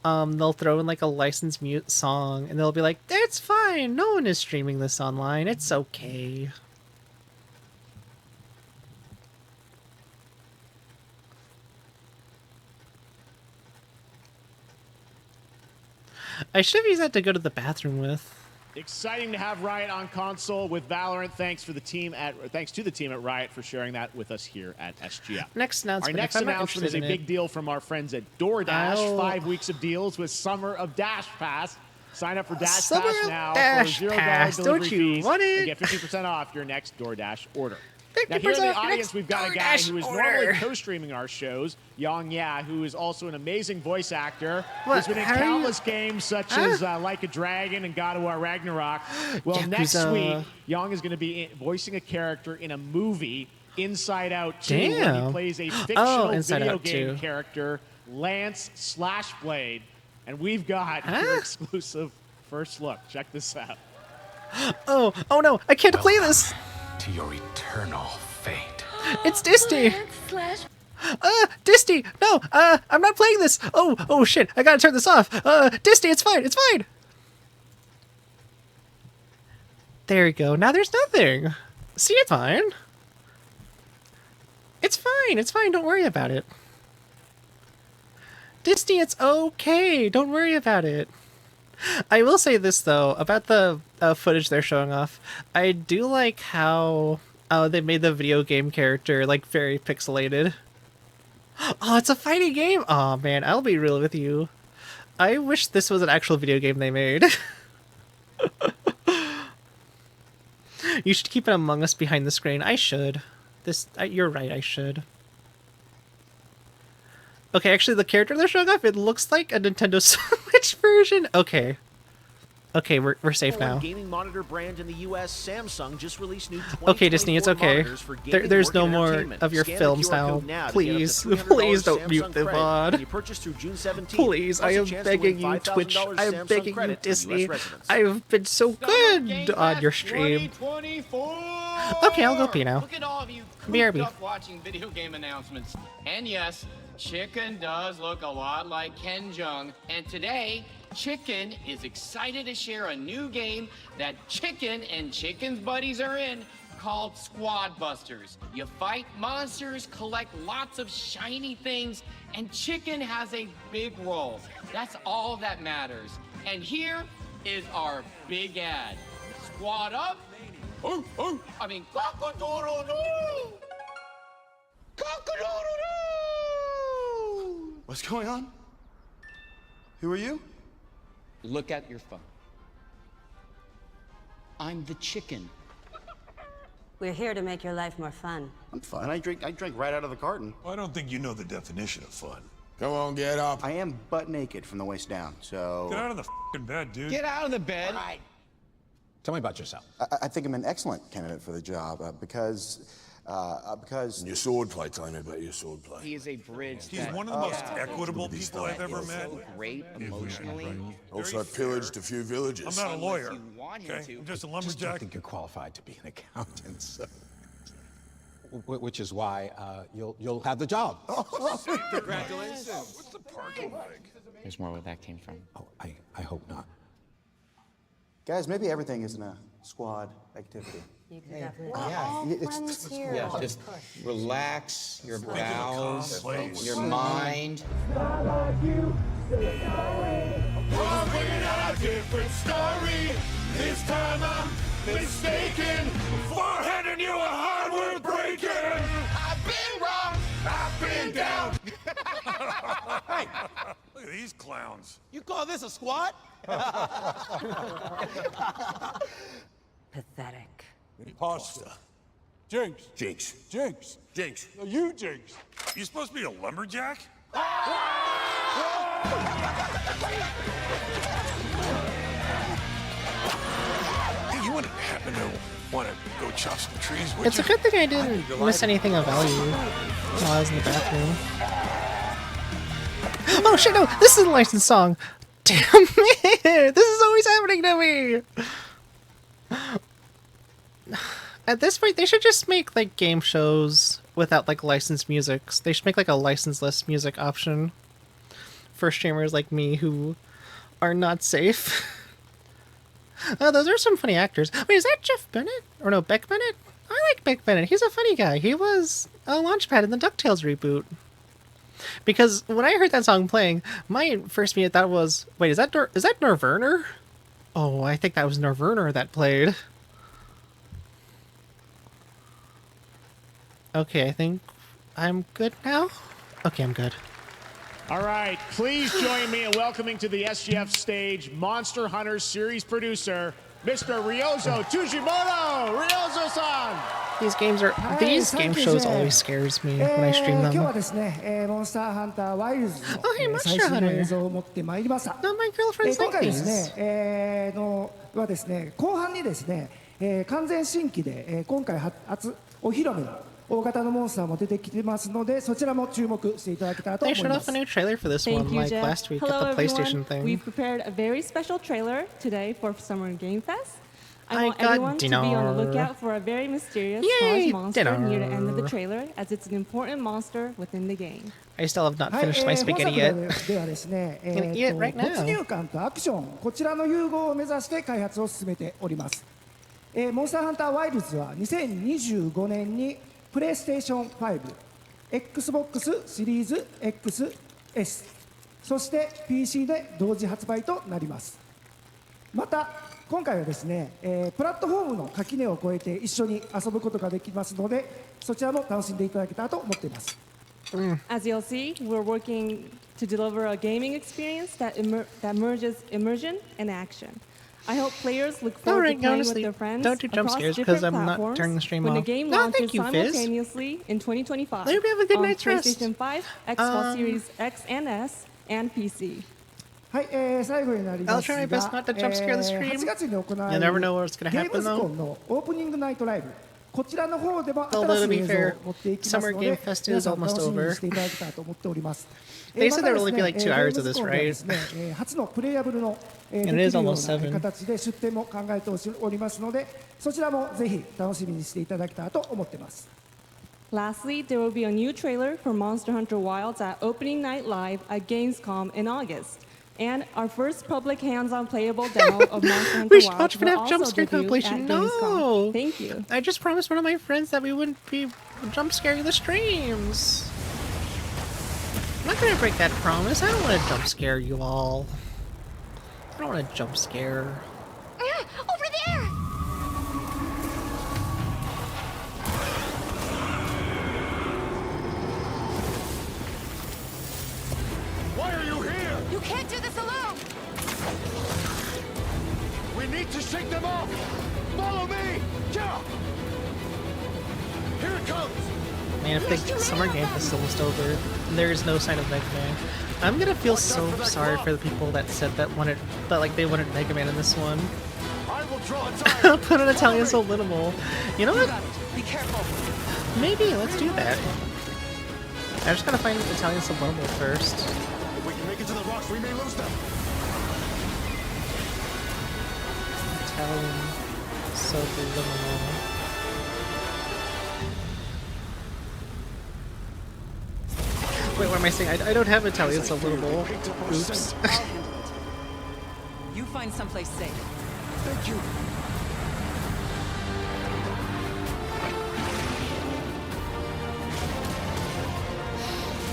they'll throw in like a licensed mute song and they'll be like, it's fine, no one is streaming this online, it's okay. I should have used that to go to the bathroom with. Exciting to have Riot on console with Valorant. Thanks to the team at Riot for sharing that with us here at SGF. Next announcement. Our next announcement is a big deal from our friends at DoorDash. 5 weeks of deals with Summer of Dash Pass. Sign up for Dash Pass now for $0 delivery fees and get 50% off your next DoorDash order. Now here in the audience, we've got a guy who is normally co-streaming our shows, yeaaaaaa, who is also an amazing voice actor. Who's been in countless games such as Like a Dragon and God of War Ragnarok. Well, next week, Yang is going to be voicing a character in a movie, Inside Out 2, where he plays a fictional video game character, Lance Slashblade. And we've got your exclusive first look. Check this out. Oh no, I can't play this! To your eternal fate. It's Disney! Disney! No! I'm not playing this! Oh shit, I gotta turn this off! Disney, it's fine, it's fine! There we go, now there's nothing! See, it's fine. It's fine, don't worry about it. Disney, it's okay, don't worry about it. I will say this though about the footage they're showing off. I do like how they made the video game character like very pixelated. Oh, it's a fighting game. Oh man, I'll be real with you. I wish this was an actual video game they made. You should keep an Among Us behind the screen. I should. You're right. I should. Okay, actually, the character they're showing off, it looks like a Nintendo Switch version. Okay. Okay, we're safe now. Gaming monitor brand in the US, Samsung just released new Okay, Disney, it's okay. There's no more of your films now. Please, please don't mute the VOD. Please, I am begging you, Twitch. I am begging you, Disney. I've been so good on your stream. Okay, I'll go pee now. Look at all of you BRB. up watching video game announcements. And yes, Chicken does look a lot like Ken Jeong. And today, Chicken is excited to share a new game that Chicken and Chicken's buddies are in called Squad Busters. You fight monsters, collect lots of shiny things, and Chicken has a big role. That's all that matters. And here is our big ad. Squad up. I mean, cock-a-doodle-doo! Cock-a-doodle-doo! What's going on? Who are you? Look at your phone. I'm the chicken. We're here to make your life more fun. I'm fine. I drink right out of the carton. I don't think you know the definition of fun. Come on, get up. I am butt naked from the waist down, so... Get out of the f***ing bed, dude. Get out of the bed. All right. Tell me about yourself. I think I'm an excellent candidate for the job because... Your swordplay, tell me about your swordplay. He is a bridge. He's one of the most equitable people I've ever met. So great emotionally. Also pillaged a few villages. I'm not a lawyer, okay? I'm just a lumberjack. I don't think you're qualified to be an accountant, so. Which is why you'll have the job. Congratulations. What's the parking like? There's more where that came from. Oh, I hope not. Guys, maybe everything isn't a squad activity. You can definitely. Yeah, just relax your bowels, your mind. A different story. This time I'm mistaken for handing you a hardware breaking. I've been wrong. I've been down. Hey, look at these clowns. You call this a squat? Pathetic. Pasta. Jinx. Jinx. Jinx. Jinx. No, you Jinx. You supposed to be a lumberjack? Hey, you wouldn't happen to want to go chop some trees, would It's you? a good thing I didn't miss anything of value while I was in the bathroom. Oh shit, no! This is a licensed song! Damn it! This is always happening to me! At this point, they should just make, like, game shows without, like, licensed music. They should make, like, a licenseless music option for streamers like me who are not safe. Those are some funny actors. Wait, is that Jeff Bennett? Or no, Beck Bennett? I like Beck Bennett. He's a funny guy. He was a Launchpad in the DuckTales reboot. Because when I heard that song playing, my first minute thought was, wait, is that Norverner? Oh, I think that was Norverner that played. Okay, I think I'm good now. Okay, I'm good. All right, please join me in welcoming to the SGF stage Monster Hunter series producer, Mr. Ryozo Tujimoto! Ryozo-san! These game shows always scares me when I stream them. 今日はですね、モンスターハンターワイルズの hey, 最新の映像を持ってまいりました。 Not my girlfriend's 今回 like ですね、 these. はですね、後半にですね、完全新規で、今回初お披露目の大型のモンスターも出てきてますので、そちらも注目していただけたらと They 思い showed ま off す。 a new trailer for this Thank one, you, like Jeff. last week Hello, at the PlayStation everyone. thing. We've prepared a very special trailer today for Summer Game Fest. I I want got everyone to be on the dinner. lookout for a very mysterious Yay, large monster dinner. near the end of the trailer, as it's an important monster within the game. I still have not はい、 finished my 本 spaghetti 作 yet. ではですね、 Gonna eat it right now. 没入感とアクション、こちらの融合を目指して開発を進めております。モンスターハンターワイルズは2025年にプレイステーション5、Xbox シリーズ XS、そして PC で同時発売となります。また今回はですね、プラットフォームの垣根を越えて一緒に遊ぶことができますので、そちらも楽しんでいただけたらと思っています。As you'll see, we're working to deliver a gaming experience that merges immersion and action. I hope players look forward to playing with their friends don't do jump across scares different because I'm not platforms turning the stream when the off. game No, launches thank you, Fizz. simultaneously in 2025 I hope you have a good on night's rest. PlayStation 5, Xbox Series X and S, and PC. はい、最後になりますが、 I'll try my best not to jump scare the stream. 8月に行われ You る never know what's gonna ゲー happen ムズ though. コンのオープニングナイトライブ、こちらの方でも Although 新 to しい be 映像 fair, を持っていきます Summer の Game で、 Fest 皆 is さん almost 楽しみに over. していただけたらと思っております。 They said また there で will す only ね be like 2 hours of ゲームズ this, コンでは right? ですね、初のプレイヤブルのでき And る it is ような almost 7. 形で出展も考えておりますので、そちらもぜひ楽しみにしていただけたらと思っています。 Lastly, there will be a new trailer for Monster Hunter Wilds at Opening Night Live at Gamescom in August. And our first public hands-on playable demo of Monster Hunter We should Wilds watch will FNAF jump also scare debut compilation. at No! Gamescom. Thank you. I just promised one of my friends that we wouldn't be jump scaring the streams. I'm not gonna break that promise. I don't want to jump scare you all. I don't want to jump scare. Over there! Why are you here? You can't do this alone! We need to shake them off! Follow me! Yeah! Here it comes! Man, if the Summer Game Fest is almost over, there is no sign of Mega Man. I'm gonna feel so sorry for the people that said that they wanted Mega Man in this one. I will draw a I'll put an Italian subliminal. You know what? Be careful! Maybe, let's do that. I just gotta find the Italian subliminal first. If we can make it to the rocks, we may lose them. Italian subliminal. Wait, what am I saying? I don't have Italian subliminal. Oops. You find someplace safe. Thank you.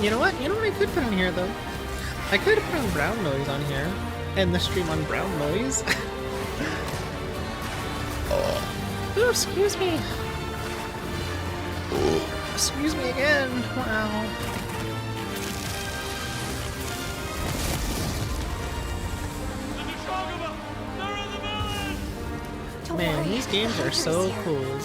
You know what? You know what I could put on here though? I could put on brown noise on here. And the stream on brown noise. Ooh, excuse me. Excuse me again. Wow. Man, these games are so cool.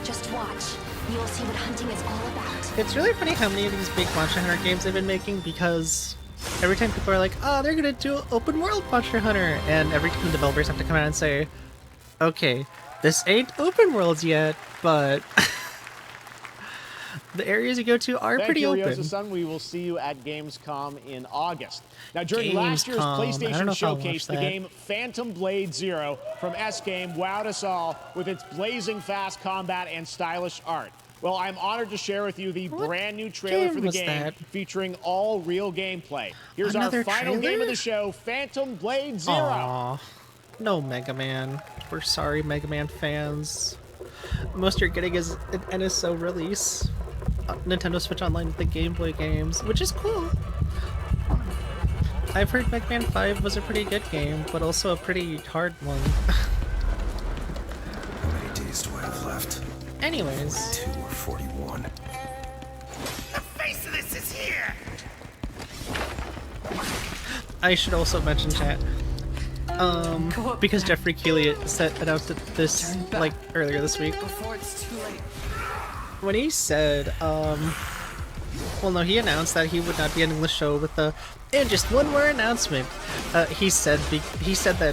Just watch. You will see what hunting is all about. It's really funny how many of these big Monster Hunter games they've been making, because every time people are like, oh, they're gonna do open world Monster Hunter, and every time the developers have to come out and say, okay, this ain't open worlds yet, but the areas you go to are pretty open. Son, we will see you at Gamescom in August. Now, during last year's PlayStation Showcase, the game Phantom Blade Zero from S-Game wowed us all with its blazing fast combat and stylish art. Well, I'm honored to share with you the brand new trailer for the game featuring all real gameplay. Here's our final game of the show, Phantom Blade Zero. Aww. No Mega Man. We're sorry, Mega Man fans. Most you're getting is an NSO release. Nintendo Switch Online with the Game Boy games, which is cool. I've heard Mega Man 5 was a pretty good game, but also a pretty hard one. How many days do I have left? Anyways. 42 or 41. The face of this is here! I should also mention, chat, because Jeffrey Keighley announced this like earlier this week. Before it's too late. When he said, well, no, he announced that he would not be ending the show with the, and just one more announcement. He said that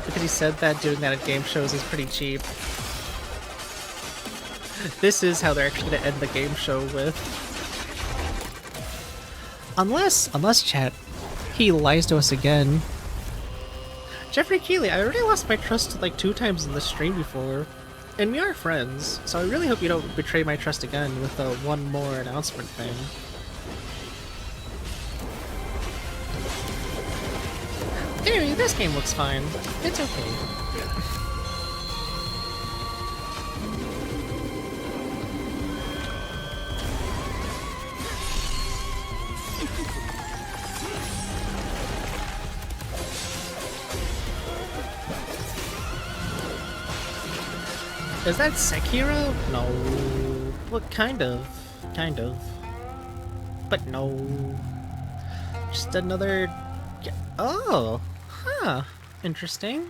because he said that doing that at game shows is pretty cheap. This is how they're actually going to end the game show with. Unless, chat, he lies to us again. Jeffrey Keighley, I already lost my trust like 2 times in the stream before. And we are friends, so I really hope you don't betray my trust again with a one more announcement thing. Anyway, this game looks fine. It's okay. Is that Sekiro? No. What kind of? Kind of. But no. Just another... Oh! Huh. Interesting.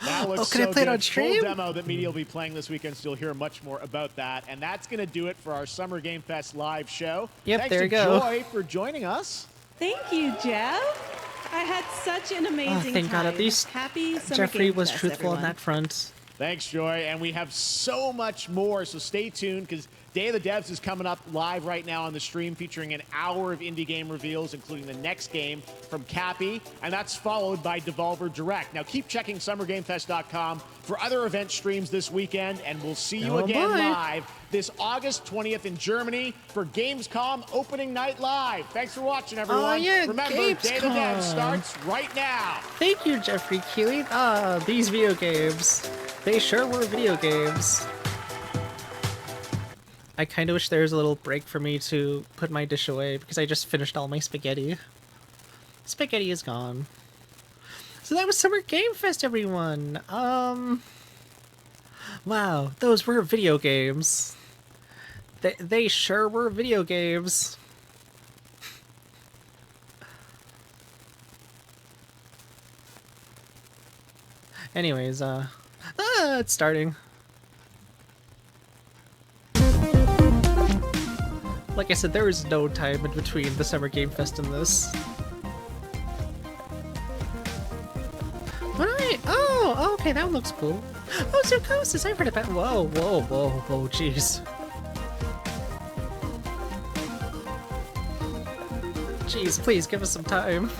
That looks can I play it on stream? Full demo that media will be playing this weekend, so you'll hear much more about that. And that's going to do it for our Summer Game Fest live show. Yep, Thanks there to you go. Joy for joining us. Thank you, Jeff. I had such an amazing thank time. God, at least Happy Summer Jeffrey Game was Fest, truthful on everyone. that front. Thanks, Joy. And we have so much more, so stay tuned because Day of the Devs is coming up live right now on the stream, featuring an hour of indie game reveals, including the next game from Cappy, and that's followed by Devolver Direct. Now keep checking SummerGameFest.com for other event streams this weekend, and we'll see you again live this August 20th in Germany for Gamescom Opening Night Live. Thanks for watching, everyone. Oh, yeah, Remember, Day of the Devs Gamescom. starts right now. Thank you, Jeffrey Kiwi. These video games. They sure were video games. I kind of wish there was a little break for me to put my dish away because I just finished all my spaghetti. Spaghetti is gone. So that was Summer Game Fest, everyone. Wow, those were video games. They sure were video games. Anyways, it's starting. Like I said, there is no time in between the Summer Game Fest and this. Oh, okay, that one looks cool. Oh, Zoocosis, I've heard about. Whoa, jeez. Jeez, please give us some time.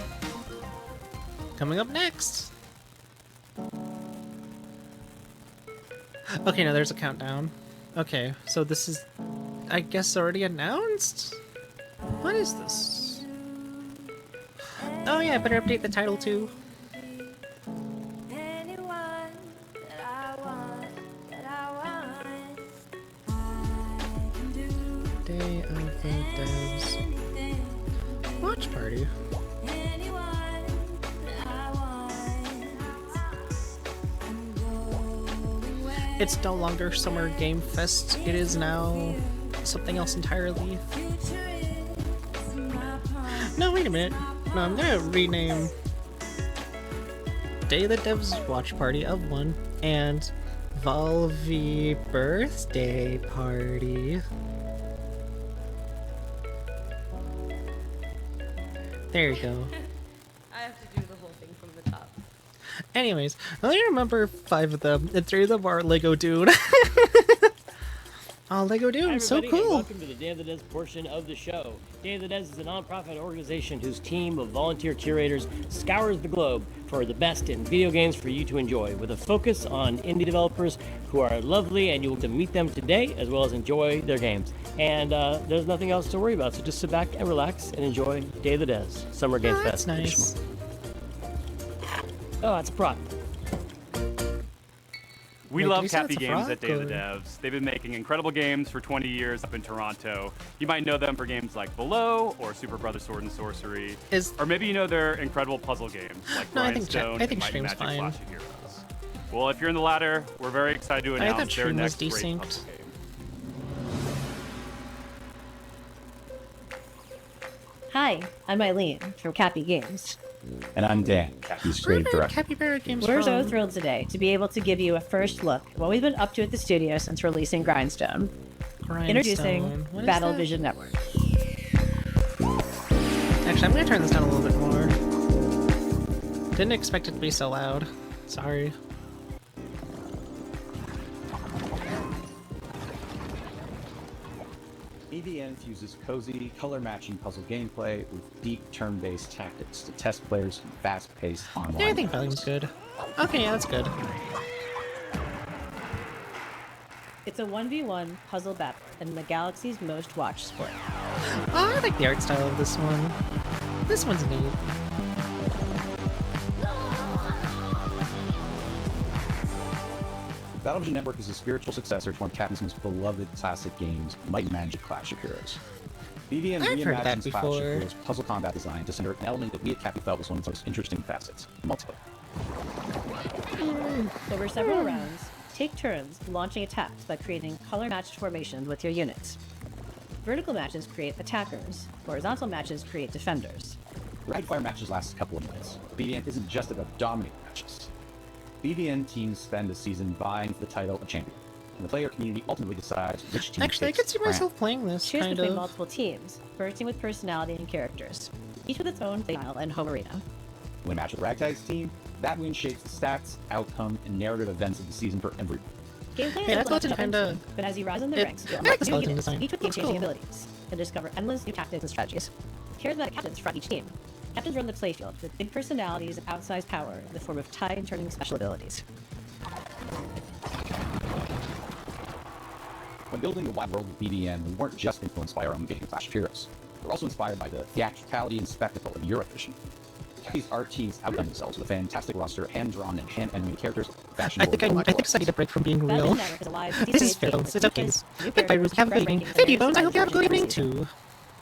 Coming up next. Okay, now there's a countdown. Okay, so this is, I guess, already announced? What is this? Oh yeah, I better update the title too. Day of the Devs Watch Party. It's no longer Summer Game Fest, it is now something else entirely. No, wait a minute. No, I'm gonna rename Day of the Devs Watch Party of 1 and Volvy Birthday Party. There you go. I have to do the whole thing from the top. Anyways, I only remember 5 of them, and 3 of them are Lego Dune. Oh, Lego Dune, Hi, so everybody, and cool. welcome to the Day of the Devs portion of the show. Day of the Devs is a nonprofit organization whose team of volunteer curators scours the globe for the best in video games for you to enjoy, with a focus on indie developers who are lovely, and you'll get to meet them today as well as enjoy their games. And there's nothing else to worry about, so just sit back and relax and enjoy Day of the Devs Summer Game Fest. That's nice. Oh, that's a prop. We Wait, did love you say Cappy that's a Games frog, at Day of the or- Devs. They've been making incredible games for 20 years up in Toronto. You might know them for games like Below or Super Brother Sword and Sorcery. Or maybe you know their incredible puzzle games like No, I think Grindstone I think and Might and stream's Magic fine. Clash of Heroes. Well, if you're in the latter, we're very excited to I announce thought their stream was next great desynced. puzzle game. Hi, I'm Eileen from Cappy Games. And I'm Dan, Cappy's creative director. Capybara Games We're so from? thrilled today to be able to give you a first look at what we've been up to at the studio since releasing Grindstone. Introducing What is Battle that? Vision Network. Actually, I'm gonna turn this down a little bit more. Didn't expect it to be so loud. Sorry. EVN uses cozy, color-matching puzzle gameplay with deep turn-based tactics to test players in fast-paced online. Yeah, I think volume's good. Okay, yeah, that's good. It's a 1v1 puzzle battle in the galaxy's most watched sport. Oh, I like the art style of this one. This one's neat. Battle Vision Network is a spiritual successor to one of Capcom's most beloved classic games, Might and Magic Clash of Heroes. BVN I've heard that reimagines Clash of before. Heroes puzzle combat design to center an element that we at Cappy felt was one of its most interesting facets, multiplayer. Over several rounds, take turns launching attacks by creating color-matched formations with your units. Vertical matches create attackers. Horizontal matches create defenders. Rapid-fire matches last a couple of minutes. BDN isn't just about dominating matches. BDN teams spend the season vying for the title of champion, and the player community ultimately decides which team Actually, I takes could see the crown. myself playing this, Choose kind between of. multiple teams, bursting with personality and characters, each with its own style and home arena. When a match with the Ragtag's team, that win shapes the stats, outcome, and narrative events of the season for everyone. Gameplay Hey, is that skeleton kinda... but as you rise in the ranks, you'll I like unlock the new skeleton units, design. each with Looks game-changing cool. abilities, and discover endless new tactics and strategies. Charismatic captains front each team. Captains run the playfield with big personalities and outsized power in the form of tide-turning special abilities. When building the wide world of BDN, we weren't just influenced by our own game Clash of Heroes. We're also inspired by the theatricality and spectacle of Eurovision. These art teams outdone themselves with a fantastic roster of hand-drawn and hand-animated characters. I think I need a break from being real. This is Fairbones, it's okay. Goodbye, Ruth, have a good evening. Thank you, Bones, I hope you have a good evening too.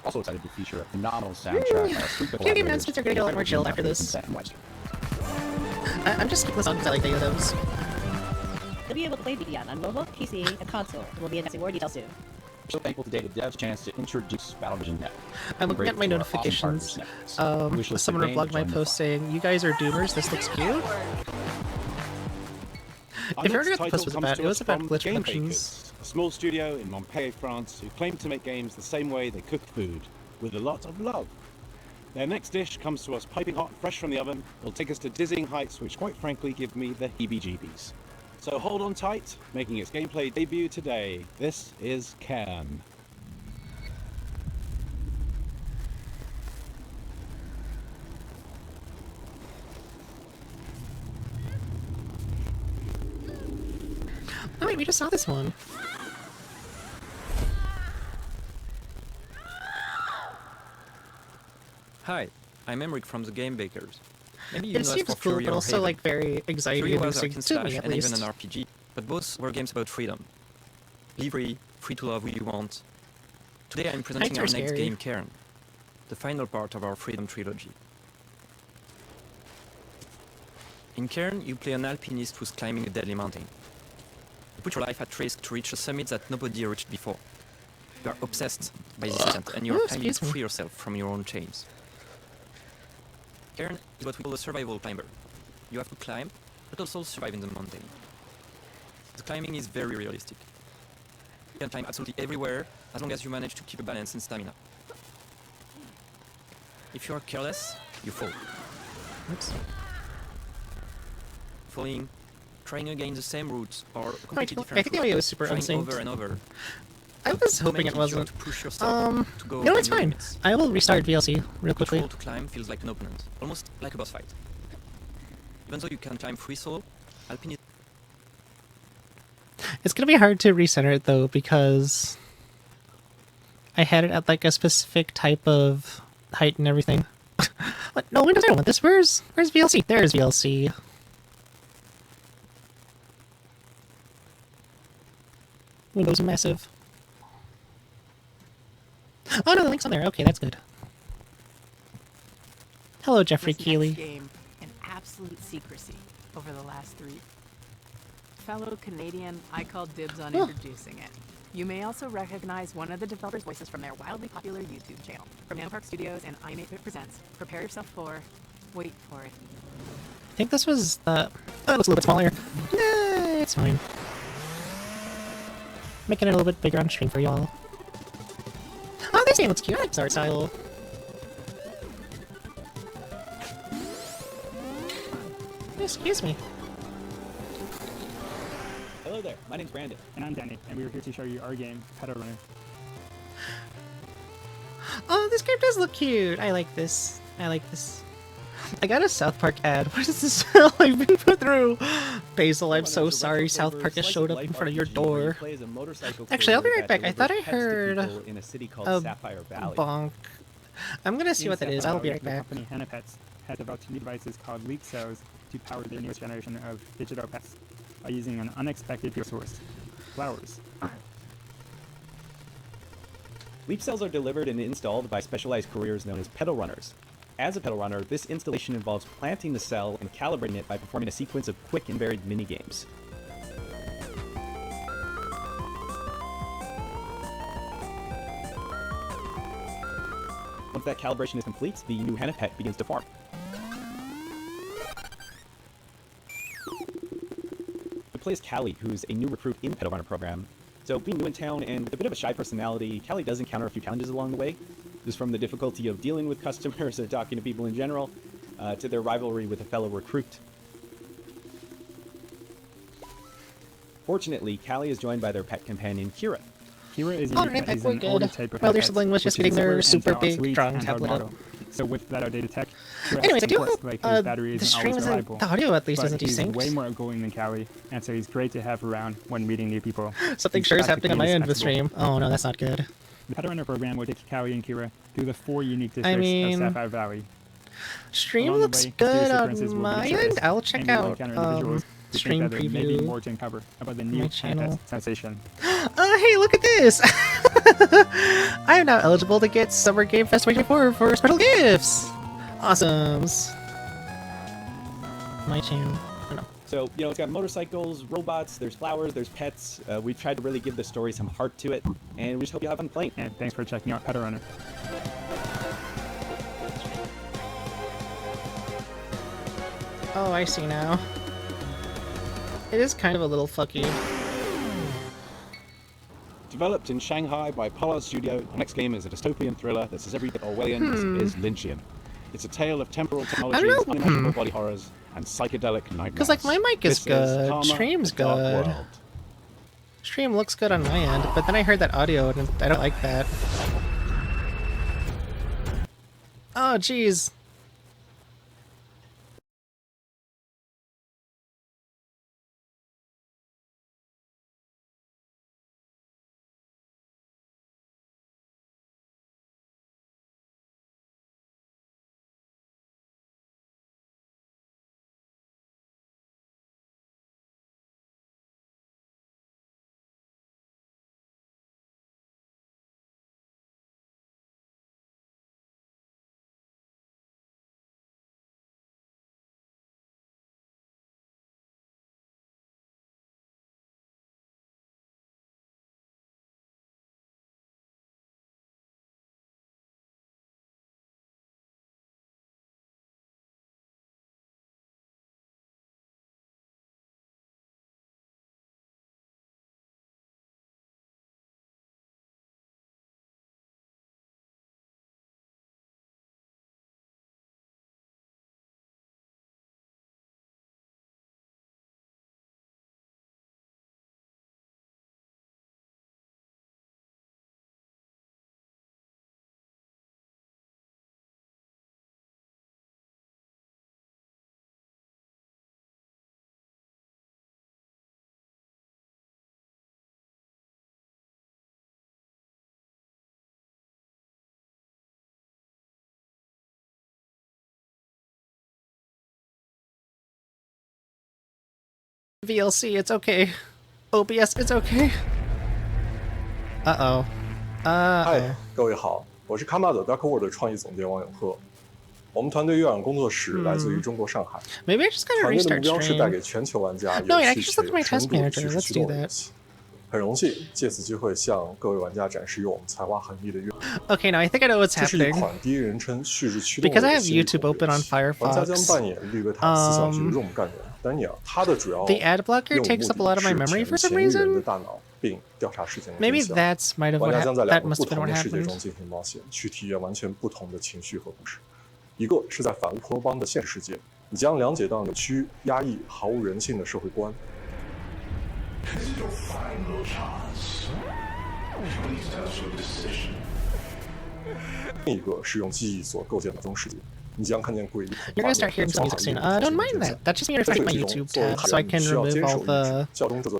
Also excited to feature a phenomenal soundtrack. Video game announcements are gonna get a lot more chilled after this. I'm just skipping this on because I like the others. You'll be able to play BDN on mobile, PC, and console, and we'll be announcing more details soon. We're so thankful today to Dev's chance to introduce Battlevision Net. I'm looking at my notifications. Someone replied my post saying, "You guys are doomers, this looks cute." If you already got the post was about, it was about glitch functions. A small studio in Montpellier, France, who claim to make games the same way they cook food, with a lot of love. Their next dish comes to us piping hot, fresh from the oven. It'll take us to dizzying heights, which quite frankly give me the heebie-jeebies. So hold on tight, making its gameplay debut today. This is Cairn. Oh wait, we just saw this one. Hi, I'm Emric from the Game Bakers. Maybe you It know us seems for cool, Fury but or also Haven. like very anxiety Fury was inducing hack and to slash me, at and even least. an RPG, but both were games about freedom. Live free to love who you want. Today I'm presenting our Heights are next scary. game, Cairn, the final part of our Freedom trilogy. In Cairn, you play an alpinist who's climbing a deadly mountain. You put your life at risk to reach a summit that nobody reached before. You are obsessed by this descent, and you are climbing to free yourself from your own chains. Cairn is what we call a survival climber. You have to climb, but also survive in the mountain. The climbing is very realistic. You can climb absolutely everywhere, as long as you manage to keep a balance and stamina. If you are careless, you fall. Oops. Falling, trying again the same route, or a completely different I think the route, audio was super trying unsynced. over and over. I was hoping it Makes you wasn't. to push yourself to go No, it's on your fine. limits. I will restart VLC real Each quickly. wall to climb feels like an opponent, almost like a boss fight. Even though you can climb free solo, alpinists It's gonna be hard to recenter it though because I had it at like a specific type of height and everything. What? No, Windows, I don't want this. Where's VLC? There's VLC. Windows massive. Oh no, the link's on there. Okay, that's good. Hello, Jeffrey This Keeley. next game in absolute secrecy over the last 3. Fellow Canadian, I call dibs on introducing it. You may also recognize one of the developers' voices from their wildly popular YouTube channel. From Nanopark Studios and I Make It Presents. Prepare yourself for... wait for it. I think this was the... Oh, it looks a little bit smaller. Nah, it's fine. Making it a little bit bigger on screen for y'all. Oh, this game looks cute. I like its art style. Excuse me. Hello there, my name's Brandon. And I'm Danny, and we were here to show you our game, Pedal Runner. Oh, this game does look cute. I like this. I like this. I got a South Park ad. What is this hell I've been put through? Basil, I'm so sorry South Park has showed up in front of your door. Actually, I'll be right back. I thought I heard In a city called a Sapphire Valley. bonk. I'm gonna see what that is. I'll be right The back. company Hannah Pets has developed new devices called Leap Cells to power their newest generation of digital pets by using an unexpected fuel source: flowers. Leap cells are delivered and installed by specialized couriers known as pedal runners. As a pedal runner, this installation involves planting the cell and calibrating it by performing a sequence of quick and varied mini-games. Once that calibration is complete, the new henna pet begins to form. We play as Callie, who's a new recruit in the pedal runner program. So being new in town and with a bit of a shy personality, Callie does encounter a few challenges along the way. Just from the difficulty of dealing with customers or talking to people in general, to their rivalry with a fellow recruit. Fortunately, Callie is joined by their pet companion, Kira. Kira is Alright, is we're an older good. type of My older pet, sibling was just which is getting their simpler super and big sleek drawing handheld tablet up. model. So with that outdated tech, Kira Anyways, I do complains hope like his battery the isn't stream always isn't, reliable. the audio at least But isn't he's desynced. way more outgoing than Callie, and so he's great to have around when meeting new people. Something He's sure is happening on my practically end of the indestructible. stream. Oh no, that's not good. The Pedal Runner program will take Callie and Kira through the 4 unique I districts mean, of Sapphire Valley. Stream Along the looks way, good mysterious on occurrences will be my surfaced, end. I'll check and you will out encounter individuals who stream think that there may be preview. more to uncover about the My new henna channel. pet sensation. Hey, look at this! I am now eligible to get Summer Game Fest 2024 for special gifts! Awesomes! My channel. I don't know. So, you know, it's got motorcycles, robots, there's flowers, there's pets. We've tried to really give the story some heart to it, and we just hope you have fun playing. And thanks for checking out Pedal Runner. Oh, I see now. It is kind of a little fucky. Developed in Shanghai by Polar Studio, the next game is a dystopian thriller that's as every bit Orwellian as it is Lynchian. It's a tale of temporal technologies, know. unimaginable body horrors, and psychedelic nightmares. Because, like, my mic is This good, Karma, stream's the Dark good. World. Stream looks good on my end, but then I heard that audio and I don't like that. Oh, jeez. VLC, it's okay. OBS, it's okay. Uh-oh. 嗨，各位好，我是 Kamado Darkword 的创意总监王永鹤。我们团队约养工作室来自于中国上海。 Maybe I just gotta 团队的 restart 目标是带 stream. 给全球玩家 No, 有 I 趣 just 且 looked at 有 my 深 task 度的 manager. 叙事 Let's 驱 do 动游 that. 戏。很荣幸借此机会向各位玩家展示由我们才华横溢的乐。 Okay, now I think I know what's 这是一 happening. 款第一人称叙事驱动 Because 的 I 游 have 戏 YouTube open on 玩家将 Firefox. 扮演绿维塔思想局的任务干员丹尼尔，他的主要 The ad blocker 任务 takes up a 目 lot 的 of my 是 memory 潜 for 入 some 嫌疑人的 reason. 大脑，并调查事件的 Maybe 真相。 that's might have 玩 what 家将在 that 两个 must 不 have been 同 what 的世界 happened. 中进行冒险，去体验完全不同的情绪和故事。一个是在反乌托邦的现实世界，你将了解到扭曲、压抑、毫无人性的社会观。另一个是用记忆所构建的中世界，你将看见诡异。 You're gonna start hearing some music soon. Don't mind that. That's just me refreshing my YouTube tab so I can remove all the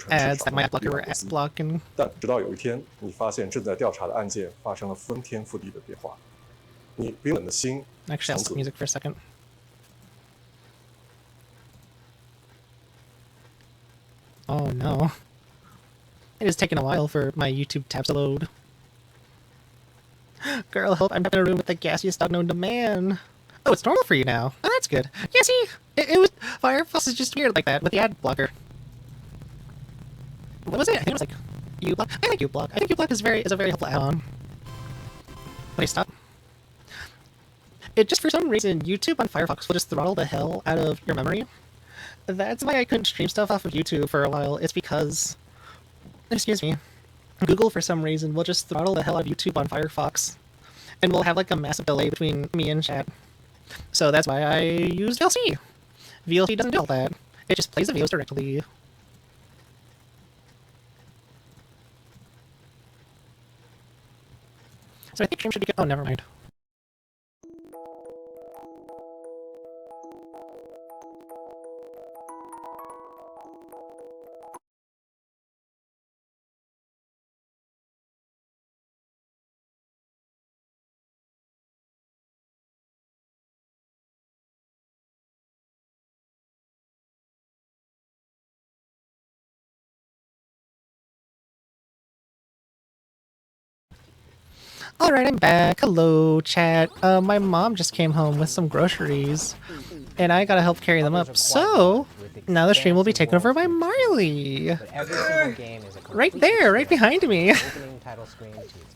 ads that my ad blocker block and. 但直到有一天，你发现正在调查的案件发生了翻天覆地的变化，你冰冷的心 Actually, I'll stop music for a second. Oh no. It is taking a while for my YouTube tabs to load. Girl, help, I'm in a room with the gassiest dog known to man. Oh, it's normal for you now. Oh, that's good. Yeah, see, it was Firefox is just weird like that with the ad blocker. What was it? I think it was like uBlock. I like uBlock. I think uBlock is a very helpful add-on. Wait, stop. It just for some reason YouTube on Firefox will just throttle the hell out of your memory. That's why I couldn't stream stuff off of YouTube for a while. It's because, excuse me, Google for some reason will just throttle the hell out of YouTube on Firefox, and we'll have like a massive delay between me and chat. So that's why I use VLC. VLC doesn't do all that. It just plays the videos directly. So I think stream should be good. Oh, never mind. Alright, I'm back. Hello, chat. My mom just came home with some groceries, and I gotta help carry them up. So, now the stream will be taken over by Marlee. Right there, right behind me. Hell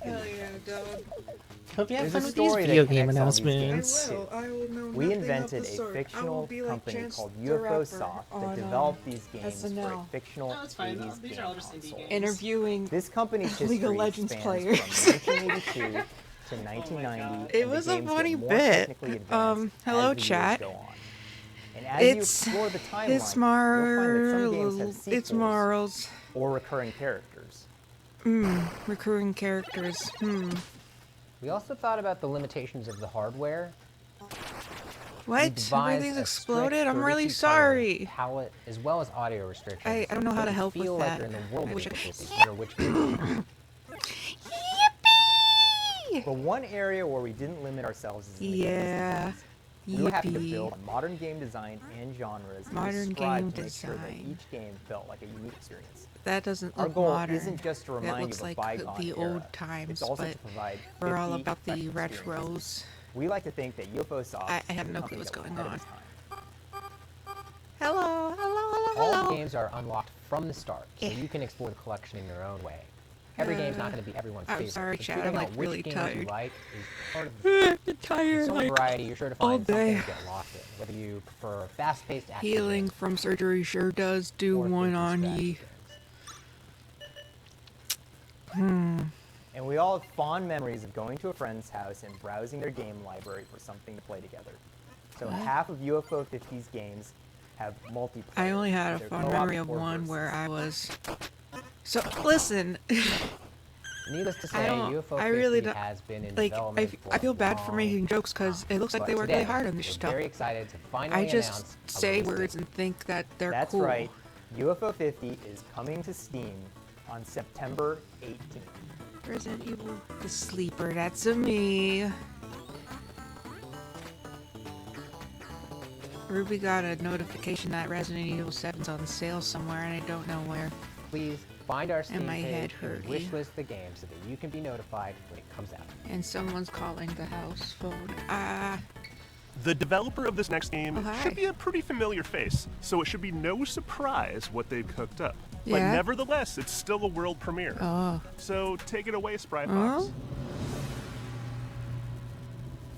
yeah, dog. Hope you have There's fun a with these story that video connects game all these announcements. games, too. I will know We nothing invented of the a sort. I will fictional be like company Chance called the Rapper UFOsoft that on, developed these games for a SNL. fictional No, it's fine. 80s These game are all just indie console. games. Interviewing This company's League of history Legends spans players. from 1982 to 1990. It and the was a games get funny more bit. technically advanced Hello, as the years chat. go on. And as It's you explore the timeline, it's you'll find that some games have It's sequels Marles. or recurring characters. Recurring characters. We also thought about the limitations of the hardware. We What? devised Everything's a exploded? strict I'm really 32 color sorry. palette as well as audio restrictions. I don't know how so to you help with feel like that. you're in the world I wish I- of no matter which game. But one area where we didn't limit ourselves is in the Yeah. games themselves. We happened to Yippee. build modern game design and genres and Modern strive game to make sure that design. each game felt like a unique experience. That doesn't Our look goal modern. isn't just to That remind looks you of like a bygone the era. old times, It's also but to provide we're all 50 about the fresh experiences. retros. We like to think that UFOsoft I have is a no company clue what's that was going ahead of on. its time. Hello, hello, All hello. games are unlocked from the start, so you can explore the collection in your own way. Every game's not going to be everyone's I'm favorite. sorry, but chat, figuring I'm, out like, which really games tired. you like is part of the I'm tired, In so much like, variety, you're sure to all find something day. to get lost in, whether you prefer fast-paced action Healing games from surgery sure does do one on ye. And we all have fond memories of going to a friend's house and browsing their game library for something to play together. So What? half of UFO 50's games have multiplayer. I only had a either fond co-op memory of or one versus. where I was. So listen. Needless to I say, don't. UFO 50 I really don't. has been in Like development for I feel bad for long making jokes because it looks like But they work today, really hard on this we're stuff. very excited to finally I just announce a say release words date. and think that they're That's cool. right. UFO 50 is coming to Steam on September 18th. Resident Evil the Sleeper. That's a me. Ruby got a notification that Resident Evil 7's on sale somewhere, and I don't know where. Please find our Steam And my head page and hurty. wish list the game so that you can be notified when it comes out. And someone's calling the house phone. Ah. The developer of this next game Oh, hi. should be a pretty familiar face, so it should be no surprise what they've cooked up. But Yeah? nevertheless, it's still a world premiere. Oh. So take it away, Spry Oh. Fox.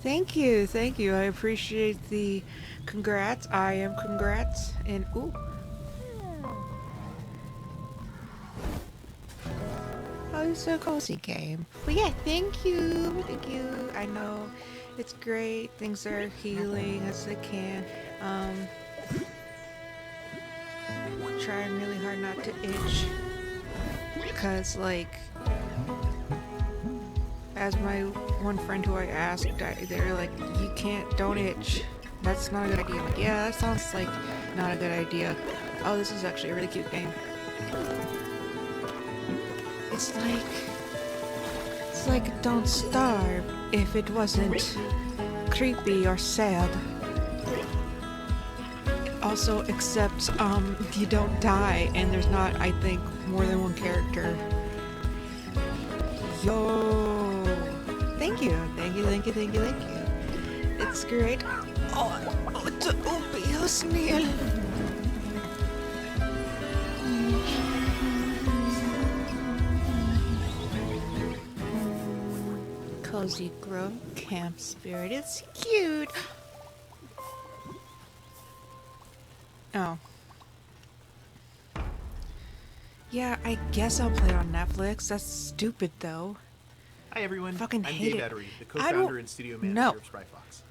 Thank you, thank you. I appreciate the congrats. I am congrats. And ooh. Oh, it's a cozy game. But yeah, thank you. Thank you. I know it's great. Things are healing as they can. Trying really hard not to itch. Because, like, as my one friend who I asked, they're like, you can't, don't itch. That's not a good idea. I'm like, yeah, that sounds like not a good idea. Oh, this is actually a really cute game. It's like Don't Starve if it wasn't creepy or sad. Also, except you don't die, and there's not, I think, more than one character. Yo! Thank you, thank you, thank you, thank you, thank you. It's great. Ito ubiyos niya. Cozy Grove Camp Spirit. It's cute. Oh. Yeah, I guess I'll play it on Netflix. That's stupid, though. Hi, everyone. Fucking I'm hate Dave it. Edery, the I co-founder don't and studio manager know. of Spryfox.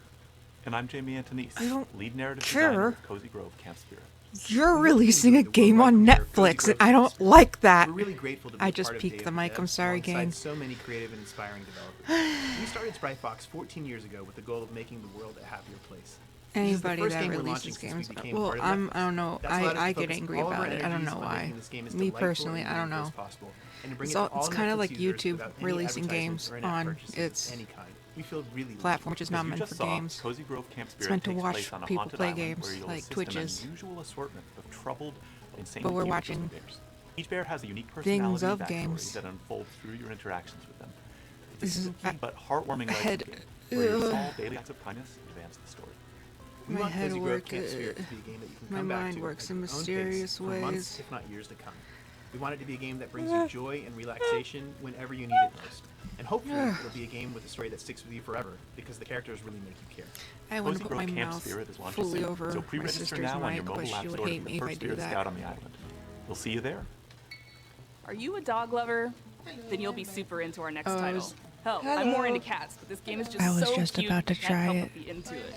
And I'm Jamie Antonise, I don't lead narrative care. designer of Cozy Grove Camp Spirit. You're releasing a game on Netflix, and I don't like that. We're really grateful to be I a just part of peeked Day the of mic. Dev, I'm sorry, alongside gang. so many creative and inspiring developers. We started Spryfox 14 years ago with the goal of making the world a happier place. Anybody This is the first that game we're releases launching since we games, became well, part of I Netflix. don't know. That's allowed us to I get focus angry all of our about it. I don't energies know on why. making this game as Me delightful personally, and I don't meaningful know. as possible, and to bring It's, it to all, all it's kind of Netflix like users YouTube without any releasing advertisements games or in-app on purchases of its any kind. We feel really platform, which is not As you meant just for saw, games. Cozy Grove Camp It's Spirit meant to takes watch place on a people haunted play island games, where you'll like assist Twitches. an unusual assortment of troubled, insanely But we're cute watching grizzly bears. Each bear has a unique things personality and of backstory games. that unfold through your interactions with them. It's This a is spooky but heartwarming head. life game where your small daily acts of kindness advance the story. We My want head Cozy Grove work, Camp Spirit to be a game that you can my come back mind to works at in your own pace mysterious for months, ways. if not years to come. We want it to be a game that brings you joy and relaxation whenever you need it most. And hopefully it'll be a game with a story that sticks with you forever because the characters really make you care. I want Cozy to put Grove my Camp mouth Spirit is launching fully soon, over so my pre-register sister's now on your mic, but mobile she app would store to hate be me the if I first do Spirit that. Scout on the island. We'll see you there. Are you a dog lover? Then you'll be super into our next Oh, I title. was- Hell, I'm more into cats, but this game is just I was so just cute. about to I can't try help it. but be into it.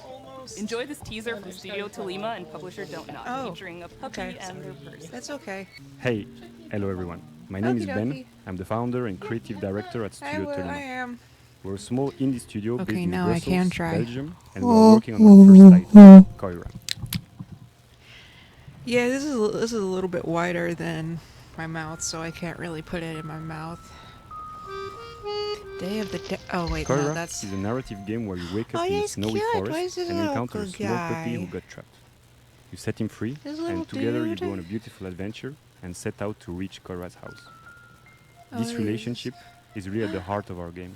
Enjoy this teaser from Studio Tolima and publisher Don't Knock, Oh, featuring a puppy okay. and their person. That's okay. Hey, hello everyone. My name is Okie Ben. dokie. I'm the founder and creative director at Studio I Tolima. am. We're a small indie studio based Okay, in now I Brussels, can try. Belgium, and we're working on our first title, Koira. Yeah, this is a little bit wider than my mouth, so I can't really put it in my mouth. Day of the Dead. Oh wait, no, Koira that's. is a narrative game where you wake up Oh, in a he's snowy cute. Why is forest this and little encounter a good small puppy who guy? got trapped. You set him free, This little and together you dude. go on a beautiful adventure and set out to reach Koira's house. Oh, This yes. relationship is really at the heart of our game.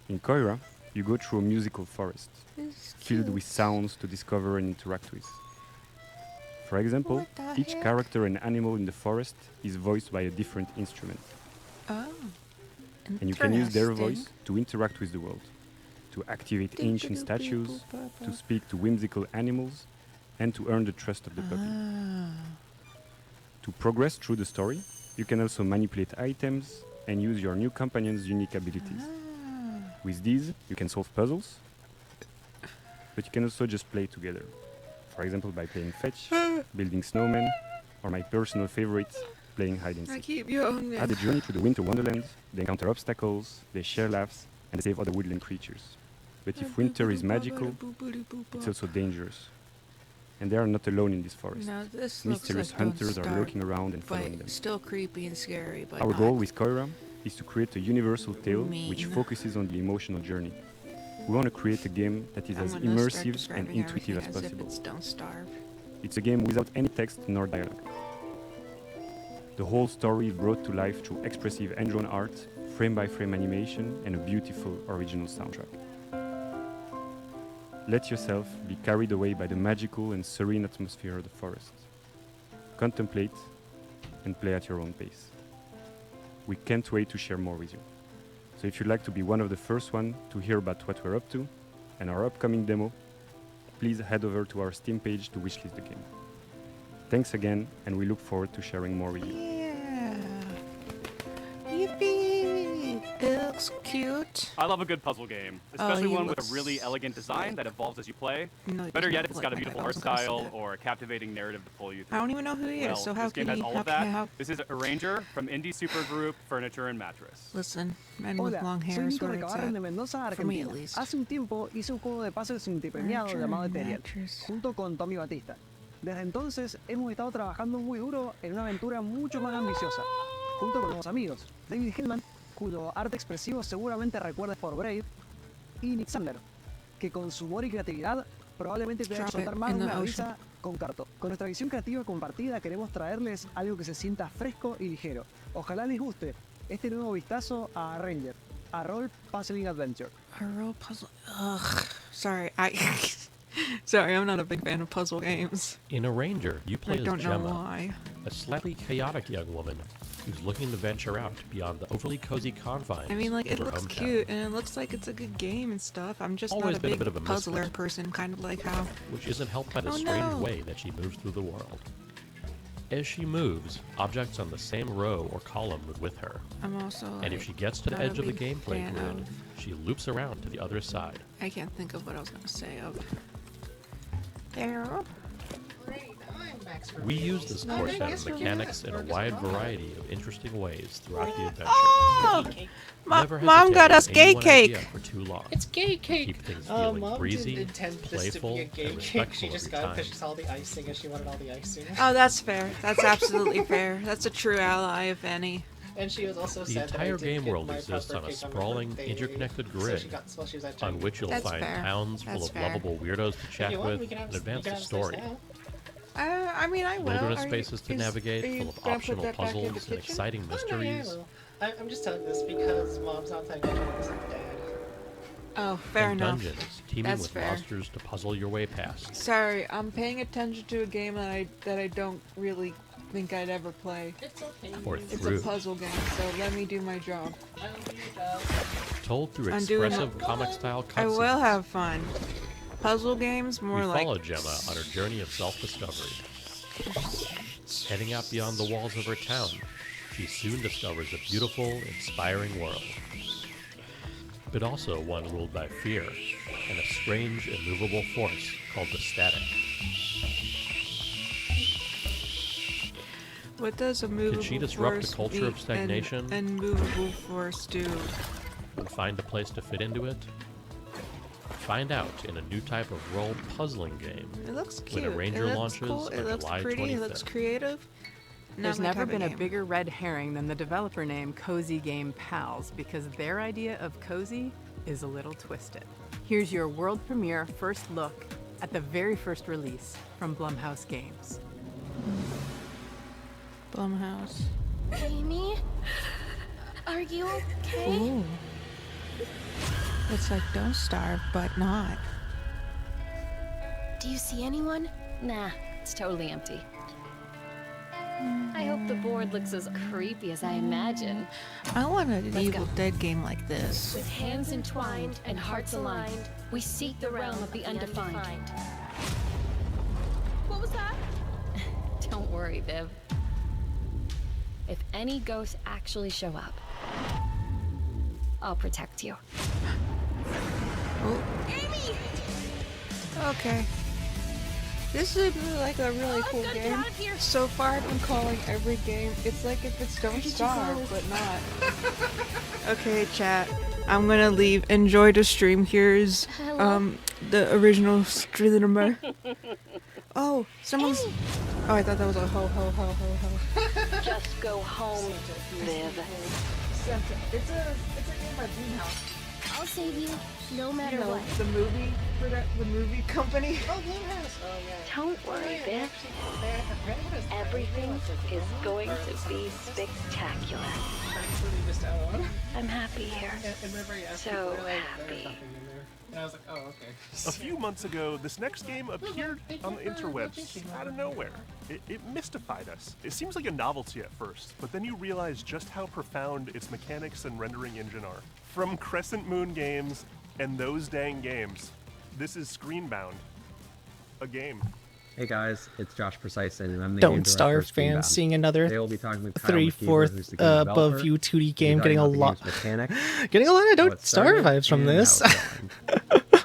In Koira, you go through a musical forest, It's filled cute. with sounds to discover and interact with. For example, What the each heck? character and animal in the forest is voiced by a different instrument. Oh. And you can use their Interesting. voice to interact with the world, to activate ancient statues, to speak to whimsical animals, and to earn the trust of the puppy. Ah. To progress through the story, you can also manipulate items and use your new companion's unique abilities. Ah. With these, you can solve puzzles, but you can also just play together. For example, by playing fetch, building snowmen, or my personal favorite, playing hide and I seek. keep yawning. As a journey through the winter wonderland, they encounter obstacles, they share laughs, and they save other woodland creatures. But if winter is magical, it's also dangerous. And they are not alone in this forest. Now this looks Mysterious like Don't hunters are Starve, lurking around and but following them. still creepy and scary. But Our not. goal with Koira is to create a universal tale which Mean. focuses on the emotional journey. We want to create a game that is I'm as gonna start immersive and describing intuitive as everything if possible. it's Don't Starve. It's a game without any text nor dialogue. The whole story is brought to life through expressive hand-drawn art, frame-by-frame animation, and a beautiful original soundtrack. Let yourself be carried away by the magical and serene atmosphere of the forest. Contemplate and play at your own pace. We can't wait to share more with you. So if you'd like to be one of the first one to hear about what we're up to and our upcoming demo, please head over to our Steam page to wishlist the game. Thanks again, and we look forward to sharing more with you. Yeah. Yippee! It looks cute. I love a good puzzle game, Oh, especially he one with looks a really elegant design that evolves as you play. No, he Better does yet, not if it's look got a like beautiful that. I art wasn't gonna say style that. or a captivating narrative to pull you through. I don't even know who he is, Well, so how this game can has he all help? of that. Help? This is Arranger from indie supergroup Furniture and Mattress. Listen, men with Hola, long hair soy is Nico where de it's Cabarren de at. Mendoza, For me, at Argentina. least. Hace un tiempo hice un juego de puzzles multipremiado Furniture llamado and Ethereal, Mattress. junto con Tommy Batista. Desde entonces hemos estado trabajando muy duro en una aventura mucho más ambiciosa, junto con nuevos amigos, David Hillman, cuyo arte expresivo seguramente recuerdes por Brave, y Nick Sander, que con su humor y creatividad probablemente te va a Drop soltar it más in de the una ocean. risa con Carto. Con nuestra visión creativa compartida queremos traerles algo que se sienta fresco y ligero. Ojalá les guste este nuevo vistazo a Ranger. a role puzzling adventure. A role puzzle. Ugh. Sorry, Sorry, I'm not a big fan of puzzle games. In A Ranger, you play I as don't know Gemma, why. a slightly chaotic young woman who's looking to venture out beyond the overly cozy confines I mean, like, of it her looks hometown. cute, and it looks like it's a good game and stuff. I'm just Always not been a a big bit of a puzzler misfit. person, kind of like how... Which isn't helped by the Oh, strange no. way that she moves through the world. As she moves, objects on the same row or column move with her. I'm also, And if like, she gets to the not a edge of the big gameplay fan grid, of- she loops around to the other side. I can't think of what I was going to say of... There. We use this No, core I set guess of we're mechanics good. in a We're wide just fine. variety of interesting ways throughout the adventure. Oh! Never Mom got us hesitate gay with any one idea cake. for too long. It's gay cake. Keep things feeling Mom breezy, didn't intend this to playful, be a gay and cake. She respectful just every got it because time. she saw the icing and she wanted all the icing. Oh, that's fair. That's absolutely fair. That's a true ally, if any. And she was also The sad that I entire didn't game get world my exists proper on a cake on my sprawling, birthday, interconnected so grid she got- while she was at on China. which you'll That's find fair. towns full That's of fair. lovable weirdos to If chat you want, with we can have and advance we the can have some story. now. I mean, I will. Wilderness Are you- spaces to is- navigate are you full of gonna put optional that back in the puzzles and kitchen? exciting Oh, no, yeah, I mysteries. will. I'm just telling this because Mom's not playing with this like Dad. Oh, fair and enough. dungeons teeming That's with fair. monsters to puzzle your way past. Sorry, I'm paying attention to a game that I don't really think I'd ever play. It's okay. Or It's through. a puzzle game, so let me do my job. Told through I'm doing expressive comic-style I cutscenes. will have fun. Puzzle games, more We like... follow Gemma on her journey of self-discovery. Heading out beyond the walls of her town, she soon discovers a beautiful, inspiring world. But also one ruled by fear and a strange, immovable force called the static. What does a movable she disrupt the force culture of be stagnation? and movable force do? And find a place to fit into it? Find out in a new type of role puzzling game. It looks When cute. a Ranger it looks launches cool. on It looks July pretty. 25th. It looks creative. There's Not my never type of been a game. bigger red herring than the developer name Cozy Game Pals because their idea of cozy is a little twisted. Here's your world premiere first look at the very first release from Blumhouse Games. Blumhouse. Amy? Are you okay? Ooh. It's like Don't Starve, but not. Do you see anyone? Nah, it's totally empty. I hope the board looks as creepy as I imagine. I want an Let's Evil go. Dead game like this. With hands entwined and hearts aligned, we seek the realm of the undefined. What was that? Don't worry, Viv. If any ghosts actually show up, I'll protect you. Oh. Amy! Okay. This is like a really cool gotta get game. out of here. So far, I've been calling every game. It's like if it's Don't did you Starve, go? but not. Okay, chat. I'm gonna leave. Enjoy the stream. Here's the original streamer. Oh, someone's. Oh, I thought that was a ho ho ho ho ho. Just go home, Viv. It's a game by Blumhouse. I'll save you, no matter what. The movie the movie company. Oh, Blumhouse. Oh, yeah. Don't worry, Viv. Everything is going to be spectacular. I'm happy here. So happy. And I was like, oh, okay. A few months ago, this next game appeared on the interwebs out of nowhere. It mystified us. It seems like a novelty at first, but then you realize just how profound its mechanics and rendering engine are. From Crescent Moon Games and Those Dang Games, this is Screenbound, a game. Hey guys, it's Josh Precise, and I'm the game Don't director Starve of fans Screenbound. seeing another Today we'll be talking with Kyle 3/4 McKeever, who's the game above developer. you 2D We'll be game, talking getting a about the lot, game's mechanics, getting a lot of how Don't it Starve started, vibes from and this. how it's going.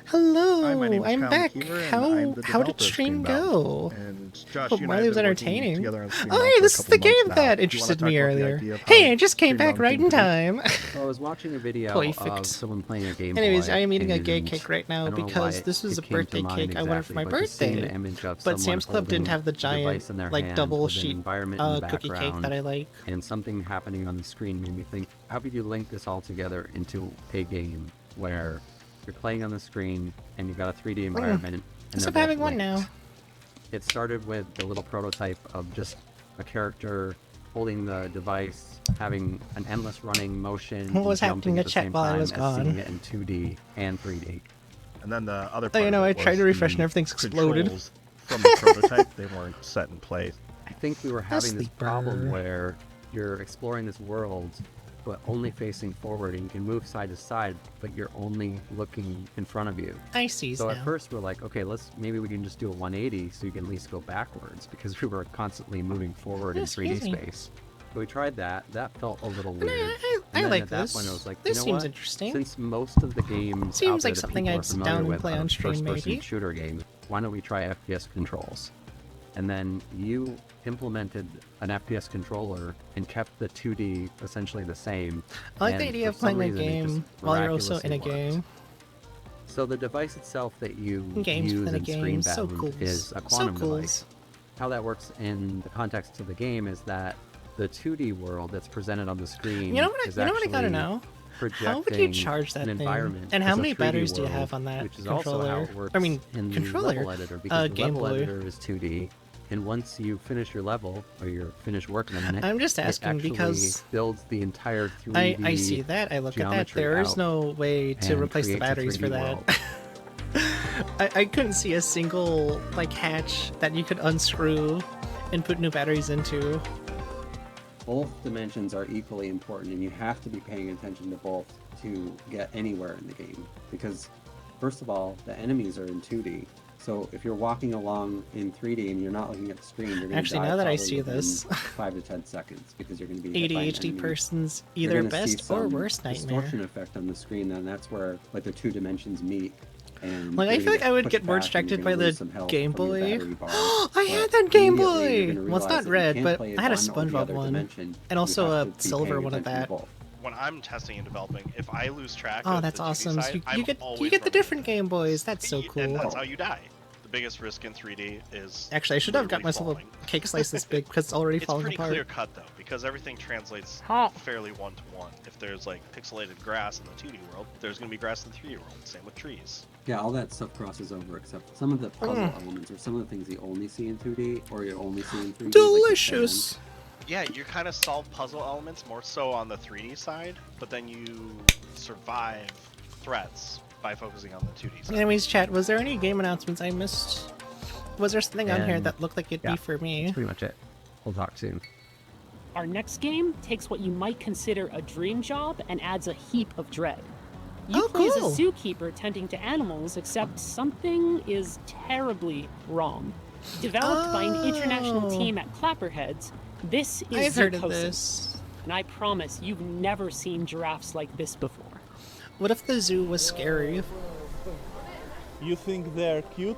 Hello, Hi, my name is I'm Kyle back. McKeever, and I'm How the did developer of stream Screenbound. go? And Josh, Hope you and I Marlee have was been working entertaining. together on Screenbound Oh, for hey, a this is couple the game months now. that Do you wanna interested talk me about the earlier. idea of Hey, how I just came back Screenbound right came in to be? time. Well, I was watching a video Perfect. of someone playing a game. Anyways, boy, I am eating a gay and cake right now I don't know because why this was a it came to birthday mind cake I wanted for my exactly, but just seeing birthday. the image of But someone Sam's Club didn't holding have the a device giant, in their like hand double with an sheet environment in the cookie cake background, that I like. and something happening on the screen made me think, how could you link this all together into a game where you're playing on the screen and you've got a 3D environment? And Guess they're I'm both having one linked. now. It started with the little prototype of just a character holding the device, having an endless running motion, What was and happening jumping to at the chat same while I time was as gone? seeing it in 2D and 3D. And then the other Oh, part you know, of I it tried was to refresh and the everything's exploded. controls from the prototype, they weren't set in place. I think we were having this problem where you're exploring this world, but only facing forward, and you can move side to side, but you're only looking in front of you. I see So now. at first we're like, okay, maybe we can just do a 180 so you can at least go backwards, because we were constantly moving forward in 3D Excuse me. space. So we tried that. That felt a little And weird. I And then like at that this. point I was like, This you know seems what? interesting. Since most of the games Seems out there like that something people are I'd sit familiar down and with play are on stream, first-person maybe. shooter games, why don't we try FPS controls? And then you implemented an FPS controller and kept the 2D essentially the same. I like the and idea of for some playing a reason, it just game while you're also in a miraculously game. worked. So the device itself that you Games use within a in game, so Screenbound cool. is a So quantum cool. device. How that works in the context of the game is that the 2D world that's presented on the screen You know what I is gotta actually know? How would you projecting charge that an thing? environment And how as a many 3D batteries do you world, have on that which is also how it controller? works I mean, in the controller. level editor, because the Game level Boy. editor is 2D, and once you finish your level or you're finished working on it, I'm just it asking actually because builds the entire 3D I see that. I look at that. geometry There is out no way to and replace the creates a batteries for 3D that. world. I couldn't see a single like hatch that you could unscrew and put new batteries into. Both dimensions are equally important, and you have to be paying attention to both to get anywhere in the game. Because, first of all, the enemies are in 2D. So if you're walking along in 3D and you're not looking at the screen, you're going to Actually, die now that I probably see within this. 5 to 10 seconds, because you're going to be hit by an ADHD enemy. person's You're either gonna see best or some worst nightmare. distortion effect on the screen, and that's where like the two dimensions meet. And Like, I you're feel gonna like I would pushed get more back and you're distracted by gonna lose the some health Game from your Boy. battery bar. I had But that Game immediately Boy! you're gonna Well, it's realize not that you red, can't but play I had a one or the SpongeBob other one. dimension. And also You have a to be silver paying one of attention to that. both. When I'm testing and developing, if I lose track Oh, of that's the 2D awesome. So side, you I'm get always the running different Game Boys. That's so cool. And that's how you die. The biggest risk in 3D is Actually, I should have got literally myself falling. a cake slice this big because it's already It's falling pretty apart. clear cut though, because everything translates fairly one-to-one. If there's like pixelated grass in the 2D world, there's going to be grass in the 3D world. Same with trees. Yeah, all that stuff crosses over, except some of the puzzle elements or some of the things you only see in 2D or you only see in 3D. Delicious. Yeah, you kind of solve puzzle elements more so on the 3D side, but then you survive threats by focusing on the 2D side. Anyways, chat, was there any game announcements I missed? Was there something on here And- that looked like it'd yeah, be for me? That's pretty much it. We'll talk soon. Our next game takes what you might consider a dream job and adds a heap of dread. You play cool. as a zookeeper tending to animals, except something is terribly wrong. Developed by an international team at Clapperheads, this is I've heard of Zookosis. this. And I promise you've never seen giraffes like this before. What if the zoo was scary? You think they're cute?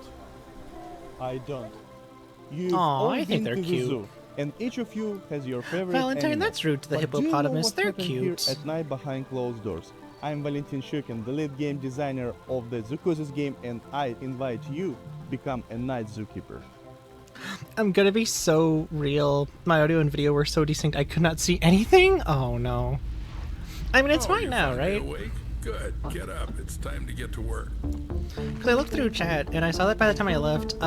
I don't. You've Aw, all I think been they're to the cute. zoo, and each of you has your favorite Valentine, animal. that's rude to the But do you know hippopotamus. what They're happened here cute. at night behind closed doors. I'm Valentin Shukin, the lead game designer of the Zookosis game, and I invite you to become a night zookeeper. I'm gonna be so real. My audio and video were so distinct I could not see anything? Oh no. I mean, it's fine now, right? Awake? Good. Get up. It's time to get to work. Because I looked through chat and I saw that by the time I left,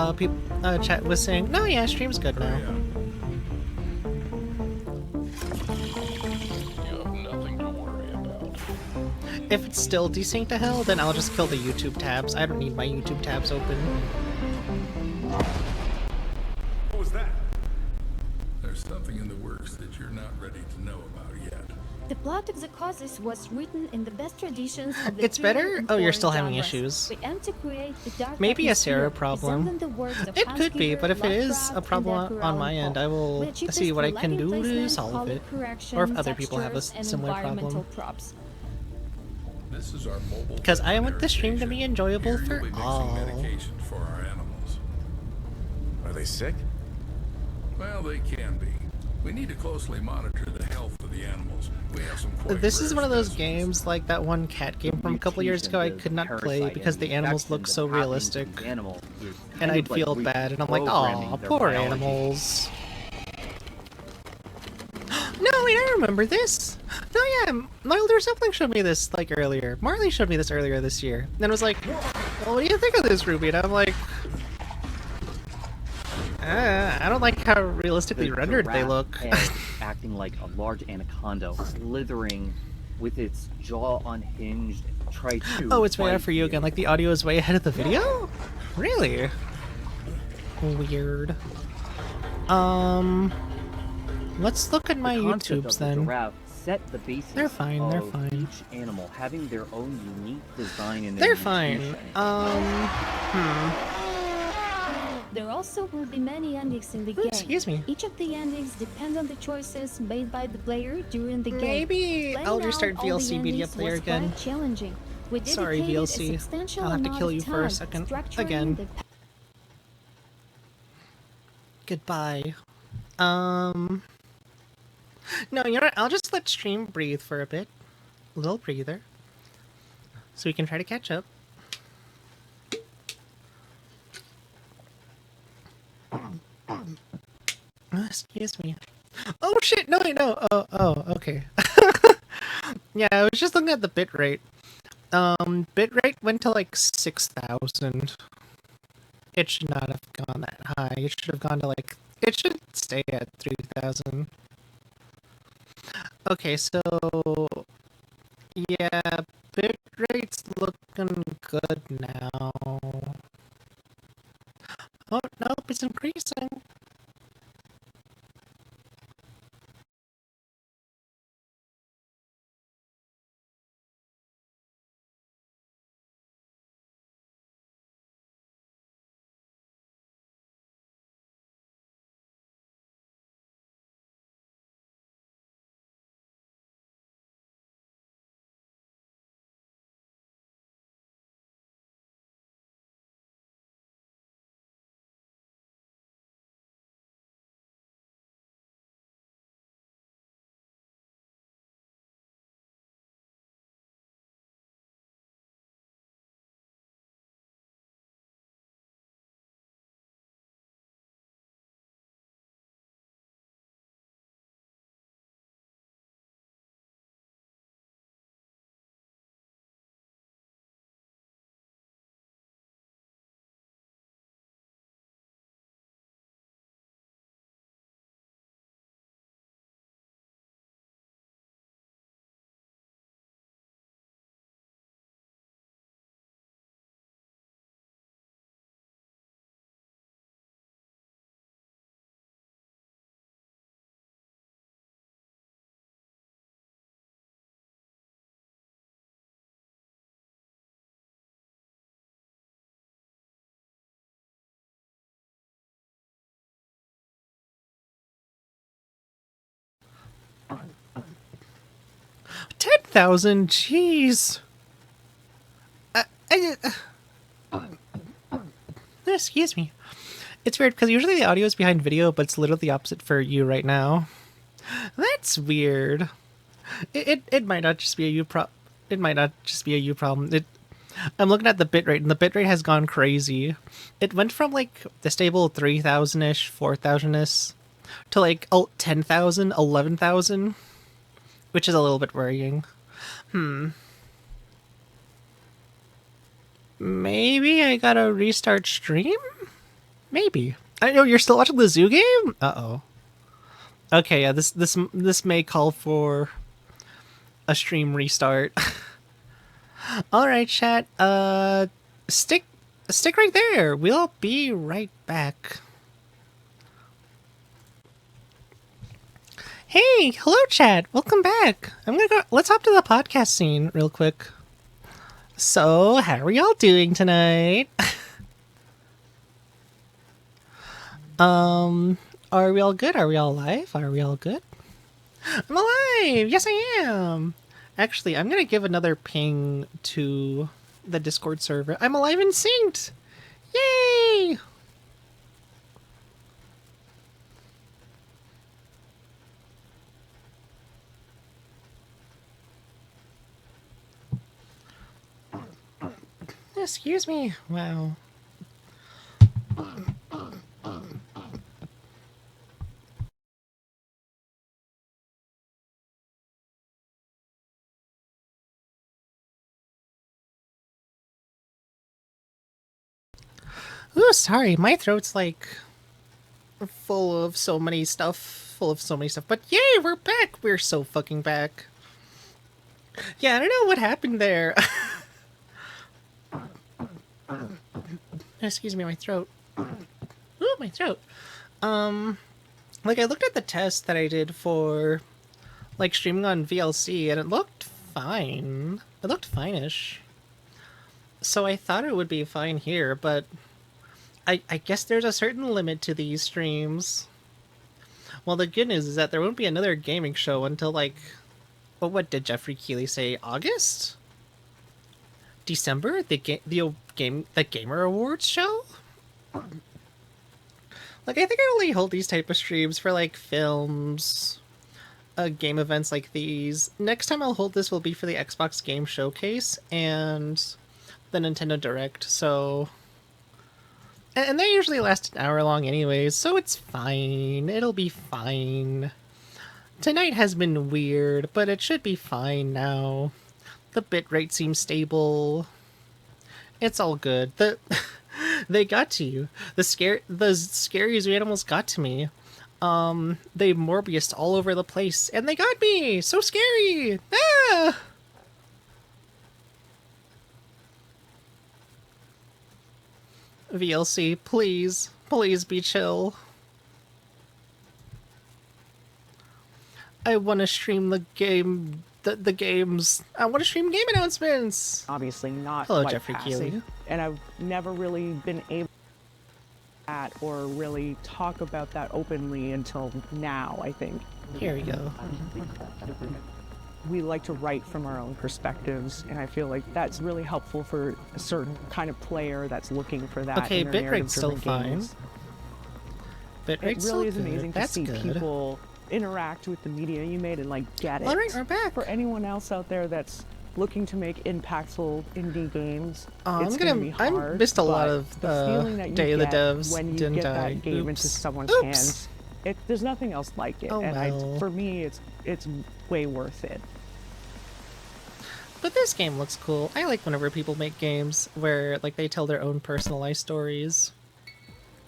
chat was saying, no, yeah, stream's good now. You have nothing to worry about. If it's still desync to hell, then I'll just kill the YouTube tabs. I don't need my YouTube tabs open. What was that? There's something in the works that you're not ready to know about yet. The plot of Zookosis was written in the best traditions of the It's better? thriller and Oh, you're horror still having genres. issues. We aim to create a dark Maybe a atmosphere Sarah problem. resembling the works of It Hans could be, Peter, but if it is Lovecraft, a and problem Edgar on my Allan end, Poe. I will We achieve see this what I through can lighting do to placement, solve color it. correction, Or if other people have a textures, and similar environmental problem. props. This is our mobile. Because I want the stream to be enjoyable Here for you'll be mixing all. medications for our animals. Are they sick? Well, they can be. We need to closely monitor the health of the animals. We have some quite This is rare one of those specimens. games like that one cat game from a couple years ago I could not play because the animals look so realistic. And I'd feel bad, and I'm like, aw, poor animals. No, wait, I remember this! No, yeah, My Older Sibling showed me this, like, earlier. Marlee showed me this earlier this year. And was like, well, what do you think of this, Ruby? And I'm like, I don't like how realistically The rendered they giraffe look. head acting like a large anaconda, slithering with its jaw unhinged, try to. Oh, it's way out bite for you again. Like the audio is way ahead of the video? Really? Weird. Let's look at my The concept YouTubes of the then. giraffe set the basis They're fine, they're of fine. each animal having their own unique design and They're fine. There also will be many endings in the game. Excuse me. Each of the endings depend on the choices made by the player during the game. Maybe Playing I'll restart out all the VLC Media endings Player was again. quite challenging. We Sorry, dedicated a VLC. substantial I'll have to amount kill of you for a time second. structuring Again. the Goodbye. No, you know what? I'll just let stream breathe for a bit. A little breather. So we can try to catch up. Excuse me. Oh shit! No, wait, no. Oh, okay. Yeah, I was just looking at the bitrate. Bitrate went to like 6,000. It should not have gone that high. It should have gone to like. It should stay at 3,000. Okay, so yeah, bitrate's looking good now. Oh nope, it's increasing. $10,000, jeez. Excuse me. It's weird because usually the audio is behind video, but it's literally the opposite for you right now. That's weird. It might not just be a you It might not just be a you problem. I'm looking at the bitrate, and the bitrate has gone crazy. It went from like the stable 3,000-ish, 4,000-ish, to like 10,000, 11,000, which is a little bit worrying. Maybe I gotta restart stream? Maybe. I know you're still watching the zoo game? Uh-oh. Okay, yeah, this may call for a stream restart. Alright, chat. Stick right there. We'll be right back. Hey, hello chat. Welcome back. Let's hop to the podcast scene real quick. So, how are y'all doing tonight? Are we all good? Are we all alive? Are we all good? I'm alive! Yes, I am! Actually, I'm gonna give another ping to the Discord server. I'm alive and synced! Yay! Excuse me. Wow. Ooh, sorry. My throat's like full of so many stuff. But yay, we're back. We're so fucking back. Yeah, I don't know what happened there. Excuse me, my throat. Ooh, my throat. Like, I looked at the test that I did for, like, streaming on VLC, and it looked fine. It looked fine-ish. So I thought it would be fine here, but I guess there's a certain limit to these streams. Well, the good news is that there won't be another gaming show until, like, well, what did Jeffrey Keighley say? August? December? The Gamer Awards show? Like, I think I only hold these type of streams for, like, films, game events like these. Next time I'll hold this will be for the Xbox Game Showcase and the Nintendo Direct, so... And they usually last an hour long anyways, so it's fine. It'll be fine. Tonight has been weird, but it should be fine now. The bitrate seems stable. It's all good. They got to you. The scary zoo animals got to me. They Morbius'd all over the place, and they got me! So scary! Ah! VLC, please. Please be chill. I want to stream the game... The games. I want to stream game announcements! Obviously not Hello, white Jeffrey passing, Keighley. and I've never really been able that or really talk about that openly until now, I think. Here we go. We like to write from our own perspectives, and I feel like that's really helpful for a certain kind of player that's looking for that. Okay, in their bitrate's still narrative-driven fine. games. Bitrate's It still really is good. amazing That's to see good. people interact with the media you made and like get it. All right, we're back. For anyone else out there that's looking to make impactful indie games, it's I hard, missed a lot but of the feeling that you Day of the get Devs when you didn't get die. that game into Oops. someone's Oops. hands. There's nothing else like it, Oh, and well. for me, it's way worth it. But this game looks cool. I like whenever people make games where like they tell their own personalized stories.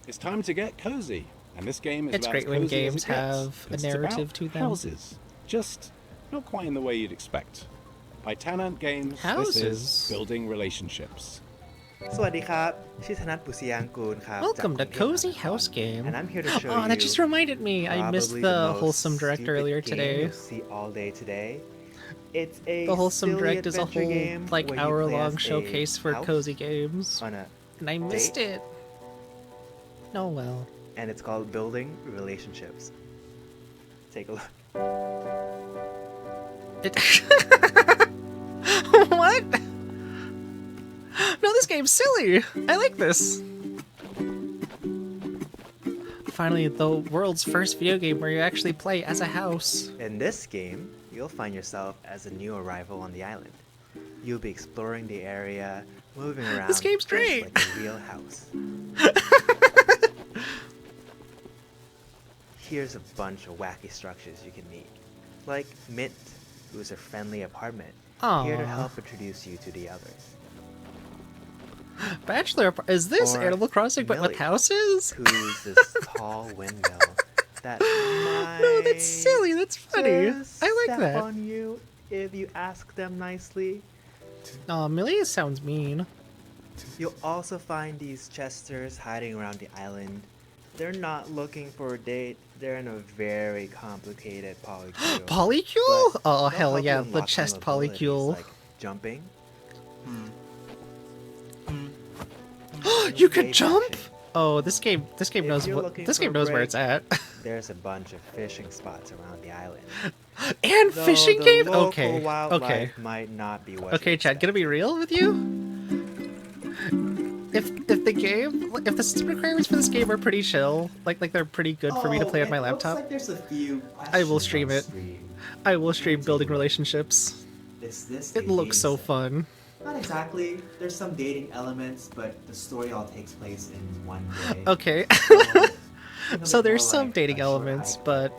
It's time to get cozy, and this game is It's about great as when cozy as games it gets, have a 'cause it's narrative about to them. Houses, just not quite in the way you'd expect. By Tanant Games, this Houses? is building relationships. สวัสดีครับ ชื่อธนัท ปุษยางกูลครับ Welcome to จากกรุงเทพ Cozy House Game. And I'm here to show Oh, that you just reminded me. I missed probably the most Wholesome Direct stupid earlier game today. you'll see all day today. It's a The Wholesome silly Direct is a adventure whole game like where you play hour-long as a showcase for house cozy games, on a and I missed date. it. Oh well. And it's called Building Relationships. Take a look. What? No, this game's silly. I like this. Finally, the world's first video game where you actually play as a house. In this game, you'll find yourself as a new arrival on the island. You'll be exploring the area, moving around This game's just great. like a real house. Here's a bunch of wacky structures you can meet, like Mint, who's a friendly apartment, here to Aw. help introduce you to the others. Is this Or Animal Crossing but with Millie, houses? Who's this tall windmill that No, that's silly. That's funny. just I like step that. on you if you ask them nicely. Aw, Millie sounds mean. You'll also find these chesters hiding around the island. They're not looking for a date. They're in a very complicated polycule. Polycule? But Oh, they'll hell help you yeah, the unlock some chest abilities polycule. like jumping. You could wave jump? action. Oh, this game knows you're what looking this for game a knows where break, it's at. There's a bunch of fishing spots around the island. And Though fishing the game? local Okay. wildlife Okay. might not be what Okay, you Chad, gonna be real with you? If the system requirements for this game are pretty chill, like they're pretty good for me to play on my laptop, Looks like there's a few I will questions stream on it. stream. I will stream building relationships. Is this It a looks so dating sim? fun. Not exactly. There's some dating elements, but the story all takes place in one day. Okay. So there's some dating elements, but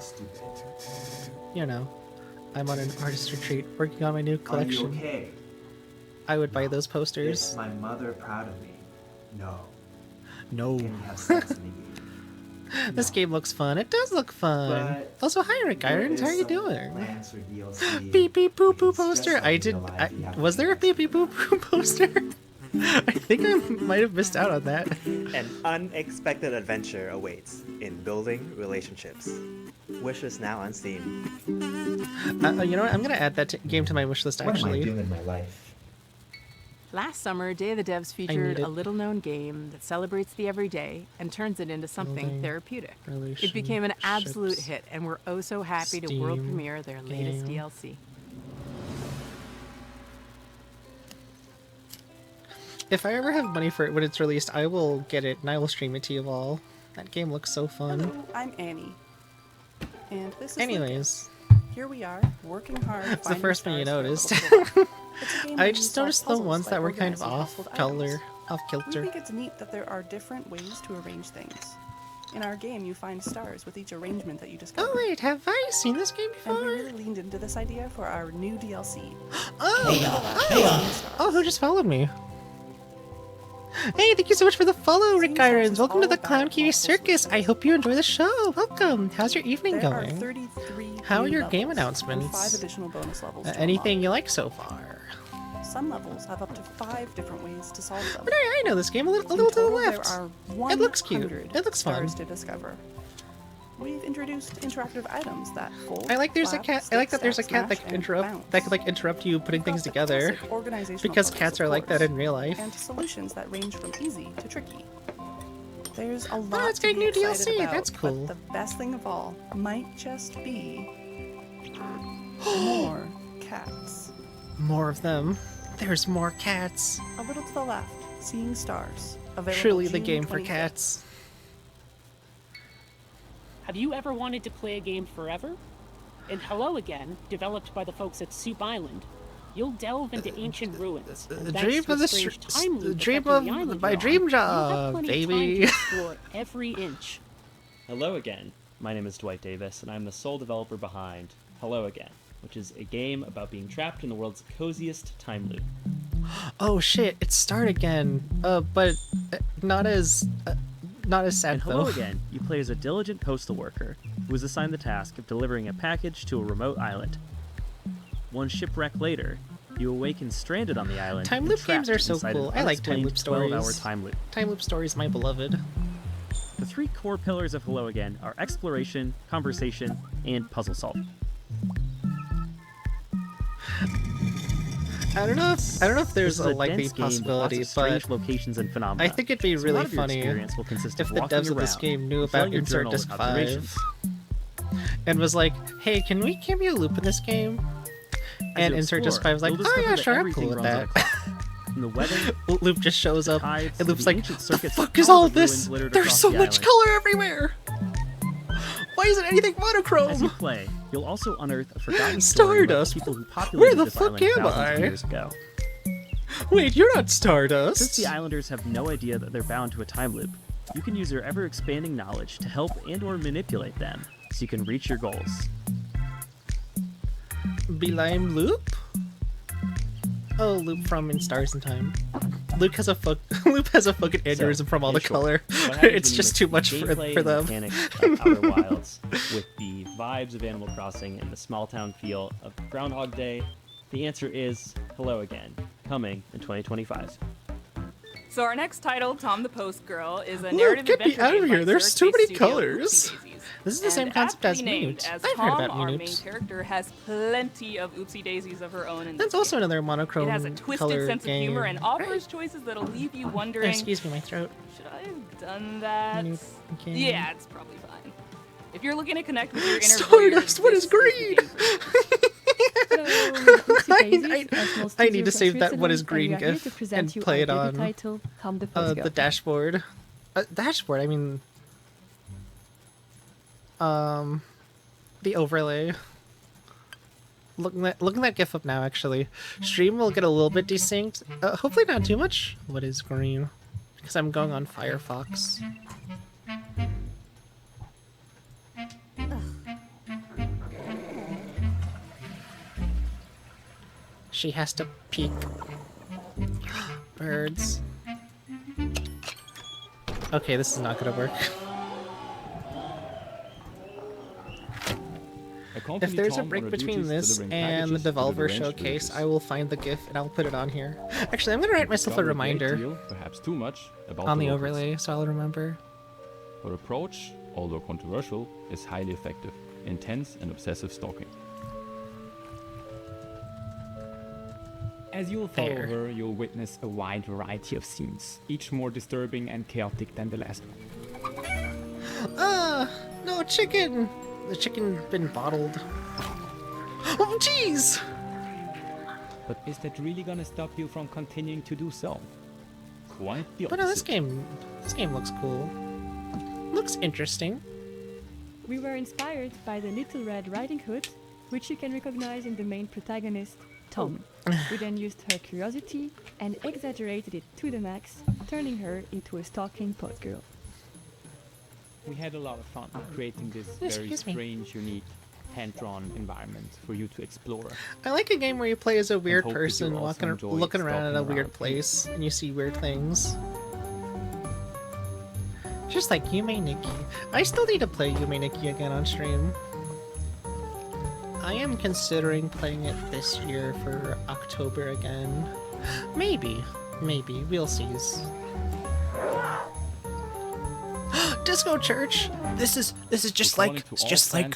you know, I'm on an artist retreat working on my new collection. Are you okay? I would buy those posters. Is my mother proud of me? No. No. Can we have sex in the evening? This game looks fun. It does look fun. But Also, hi Rick Irons. How are you doing? plans for DLC. Beep beep poo poo poster. Was there a beep beep poo poo poster? I think I might have missed out on that. An unexpected adventure awaits in building relationships. Wishlist now on Steam. You know what? I'm gonna add that game to my wishlist actually. What am I doing in my life? Last summer, Day of the Devs featured a little-known game that celebrates the everyday and turns it into something therapeutic. It became an absolute hit, and we're oh so happy to world premiere their latest DLC. If I ever have money for it when it's released, I will get it and I will stream it to you all. That game looks so fun. Hello, I'm Annie. And this is Anyways. Lucas. Here we are, working hard. It's the first one you noticed. I just noticed the ones that were kind of off color, off We kilter. think it's neat that there are different ways to arrange things. In our game, you find stars with each arrangement that you discover. Oh wait, have I seen this game before? And we really leaned into this idea for our new DLC. Oh, who just followed me? Hey, thank you so much for the follow, Rick Irons. Welcome to the Clown Kiwi Circus. I hope you enjoy the show. Welcome. How's your evening going? How are your game announcements? 5 additional bonus levels. Anything you like so far? Some levels have up to 5 different ways to solve them. But I know this game a little to the left. There are It looks cute. It looks fun. stars to discover. We've introduced interactive items that fold. I like there's a cat. I like that there's a cat that smash, can and bounce. interrupt you putting things together. Organizational Because puzzles, cats of are like that course, in real life. And solutions that range from easy to tricky. There's a lot it's to getting be new excited DLC. about, That's cool. But the best thing of all might just be more cats. More of them. There's more cats. A little to the left, Seeing Stars. Available Truly the June game for 25th. cats. Have you ever wanted to play a game forever? In Hello Again, developed by the folks at Soup Island, you'll delve into ancient ruins. and thanks Dream to of a the strange str- time loop dream affecting of the island my you're on, dream you'll job, have plenty of time baby. to explore every inch. Hello again. My name is Dwight Davis, and I'm the sole developer behind Hello Again, which is a game about being trapped in the world's coziest time loop. Oh shit! It's Start Again. But not as sad In Hello though. Again, you play as a diligent postal worker who is assigned the task of delivering a package to a remote island. One shipwreck later, you awaken stranded on the island. Time and loop trapped games are so inside cool. an I like time unexplained loop stories. 12-hour time loop. Time loop stories, my beloved. The 3 core pillars of Hello Again are exploration, conversation, and puzzle solving. I don't know if there's This is a likely dense game with possibility, lots of strange but locations and phenomena. I think it'd be So a really lot of your funny experience will consist if of the walking devs of this around game knew and filling about your Insert journal with Disc 5 observations. and was like, "Hey, can we give you a loop in this game?" As And you Insert Disc explore, 5 was like, you'll "Oh discover yeah, that sure, I'm everything cool with runs on that." a clock. From the weather, Loop just shows up. tides, And to Loop's the like, ancient "The circuits, fuck is all all the this? ruins littered There's across so the much island." color everywhere. Why isn't anything monochrome? As you play, you'll also unearth a forgotten story about Stardust. people who Where populated the this fuck island am thousands of I? years ago. Wait, you're not Stardust. Since the Islanders have no idea that they're bound to a time loop, you can use your ever-expanding knowledge to help and/or manipulate them, so you can reach your goals. Belime Loop? Oh, Loop from In Stars in Time. Loop has a fucking aneurysm from all in the short, color. what happens It's when you just mix too the much gameplay for and them. mechanics of Outer Wilds with the vibes of Animal Crossing and the small town feel of Groundhog Day? The answer is Hello Again, coming in 2025. So our next title, Tom the Post Girl, is a Look, narrative get me adventure out of game here. by There's too Surrogate many Studio colors. Oopsie Daisies. This is the same And concept as aptly named Mute. as I've Tom, heard about our main Mute. character, has plenty of Oopsie Daisies of her own. In That's this also game. another monochrome It has a twisted color sense game. of humor and offers choices that'll leave you wondering. Excuse me, my throat. Should I have done that? Mute game. Yeah, it's probably fine. If you're looking to connect with your inner Stardust, voyeur, what is this green? I need to save that what is green gif and play it on the dashboard. Dashboard, I mean... the overlay. Looking that gif up now, actually. Stream will get a little bit desynced. Hopefully not too much. What is green? Because I'm going on Firefox. She has to peek. Birds. Okay, this is not gonna work. If there's a break between this and the Devolver showcase, I will find the GIF and I'll put it on here. Actually, I'm gonna write myself a reminder perhaps too much, about on the locals. overlay so I'll remember. Her approach, although controversial, is highly effective, intense and obsessive stalking. As you'll follow her, you'll witness a wide variety of scenes, each more disturbing and chaotic than the last one. No chicken! The chicken been bottled. Oh, jeez! But is that really gonna stop you from continuing to do so? Quite the But no, this opposite. game looks cool. Looks interesting. We were inspired by the Little Red Riding Hood, which you can recognize in the main protagonist, Tom. We then used her curiosity and exaggerated it to the max, turning her into a stalking pod girl. We had a lot of fun creating this very Excuse me. strange, unique, hand-drawn environment for you to explore. I like a game where you play as a weird hope that person you'll also enjoy looking around at a stalking weird around place and you see weird things. Just like Yume Nikki. I still need to play Yume Nikki again on stream. I am considering playing it this year for October again. Maybe. We'll see. Disco Church! This is just like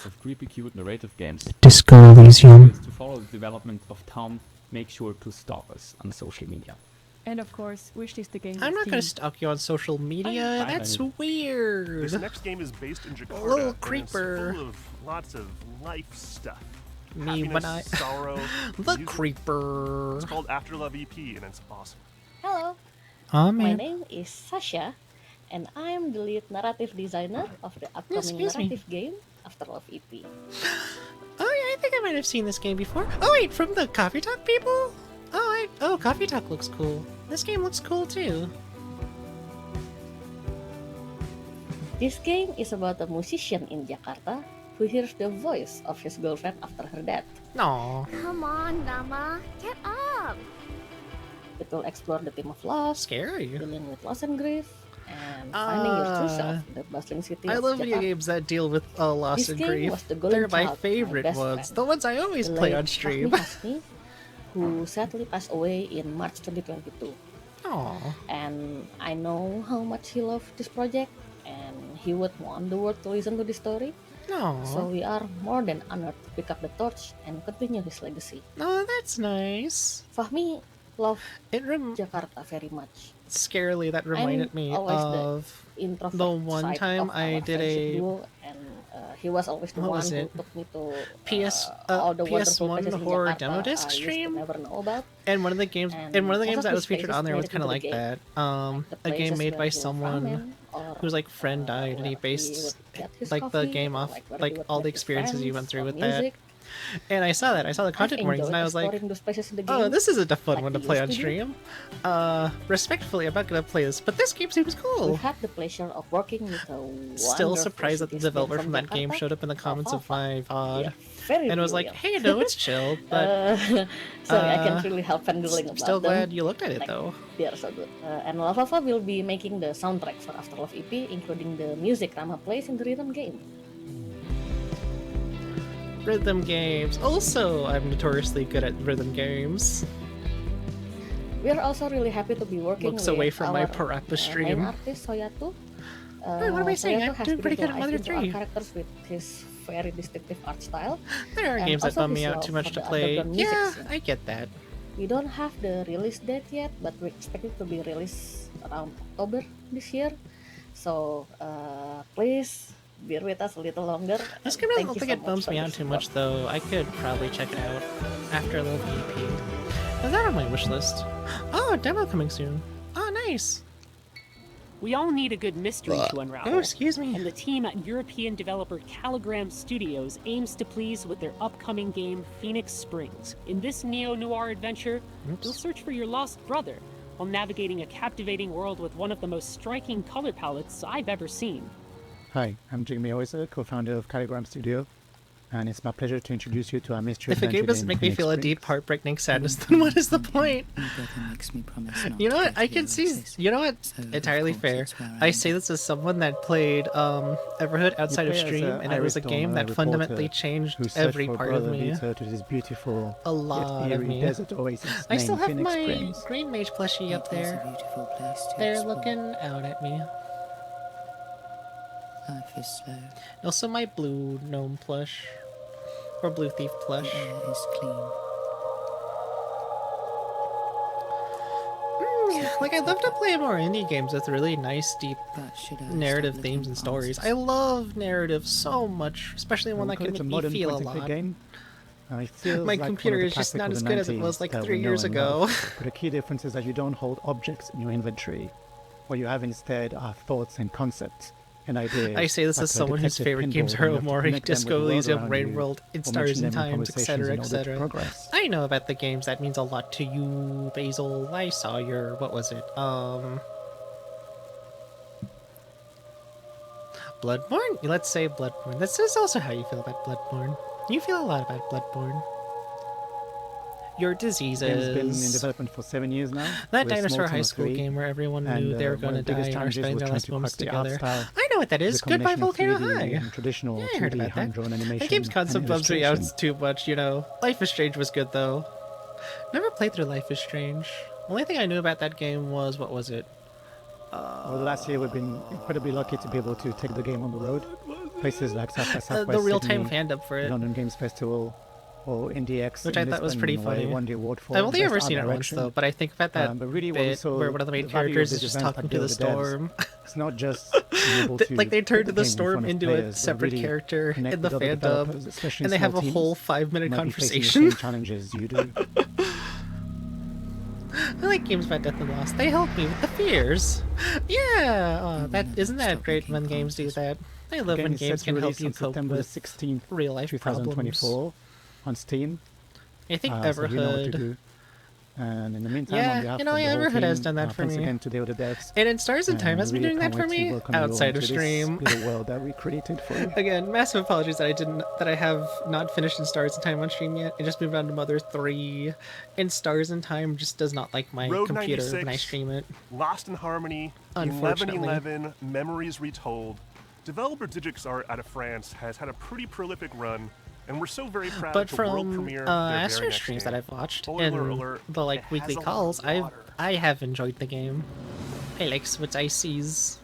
of creepy cute narrative games. Disco Elysium. To follow the development of Tom, make sure to stalk us on social media. And of course, wishlist the game. I'm not gonna Steam. stalk you on social media. That's weird. This next game is based in Jakarta. Little and creeper. It's full of lots of life stuff. Me when I Happiness, sorrow, the music. creeper. It's called After Love EP and it's awesome. Hello, Oh my man. name is Sasha, and I'm the lead narrative designer of the upcoming Excuse me. narrative game After Love EP. Oh yeah, I think I might have seen this game before. Oh wait, from the Coffee Talk people? Oh, Coffee Talk looks cool. This game looks cool too. This game is about a musician in Jakarta who hears the voice of his girlfriend after her death. No. Come on, Nama, get up! It will explore the theme of loss, scary, dealing with loss and grief, and finding your true self in the bustling city I of love video Jakarta. games that deal with loss This and game grief. was the golden They're my child of my favorite best ones. friend, The ones I always the play late on stream. Fahmi Hasni, who sadly passed away in March 2022. Aww. And I know how much he loved this project, and he would want the world to listen to this story. Aw. So we are more than honored to pick up the torch and continue his legacy. Oh, that's nice. Fahmi loved Jakarta very much. Scarily, that reminded me always of the introvert the one side time of I our did friendship a duo, and he was always the what one was who it? took me to PS all the wonderful PS1 places in horror Jakarta demo disc I used to stream. never know about. And one of the games, And and one of the most games of that these was featured places on there made was it kind of into like the that. the A game places made where by he was someone ramen, or, whose like friend died, and he where he based would get his like the coffee, game or off where he like would all meet the his experiences you friends, went through or with music. that. And I saw that. I saw the content warnings, and I was like, exploring those places in the "Oh, game, this isn't a fun like one to we play used on to do. stream." Respectfully, I'm not gonna play this, but this game seems cool. We had the pleasure of working with a Still wonderful surprised that the citizen developer from that game Jakarta. showed up in the comments of my VOD, very and was like, brilliant. "Hey, no, it's chill." But sorry, I can't really help handling about still them. glad you looked at it Like, though. They are so good. And Lavava will be making the soundtrack for After Love EP, including the music Rama plays in the rhythm game. Rhythm games. Also, I'm notoriously good at rhythm games. We are also really happy to be working Looks with away from my our Parappa stream. main artist Soyatu. Hey, what am I saying? Soyatu I'm has doing pretty good at been Mother into our 3. characters with his very distinctive art style. There are and games that also bum me his out love too much for to the play. underground music Yeah, scene. I get that. We don't have the release date yet, but we expect it to be released around October this year. So please bear with us a little longer. This game doesn't Thank look you like so it much bums for me your out too support. much though. I could probably check it out after Love EP. Is that on my wish list? Oh, a demo coming soon. Oh, nice. We all need a good mystery to unravel. Oh, excuse me. And the team at European developer Caligram Studios aims to please with their upcoming game Phoenix Springs. In this neo-noir adventure, you'll search for your lost brother while navigating a captivating world with one of the most striking color palettes I've ever seen. Hi, I'm Jamie Oisa, co-founder of Caligram Studio. and it's my pleasure to introduce you to our mystery If a game adventure doesn't in make me Phoenix feel a Springs. deep, heartbreaking sadness, then what is the point? You know what? I can see. You know what? Entirely fair. I say this as someone that played Everhood outside of You play as stream, a and it was a Irish game Dharma that fundamentally reporter changed who searched every for part of brother me. Vita to this beautiful, A lot yet of eerie me. desert oasis I still named have Phoenix my Springs. Green Mage plushie up there. They're looking out at me. Life is slow. Also my blue gnome plush. Or blue thief plush. The air is clean. Like, I'd love to play more indie games with really nice, deep narrative themes and stories. I love narrative so much, especially one that can make me feel a lot. Game. It feels My like one computer of the is just classic not of as the good as it 90s was like that 3 we know years and ago. love. But the key difference is that you don't hold objects in your inventory. What you have instead are thoughts and concepts and ideas. I say this like as a someone whose detective favorite pinball games when are you have to Omori, connect them with Disco the world Elysium, around Rain you, World, In or Stars mention and them in Times, conversations etc., in order to etc. progress. I know about the games. That means a lot to you, Basil. I saw your... what was it? Bloodborne? Let's say Bloodborne. This is also how you feel about Bloodborne. You feel a lot about Bloodborne. Your diseases. It's been in development for 7 years now. That with a dinosaur small team high of school 3. game where everyone And, knew they were one going to of the die biggest and are challenges spending was their trying last to moments crack the art together. style. I know what that The is. Goodbye combination of Volcano 3D High. and traditional Yeah, I heard 2D about that. hand-drawn That animation game's concept and bums me out illustration. too much, you know. Life is Strange was good though. Never played through Life is Strange. Only thing I knew about that game was, what was it? Well, last year we've been incredibly lucky to be able to take the game on the road. Places like South by Southwest, the real-time Sydney, fandom for it. London Games Festival, or IndieX, Which in I thought was Lisbon, pretty where they funny. won the award for I've only Best ever Art seen it once Direction. though, but I think about that But really what we bit saw, where one of the main the value of characters this is just event talking that to the the devs, storm. It's not just being able to Like they put turned the the game in storm front of into a players, but separate really character connect in the with other developers, fandom, especially and they have small a whole teams 5-minute who might be facing the conversation. same challenges you do. I like games about death and loss. They help me with the fears. Yeah, oh, that isn't that great when games do that. I love The when game is set games to can help release you on cope September the with 16th, real life 2024 problems. on Steam. I think So you know what to Everhood. do. And in the meantime, Yeah, on behalf you know, of the yeah, whole Everhood team, has done that for thanks me. again to the other devs. And in Stars and Time And has been really doing that can't for wait to me welcome you all outside of into this stream. little world that we created for you. Again, massive apologies that I have not finished in Stars and Time on stream yet. I just moved on to Mother 3, and Stars and Time just does not like my Road computer 96, when I stream it. Lost in Harmony, Unfortunately. 1111, Memories Retold. Developer Digix Art out of France has had a pretty prolific run, and we're so very proud But to world from premiere their very Astro next streams game. that I've watched Spoiler and alert, the it like has weekly a lot calls, of water. I have enjoyed the game. I like what I sees.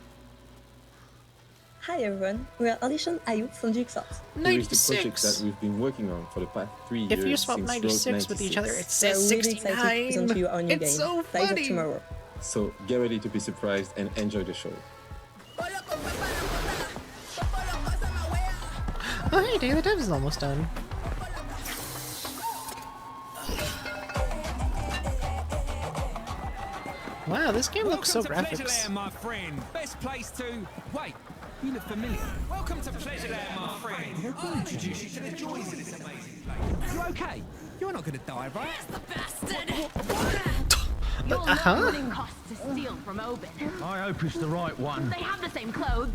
Hi everyone, we are Audition Ayu from Jigsaw. Here is the project that we've been working on for the past 3 years. If you swap since 96 with each other, it says We're really excited to present to you our 69. new It's game. so Live up funny. tomorrow. So get ready to be surprised and enjoy the show. Oh hey, Day of the Devs is almost done. Wow, this game looks so graphics. My friend. Best place to... Wait, you look familiar. Welcome to Pleasureland, my friend. I'll introduce you to the joys of this amazing place. You okay? You're not going to die, right? You'll Uh-huh. know what it costs to steal from Oben. I hope it's the right one. They have the same clothes.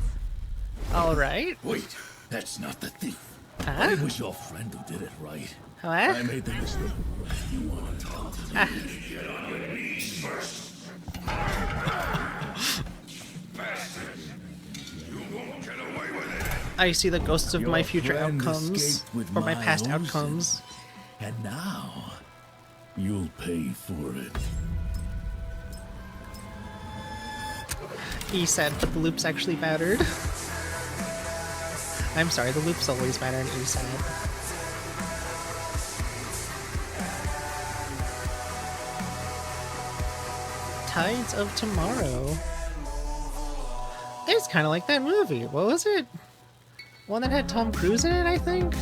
Alright. Wait, that's not the thief. Huh? It was your friend who did it, right? What? I made the mistake. You want to talk to me? Get on your knees first. Bastard. You won't get away with it. I see the ghosts of my Your future friend outcomes, escaped with or my my past own outcomes. And now, you'll pay for it. He said, but the loop's actually mattered. I'm sorry, the loops always matter in ESAD. Tides of Tomorrow. It's kind of like that movie. What was it? One that had Tom Cruise in it, I think?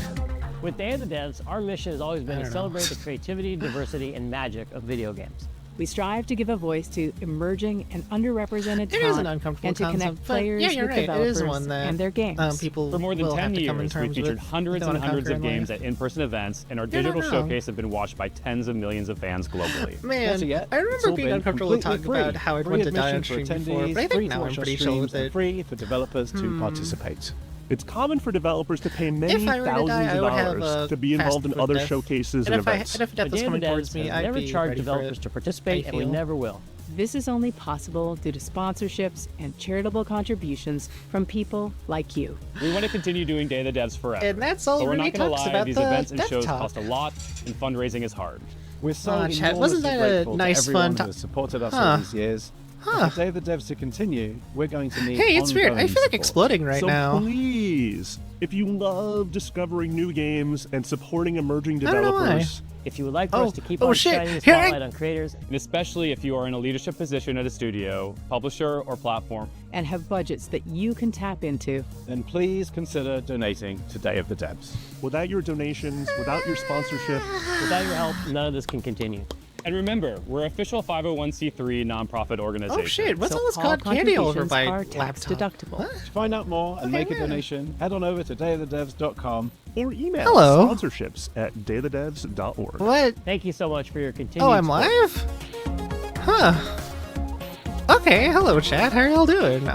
With Day of the Devs, our mission has always been I to don't celebrate the creativity, diversity, and magic of video games. We strive to give a voice to emerging and underrepresented It is an talent uncomfortable and to connect concept, but players yeah, you're with right. It is developers one that and their games. people For more than will 10 have to come in years, we've terms featured with hundreds if they and wanna hundreds conquer of in games life. at in-person events, and our You're not digital wrong. showcase have been watched by tens of millions of fans globally. Man, I remember being uncomfortable to talk about how I'd want to die on stream before, but I think now I'm pretty chill with it. Free for developers to participate. It's common for developers to pay many If I were to thousands die, I of would have dollars a to be involved in fast food other death. showcases And and if I- events. and if death was Game coming towards devs me, has I'd never be charged ready for developers it. to participate, I and we feel. never will. This is only possible due to sponsorships and charitable contributions from people like you. We want to continue doing Day of the Devs forever. And that's all But we're Ruby not going to talks lie, about these the events and dev shows talk. cost a lot, and fundraising is hard. We're so Aw, chat, wasn't enormously that a grateful to nice, everyone fun who time? has supported us Huh. all these years. Huh. For Day of the Devs to continue, we're going to need Hey, it's weird. I ongoing feel like support. exploding right so now. please, if you love discovering new games and supporting emerging I don't know why. developers, If you would like for Oh, us to keep oh on shit, shining the here I- spotlight on creators, And especially if you are in a leadership position at a studio, publisher, or platform. And have budgets that you can tap into. then please consider donating to Day of the Devs. without your donations, without your sponsorship, without your help, none of this can continue. And remember, we're official 501c3 nonprofit organization. Oh shit, what's So all this all cotton candy all over contributions my are tax laptop? deductible. What? To find out more and make a yeah. donation, head on over to dayofthedevs.com. or email Hello. sponsorships at dayofthedevs.org. What? Thank you so much for your continued Oh, I'm support. live? Huh. Okay, hello chat, how are y'all doing?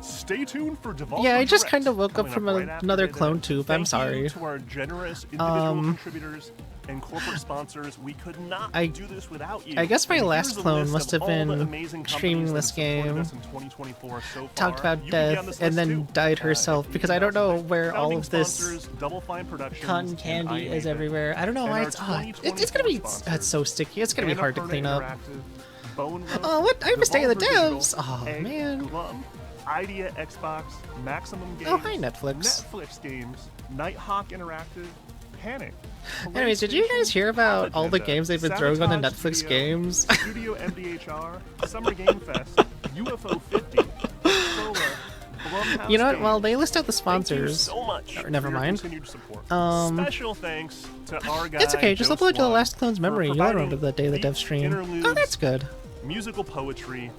Stay tuned for Devolver Yeah, I just Direct, kind of woke up coming from right after another Day of the clone Devs. tube, I'm Thank you sorry. to our generous individual contributors and corporate sponsors. We could not do this without you. I guess my And last here's a clone list must of have all the been amazing streaming companies this that have supported game, us in 2024 so talked far. about You can be on death, this and list then too. died herself, because I don't know where all Founding of this sponsors, Double Fine Productions, cotton and candy is iMade It. everywhere. I don't know And why our it's odd. 2024 It's gonna be, sponsors, it's so sticky, it's gonna be hard to Annapurna clean up. Interactive, Bone Roast, Oh, what? I missed Day of the Devolver Devs! Digital, Oh, Egg, man. Glum, Idea Xbox, Maximum Games, Oh, hi, Netflix. Netflix Games, Nighthawk Interactive, Panic. Anyways, did you guys hear about all the Agenda, games they've been throwing on the Sabotage Netflix Studio, games? Studio MDHR, Summer Game Fest, UFO 50, Solar, Blumhouse You know what? Games. Well, they list out the Thank you sponsors. so much Or, never for your mind. continued support. Special thanks to our guy. It's okay, just Joe upload to the Swan last clone's for memory. You'll providing remember the Day of the Dev beats, stream. interludes, Oh, that's good. Musical poetry,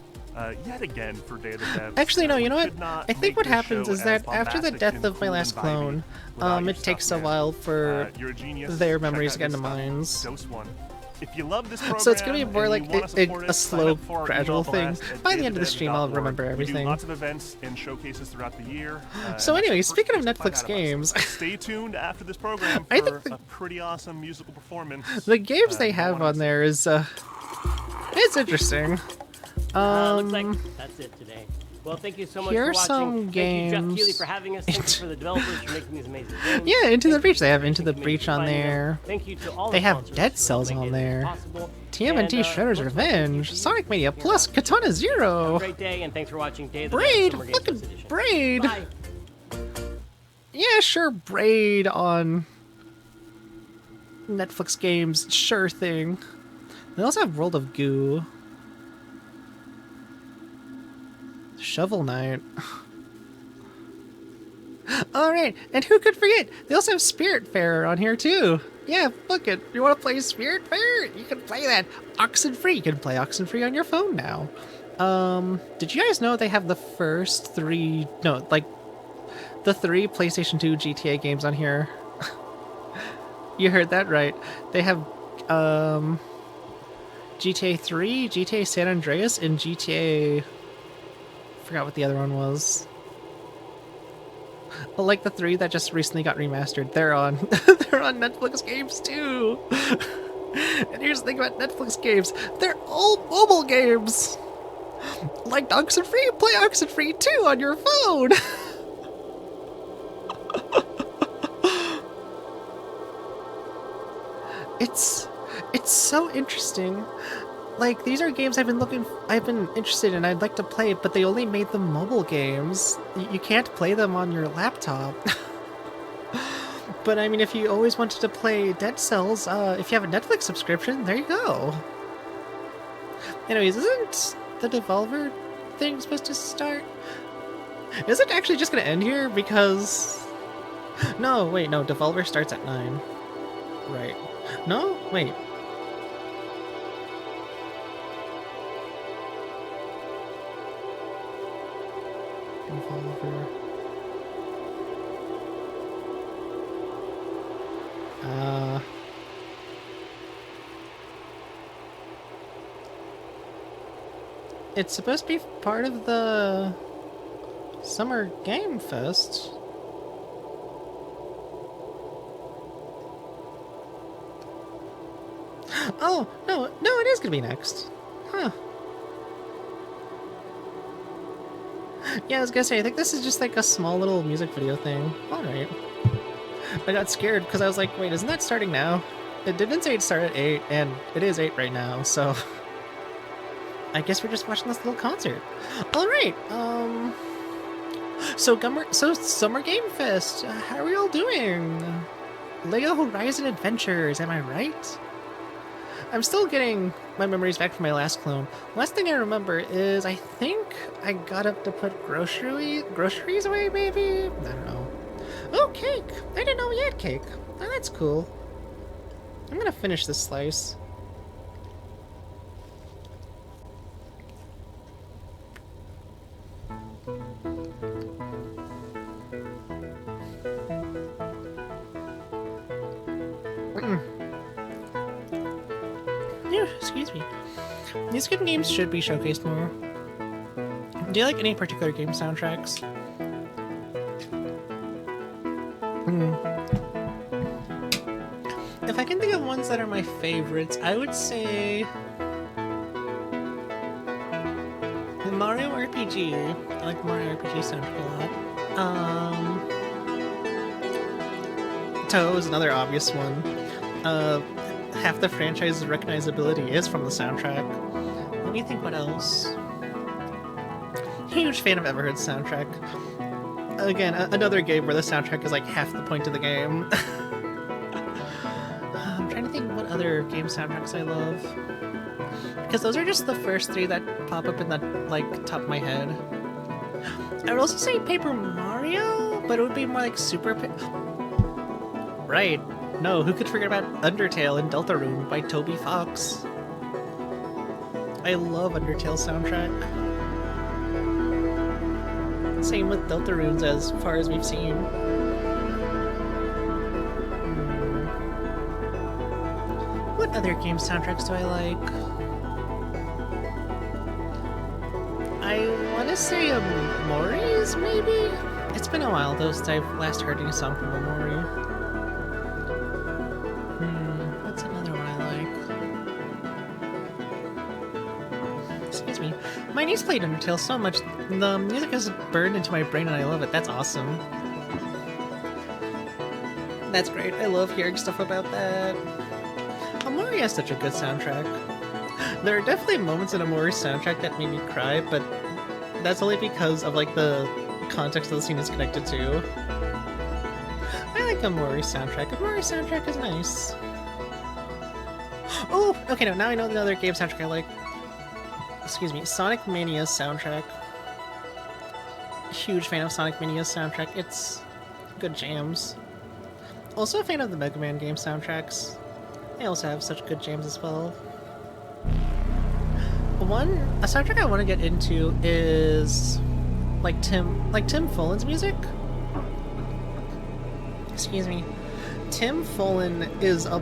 yet again for Day of the Devs. Actually, no, you know We what? could not I think make what this happens show is as that after the bombastic death and of my cool last and vibey clone, without your it takes a stuff, man. while for You're a genius. their Check memories out to get your into stuff. minds. Dose one. If you love this program So it's gonna be more and like you wanna a support it, slow, sign up for our gradual email thing. blast at By the end of the stream, I'll dayofthedevs.org. remember We everything. do lots of events and showcases throughout the year. So and anyway, that's the speaking of first place to Netflix find out about us. games, Stay tuned after this program I for think a pretty awesome musical performance. the games they you don't have wanna on there is, it's interesting. Looks like that's it today. Well, thank you so much Here for are watching. some Thank you, Jeff games. Keighley, for having us. Thank you for the developers for making these amazing games. Yeah, Into the Thank Breach. you They have for Into the making Breach on finding them. there. Thank you to all They the have sponsors Dead who Cells make on it there. possible. TMNT And, Shredder's Revenge, Sonic Mania Plus, Katana Have a Zero, great day, and thanks for watching Day of the Dead Braid, Summer Games fucking Edition. Braid. Bye. Yeah, sure, Braid on Netflix games, sure thing. They also have World of Goo. Shovel Knight. Alright, and who could forget? They also have Spiritfarer on here too. Yeah, look it. You want to play Spiritfarer? You can play that. Oxenfree. You can play Oxenfree on your phone now. Did you guys know they have the first three, no, like, the 3 PlayStation 2 GTA games on here? You heard that right. They have, GTA 3, GTA San Andreas, and GTA... forgot what the other one was. But like the 3 that just recently got remastered, they're on they're on Netflix games too. And here's the thing about Netflix games, they're all mobile games. Like Oxenfree, play Oxenfree 2 on your phone. It's so interesting. Like, these are games I've been interested in, I'd like to play, but they only made them mobile games. You can't play them on your laptop. But I mean, if you always wanted to play Dead Cells, if you have a Netflix subscription, there you go. Anyways, isn't the Devolver thing supposed to start? Is it actually just gonna end here? Because... No, wait, no, Devolver starts at 9. Right. No? Wait. Devolver. It's supposed to be part of the Summer Game Fest? Oh, no, it is gonna be next. Huh. Yeah, I was gonna say, I think this is just like a small little music video thing. Alright. I got scared because I was like, wait, isn't that starting now? It didn't say it started at 8, and it is 8 right now, so... I guess we're just watching this little concert. Alright, So Summer Game Fest, how are we all doing? Lego Horizon Adventures, am I right? I'm still getting my memories back from my last clone. Last thing I remember is I think I got up to put groceries away, maybe? I don't know. Oh, cake! I didn't know we had cake. Oh, that's cool. I'm gonna finish this slice. Excuse me. These good games should be showcased more. Do you like any particular game soundtracks? If I can think of ones that are my favorites, I would say the Mario RPG. I like the Mario RPG soundtrack a lot. Toe is another obvious one. Half the franchise's recognizability is from the soundtrack. Let me think what else. Huge fan of Everhood's soundtrack. Again, another game where the soundtrack is like half the point of the game. I'm trying to think what other game soundtracks I love. Because those are just the first 3 that pop up in the like top of my head. I would also say Paper Mario, but it would be more like Super Right. No, who could forget about Undertale and Deltarune by Toby Fox? I love Undertale soundtrack. Same with Deltarunes as far as we've seen. What other game soundtracks do I like? I want to say Mori's, maybe? It's been a while though since I've last heard any song from Mori. What's another one I like? Excuse me. My niece played Undertale so much, the music is burned into my brain and I love it. That's awesome. That's great. I love hearing stuff about that. Amori has such a good soundtrack. There are definitely moments in Amori's soundtrack that made me cry, but that's only because of like the context of the scene it's connected to. I like Amori's soundtrack. Amori's soundtrack is nice. Oh, okay, no, now I know another game soundtrack I like. Excuse me, Sonic Mania's soundtrack. Huge fan of Sonic Mania's soundtrack. It's good jams. Also a fan of the Mega Man game soundtracks. They also have such good jams as well. A soundtrack I want to get into is like Tim Follin music. Excuse me. Tim Follin is a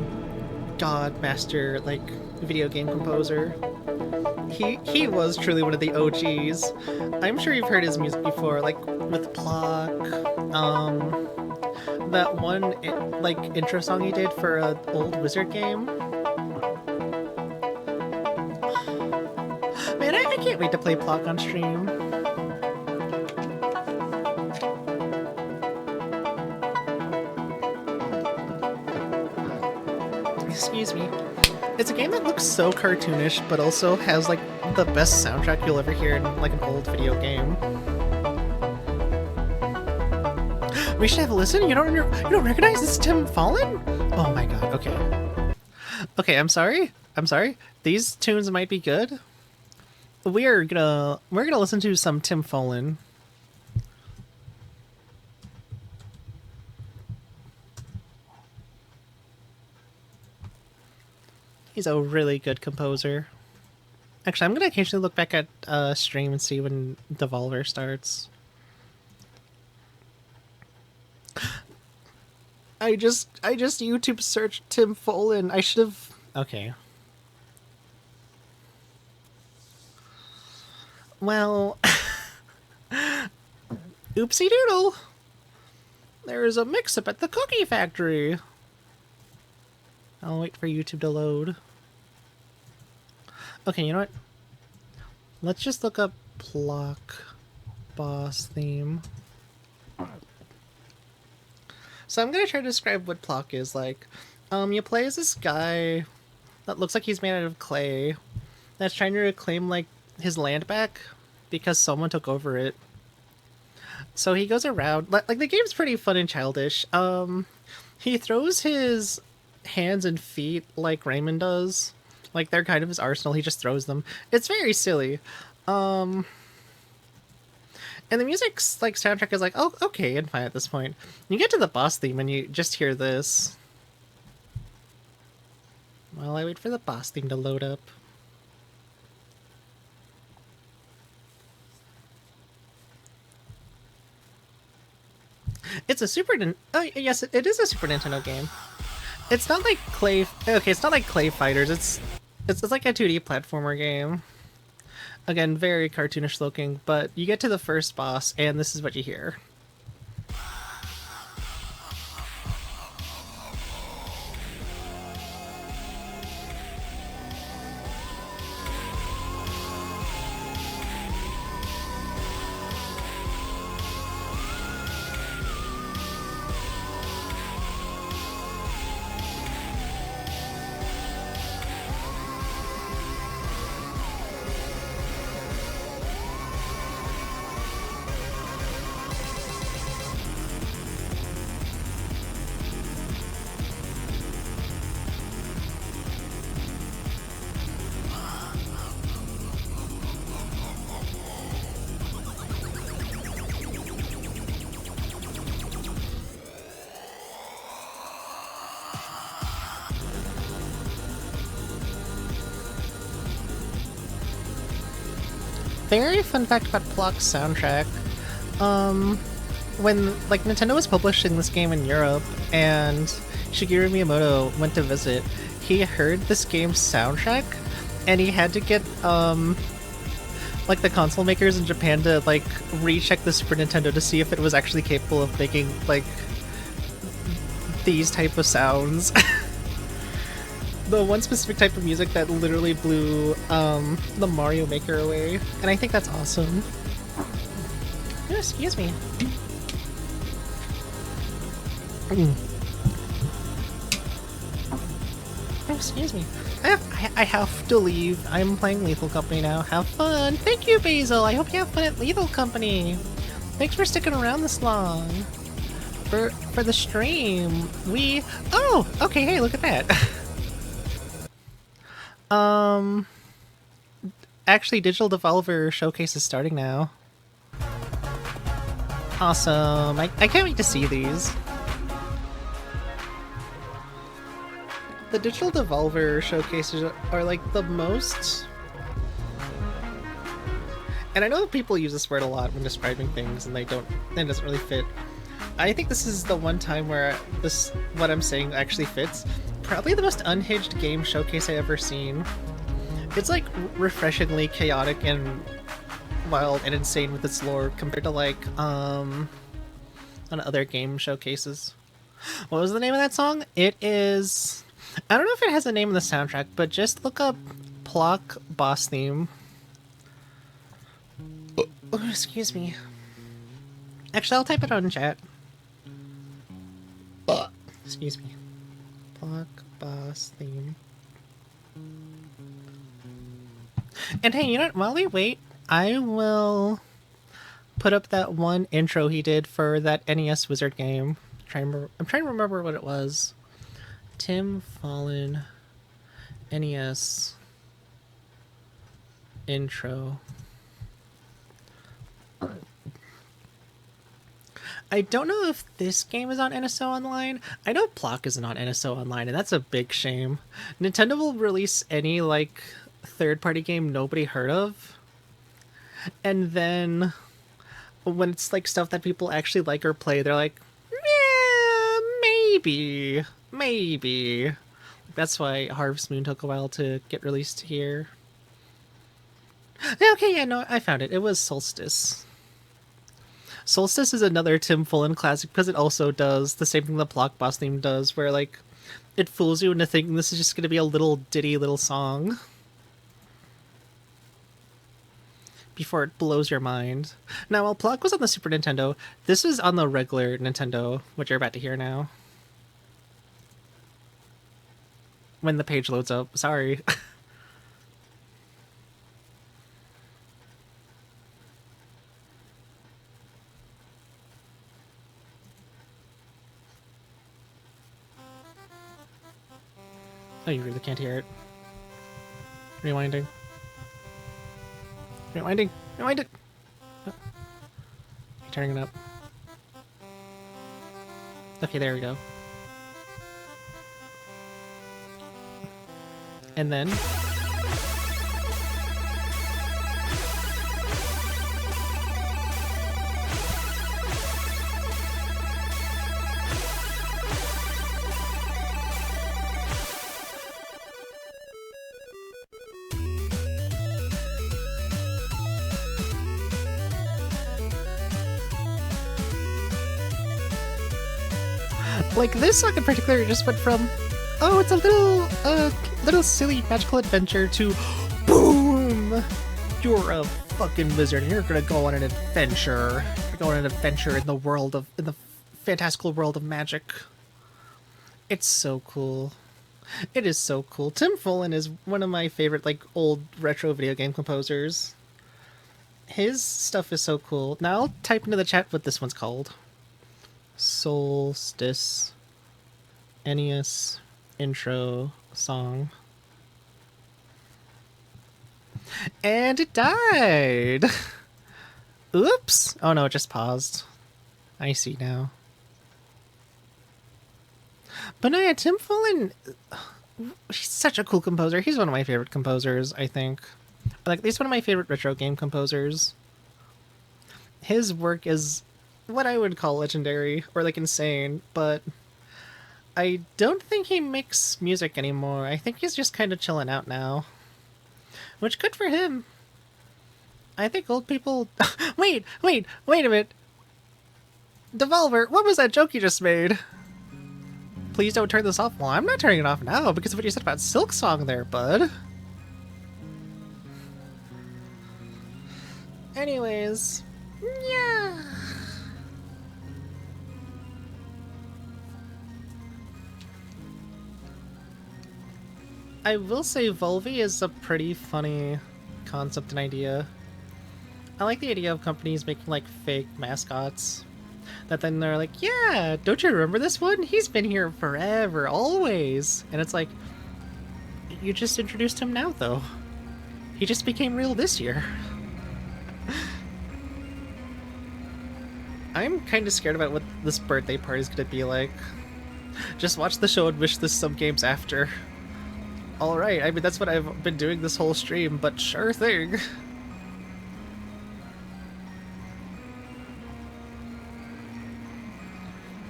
godmaster like video game composer. He was truly one of the OGs. I'm sure you've heard his music before, like with Plock. That one like intro song he did for an old Wizard game. Man, I can't wait to play Plock on stream. Excuse me. It's a game that looks so cartoonish, but also has like the best soundtrack you'll ever hear in like an old video game. We should have a listen. You don't recognize this Tim Follin? Oh my god. Okay. Okay. I'm sorry. These tunes might be good. We're gonna listen to some Tim Follin. He's a really good composer. Actually, I'm gonna occasionally look back at stream and see when Devolver starts. I just YouTube searched Tim Follin. I should have. Okay. Well, Oopsie doodle! There is a mix-up at the cookie factory. I'll wait for YouTube to load. Okay, you know what? Let's just look up Plock boss theme. So I'm gonna try to describe what Plock is like. You play as this guy that looks like he's made out of clay that's trying to reclaim like his land back because someone took over it. So he goes around, like the game's pretty fun and childish. He throws his hands and feet like Raymond does. Like they're kind of his arsenal, he just throws them. It's very silly. And the music's like soundtrack is like, oh, okay, and fine at this point. You get to the boss theme and you just hear this. While I wait for the boss theme to load up. It's a oh yes, it is a Super Nintendo game. It's not like Clay. Okay, it's not like Clay Fighters. It's like a 2D platformer game. Again, very cartoonish looking, but you get to the first boss, and this is what you hear. Very fun fact about Plock's soundtrack. When like Nintendo was publishing this game in Europe and Shigeru Miyamoto went to visit, he heard this game's soundtrack and he had to get like the console makers in Japan to like recheck the Super Nintendo to see if it was actually capable of making like these type of sounds. The one specific type of music that literally blew the Mario Maker away, and I think that's awesome. Oh, excuse me. Oh, excuse me. I have to leave. I'm playing Lethal Company now. Have fun. Thank you, Basil. I hope you have fun at Lethal Company. Thanks for sticking around this long. For the stream. Oh, okay, hey, look at that. Actually, Digital Devolver Showcase is starting now. Awesome. I can't wait to see these. The Digital Devolver Showcases are like the most... And I know people use this word a lot when describing things and it doesn't really fit. I think this is the one time where what I'm saying actually fits. Probably the most unhinged game showcase I've ever seen. It's like refreshingly chaotic and wild and insane with its lore compared to like on other game showcases. What was the name of that song? It is... I don't know if it has a name in the soundtrack, but just look up Plock boss theme. Oh, excuse me. Actually, I'll type it on chat. Excuse me. Plock boss theme. And hey, you know what? While we wait, I will put up that one intro he did for that NES Wizard game. I'm trying to remember what it was. Tim Fallon NES intro. I don't know if this game is on NSO Online. I know Plock isn't on NSO Online, and that's a big shame. Nintendo will release any, like, third-party game nobody heard of. And then, when it's, like, stuff that people actually like or play, they're like, yeah, maybe. That's why Harvest Moon took a while to get released here. Okay, yeah, no, I found it. It was Solstice. Solstice is another Tim Fullen classic because it also does the same thing the Block Boss theme does, where like it fools you into thinking this is just going to be a little ditty little song before it blows your mind. Now, while Block was on the Super Nintendo, this is on the regular Nintendo, which you're about to hear now. When the page loads up. Sorry. Oh, you really can't hear it. Rewinding. Rewinding. Rewind it. Oh. Turning it up. Okay, there we go. And then... like, this song in particular just went from, oh, it's a little silly magical adventure to, boom! You're a fucking wizard and you're gonna go on an adventure. You're going on an adventure in the fantastical world of magic. It's so cool. It is so cool. Tim Fullen is one of my favorite, like, old retro video game composers. His stuff is so cool. Now I'll type into the chat what this one's called. Solstice NES intro song. And it died! Oops! Oh no, it just paused. I see now. But no, yeah, Tim Fullen, he's such a cool composer. He's one of my favorite composers, I think. Like, he's one of my favorite retro game composers. His work is what I would call legendary, or like insane, but I don't think he makes music anymore. I think he's just kind of chilling out now. Which, good for him. I think old people... Wait a minute! Devolver, what was that joke you just made? Please don't turn this off. Well, I'm not turning it off now because of what you said about Silk Song there, bud. Anyways, yeah. I will say Volvy is a pretty funny concept and idea. I like the idea of companies making, like, fake mascots. That then they're like, yeah, don't you remember this one? He's been here forever, always. And it's like, you just introduced him now, though. He just became real this year. I'm kind of scared about what this birthday party is going to be like. Just watch the show and wish this some games after. Alright, I mean, that's what I've been doing this whole stream, but sure thing.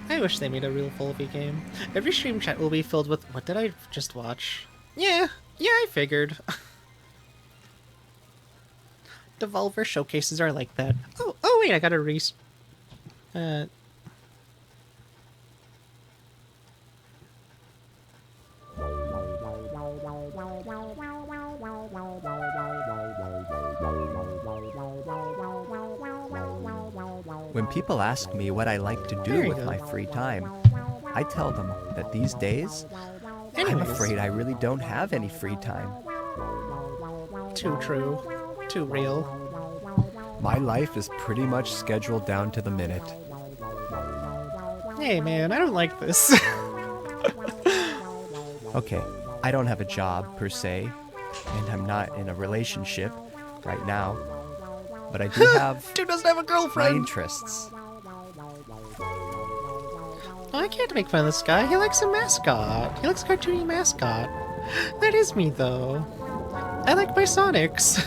I wish they made a real Volvy game. Every stream chat will be filled with, what did I just watch? Yeah, I figured. Devolver showcases are like that. Oh wait, I gotta When people ask me what I like to do with my free time, I tell them that these days, I'm afraid I really don't have any free time. Too true. Too real. My life is pretty much scheduled down to the minute. Hey man, I don't like this. Okay, I don't have a job per se, and I'm not in a relationship right now, but I do have Dude doesn't have a girlfriend. my interests. Oh, I can't make fun of this guy. He likes a mascot. He likes a cartoony mascot. That is me, though. I like my Sonics.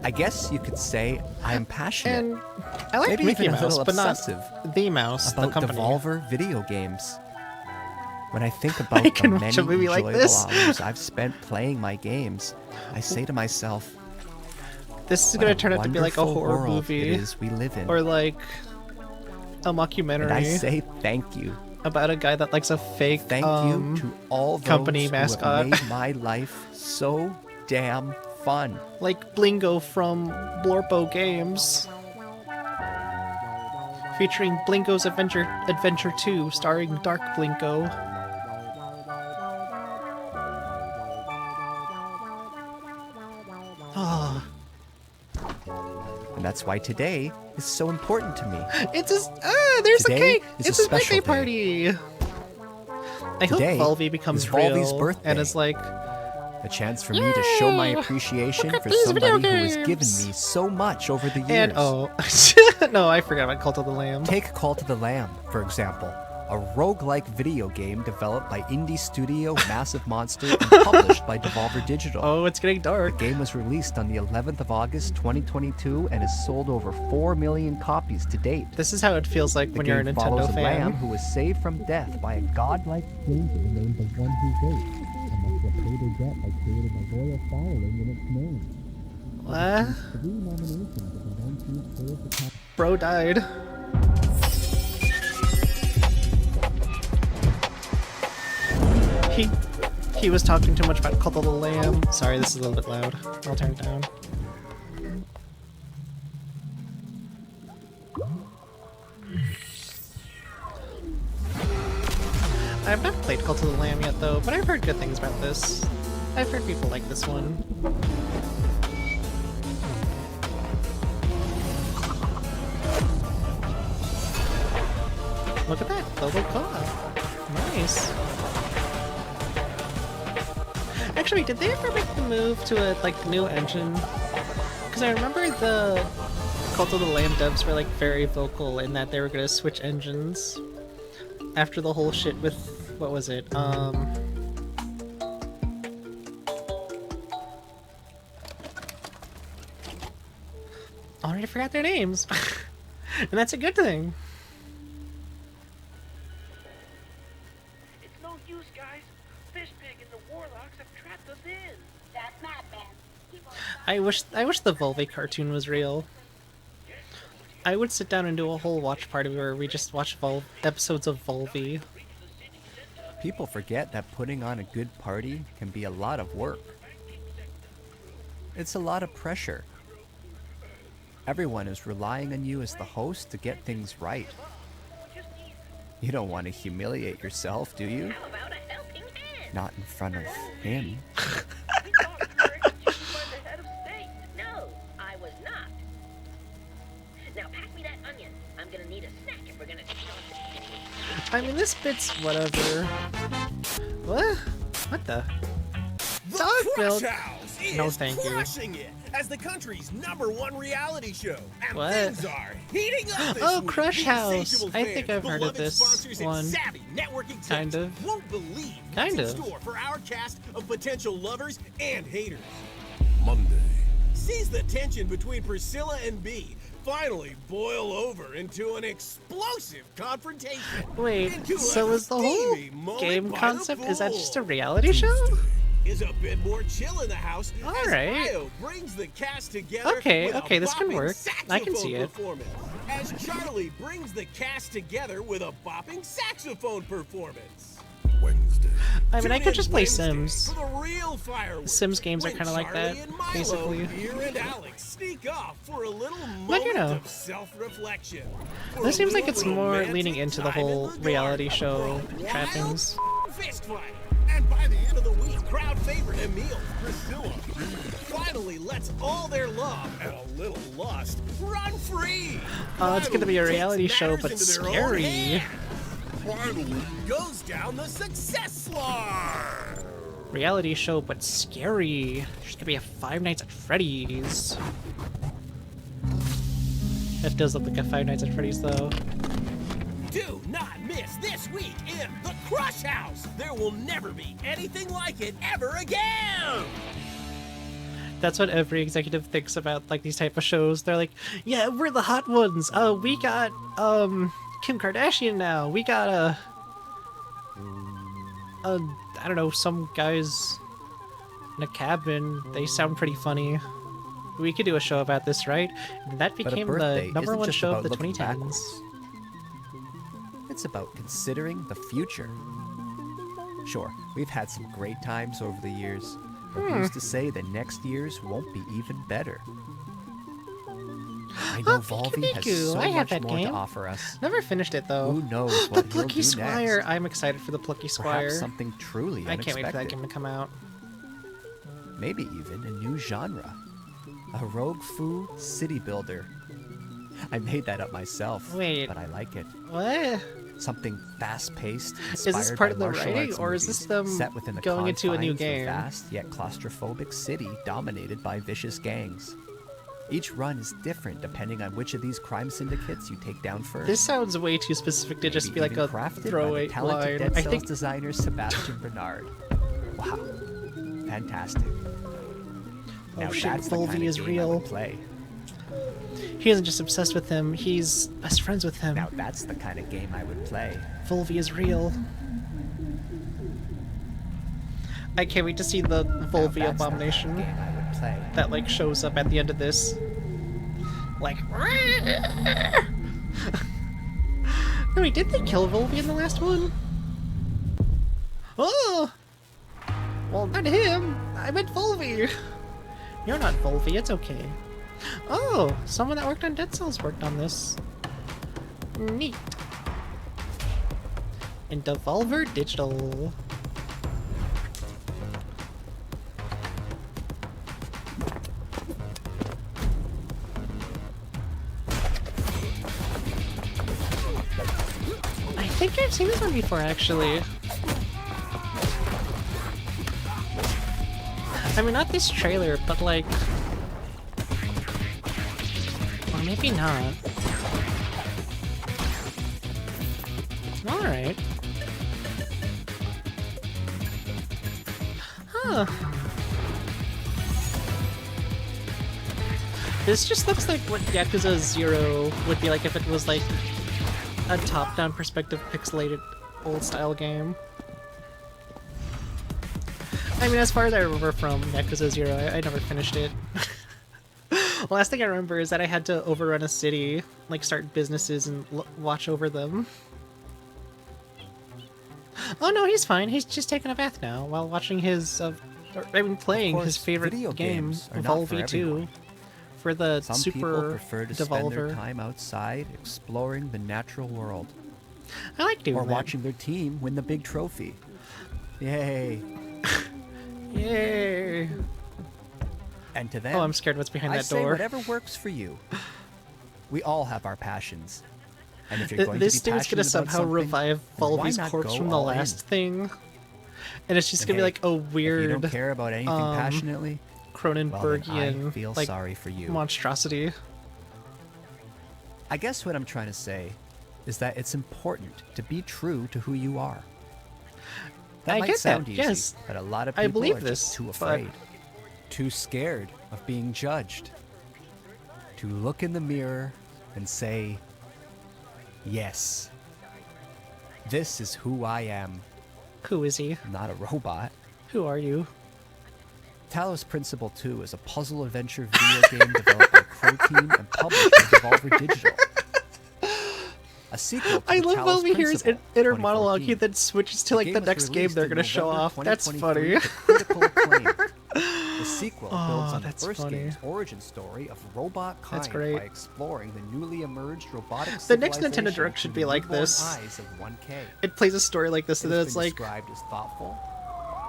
I guess you could say I'm passionate. And I like Maybe Mickey even a Mouse, little but not obsessive the mouse, the about company. Devolver video games. When I think about I the can many watch a movie like enjoyable this. hours I've spent playing my games, I say to myself, This is what gonna a turn out to be like a wonderful horror world movie. it is we live in. Or like a mockumentary. And I say thank you. About a guy that likes a fake Thank you to all those company who mascot. have made my life so damn fun. Like Blingo from Blorpo Games. Featuring Blingo's Adventure 2, starring Dark Blingo. Oh. And that's why today is so important to me. It's his. There's Today a cake! is It's a his birthday special day. party! I hope Today Volvy becomes is Volvy's real birthday. and is like, A chance for me to show my appreciation Look at for these somebody video who has given games. me so much over the years. and oh, no, I forgot about Cult of the Lamb. Take Call to the Lamb, for example. A roguelike video game developed by indie studio Massive Monster and published by Devolver Digital. Oh, it's getting dark. The game was released on the 11th of August, 2022, and has sold over 4 million copies to date. This is how it feels like The when you're a game Nintendo follows a fan. lamb who was saved from death by a godlike stranger named the One Who Waits, and must repay their debt by creating a loyal following in its name. What? 3 nominations of the One Who Failed to Top. Bro died. He was talking too much about Cult of the Lamb. Sorry, this is a little bit loud. I'll turn it down. I've not played Cult of the Lamb yet though, but I've heard good things about this. I've heard people like this one. Look at that, Volvo co-op. Nice. Actually, did they ever make the move to a new engine? Because I remember the Cult of the Lamb devs were like very vocal in that they were gonna switch engines after the whole shit with what was it? I already forgot their names, and that's a good thing. I wish the Volvy cartoon was real. I would sit down and do a whole watch party where we just watch episodes of Volvy. People forget that putting on a good party can be a lot of work. It's a lot of pressure. Everyone is relying on you as the host to get things right. You don't want to humiliate yourself, do you? Not in front of him. I mean, this bit's whatever. What? What the? Dog milk? No, thank you. Crushing it as the country's #1 reality show. And What? things are heating up this Oh, week. Crush The House. insatiable I fans, think I've heard of beloved this sponsors, and one. savvy networking Kind tips of. won't believe Kind what's of. in store for our cast of potential lovers and haters. Monday. Sees the tension between Priscilla and B finally boil over into an explosive confrontation. Wait, Into so a is the whole steamy moment game by the concept, is that pool. just a reality show? Is a bit more chill in the house. All as right. Io brings the cast together. Okay, with a okay, this can bopping work. I can saxophone see it. performance. As Charlie brings the cast together with a bopping saxophone performance. Wednesday. I mean, I Tune could in just play Wednesday Sims. for the real fireworks. Sims games are when kind of like that, Charlie and Milo, basically. Beer and Alex sneak off for a little But, moment you know, of self-reflection. For a This seems like little it's more romantic leaning into the time in whole the reality garden show for a wild trappings. fist fight. And by the end of the week, crowd favorite Emil, Priscilla, finally lets all their love and a little lust run free. It's gonna be a Finally reality takes show, matters but into their own scary. hands. Finally goes down the success line. Reality show, but scary. There's gonna be a Five Nights at Freddy's. That does look like a Five Nights at Freddy's, though. Do not miss this week in the Crush House. There will never be anything like it ever again. That's what every executive thinks about like these type of shows. They're like, yeah, we're the hot ones. We got Kim Kardashian now. We got I don't know, some guys in a cabin. They sound pretty funny. We could do a show about this, right? And that But a became birthday the number isn't one just show of about the looking 2010s. It's about considering the future. Sure, we've had some great times over the years, but who's to say that next year's won't be even better? I know Volvy has so I have much that more game. to offer us. Never finished it though. Who knows what The he'll Plucky do Squire. next? I'm excited for the Plucky Squire. Perhaps something truly I unexpected. can't wait for that game to come out. Maybe even a new genre. A rogue foo city builder. I made that up myself, Wait. but I like it. What? Something fast-paced, Is this inspired part by of the martial writing, arts or is movies, this them set within the going into a new confines of game? vast yet claustrophobic city dominated by vicious gangs. Each run is different depending on which of these crime syndicates you take down first. This sounds way too specific to just be like a crafted throwaway by the talented line. Dead I Cells think designer Sebastian Bernard. Wow, fantastic. Now shit, that's the kind Volvy of is game I real. would play. He isn't just obsessed with him, he's best friends with him. Now that's the kind of game I would play. Volvy is real. I can't wait to see the Volvy Now that's the abomination game I would play. that like shows up at the end of this. Like no, wait, did they kill Volvy in the last one? Oh! Well, not him. I meant Volvy. You're not Volvy, it's okay. Oh, someone that worked on Dead Cells worked on this. Neat. And Devolver Digital. I think I've seen this one before, actually. I mean, not this trailer, but like... Or maybe not. Alright. Huh. This just looks like what Yakuza 0 would be like if it was like a top-down perspective pixelated old-style game. I mean, as far as I remember from Yakuza 0, I never finished it. The last thing I remember is that I had to overrun a city, like start businesses and watch over them. Oh no, he's fine. He's just taking a bath now while watching his, playing his favorite video game, games are not for Volvy 2, everyone. for the Some Super people prefer to spend their Devolver. time outside exploring the natural world. I like doing or that. watching their team win the big trophy. Yay. Yay. And to them, Oh, I'm scared what's behind I that say door. whatever works for you. We all have our passions. And if you're going This to be dude's gonna passionate about somehow something, revive then why Volvy's not corpse go from the all in? last thing. And it's just And gonna be hey, like a weird If you don't care about anything passionately, well, then Cronenbergian I feel like sorry for you. monstrosity. I guess what I'm trying to say is that it's important to be true to who you are. That I might get sound that, easy, yes. but a lot of I people believe are this, just too but- afraid, too scared of being judged, to look in the mirror and say, yes, this is who I am. Who is he? Not a robot. Who are you? Talos Principle 2 is a puzzle adventure video game developed by Crow Team and published by Devolver Digital. A sequel to I the love Talos Volvy here's Principle, inner monologue. He 2014. then switches to The like game the was next game released they're in gonna show November off. That's 2023 funny. to critical acclaim. The sequel Oh, builds on the that's first funny. game's origin story of robot kind That's great. by exploring the newly emerged robotic The next Nintendo civilization Direct should through be the like newborn this. eyes of 1K. It plays a story like this, and then has it's been like. described as thoughtful,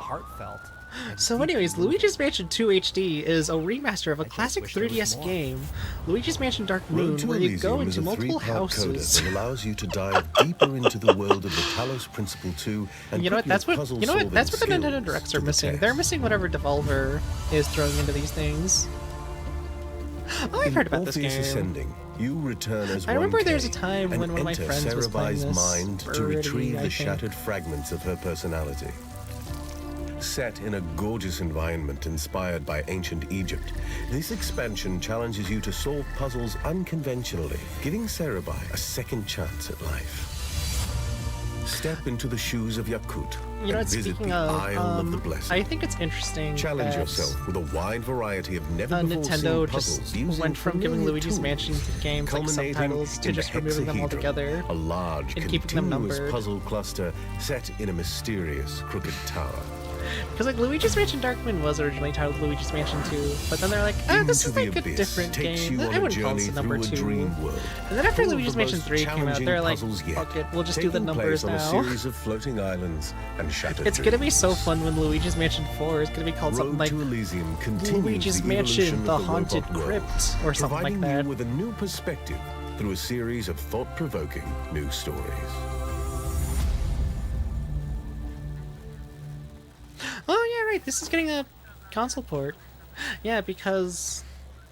heartfelt. and So, deeply anyways, moving. Luigi's Mansion 2 HD is a remaster of a just classic wish there was 3DS more. game, Luigi's Mansion Dark Moon, Road to where you go Elysium is into a multiple three-part coda houses. that allows you to dive deeper into the world of the Talos Principle 2 and You know what? put your That's what puzzle you know. What? That's what the solving Nintendo skills Directs to are the missing. test. They're missing whatever Devolver is throwing into these things. Oh, I've In heard about this Orpheus game. Ascending, you return as I remember 1K there's a time and when one of my enter friends was playing Sarabai's this. mind to Birdie, retrieve I the think. shattered fragments of her personality. Set in a gorgeous environment inspired by ancient Egypt, this expansion challenges you to solve puzzles unconventionally, giving Sarabai a second chance at life. Step into the shoes of Yakut You know, and visit speaking the of, Isle of the Blessed. I think it's interesting Challenge that yourself with a wide variety of never-before-seen Nintendo puzzles just using went from giving familiar Luigi's tools, Mansion games like culminating subtitles to in just the removing them hexahedron, altogether a large, and keeping them continuous numbered. puzzle cluster set in a mysterious crooked tower. Because like Luigi's Mansion Darkwind was originally titled Luigi's Mansion 2, but then they're like, oh, this Into is the like a Abyss different takes game. you on I a wouldn't call journey this a number through a 2. dream world. And then after full of Luigi's the Mansion most 3 came out, challenging they're like, puzzles yet, fuck it, we'll just do the taking numbers place on a now. series of floating islands and shattered It's gonna be dreams. so fun when Luigi's Mansion 4 is gonna be called something Road like to Elysium continues Luigi's the Mansion, evolution the of the Haunted robot world, Crypt, or something like providing that. you with a new perspective through a series of thought-provoking new stories. Oh yeah, right. This is getting a console port. Yeah, because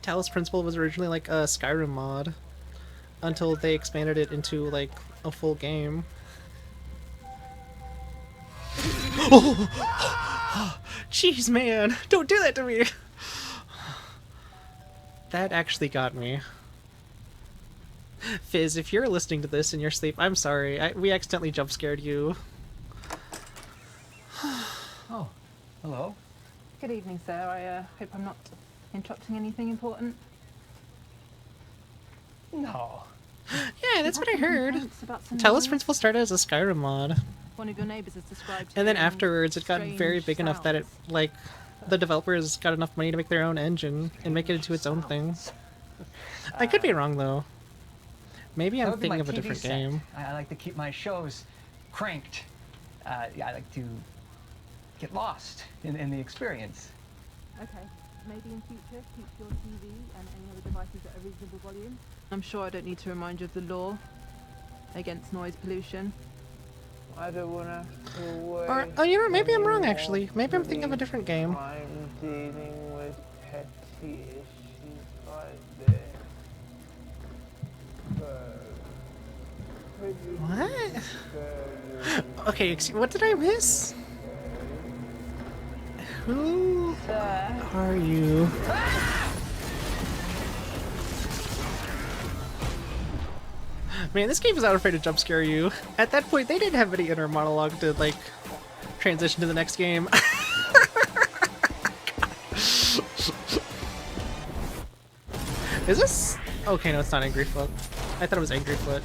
Talos Principle was originally like a Skyrim mod until they expanded it into like a full game. Oh, jeez, man! Don't do that to me. That actually got me. Fizz, if you're listening to this in your sleep, I'm sorry. We accidentally jump scared you. Oh, hello. Good evening, sir. I hope I'm not interrupting anything important. No. Yeah, that's what I heard. Talos Talos Principle started as a Skyrim mod. One of your neighbors has described And then hearing afterwards, it got very strange big enough that it, like, the developers got enough money to make their own engine and make it into its own thing. I could be wrong, though. Maybe That I'm would be thinking my of a TV different set. game. I like to keep my shows cranked. Yeah, I like to get lost in the experience. Okay, maybe in future keep your TV and any other devices at a reasonable volume. I'm sure I don't need to remind you of the law against noise pollution. I don't wanna Or, oh, you know, maybe I'm wrong, actually. Maybe I'm thinking of a different game. I'm dealing with petty issues like this. What? Okay, what did I miss? Who are you? Man, this game is not afraid to jump scare you. At that point, they didn't have any inner monologue to, like, transition to the next game. Is this? Okay, no, it's not Angry Foot. I thought it was Angry Foot.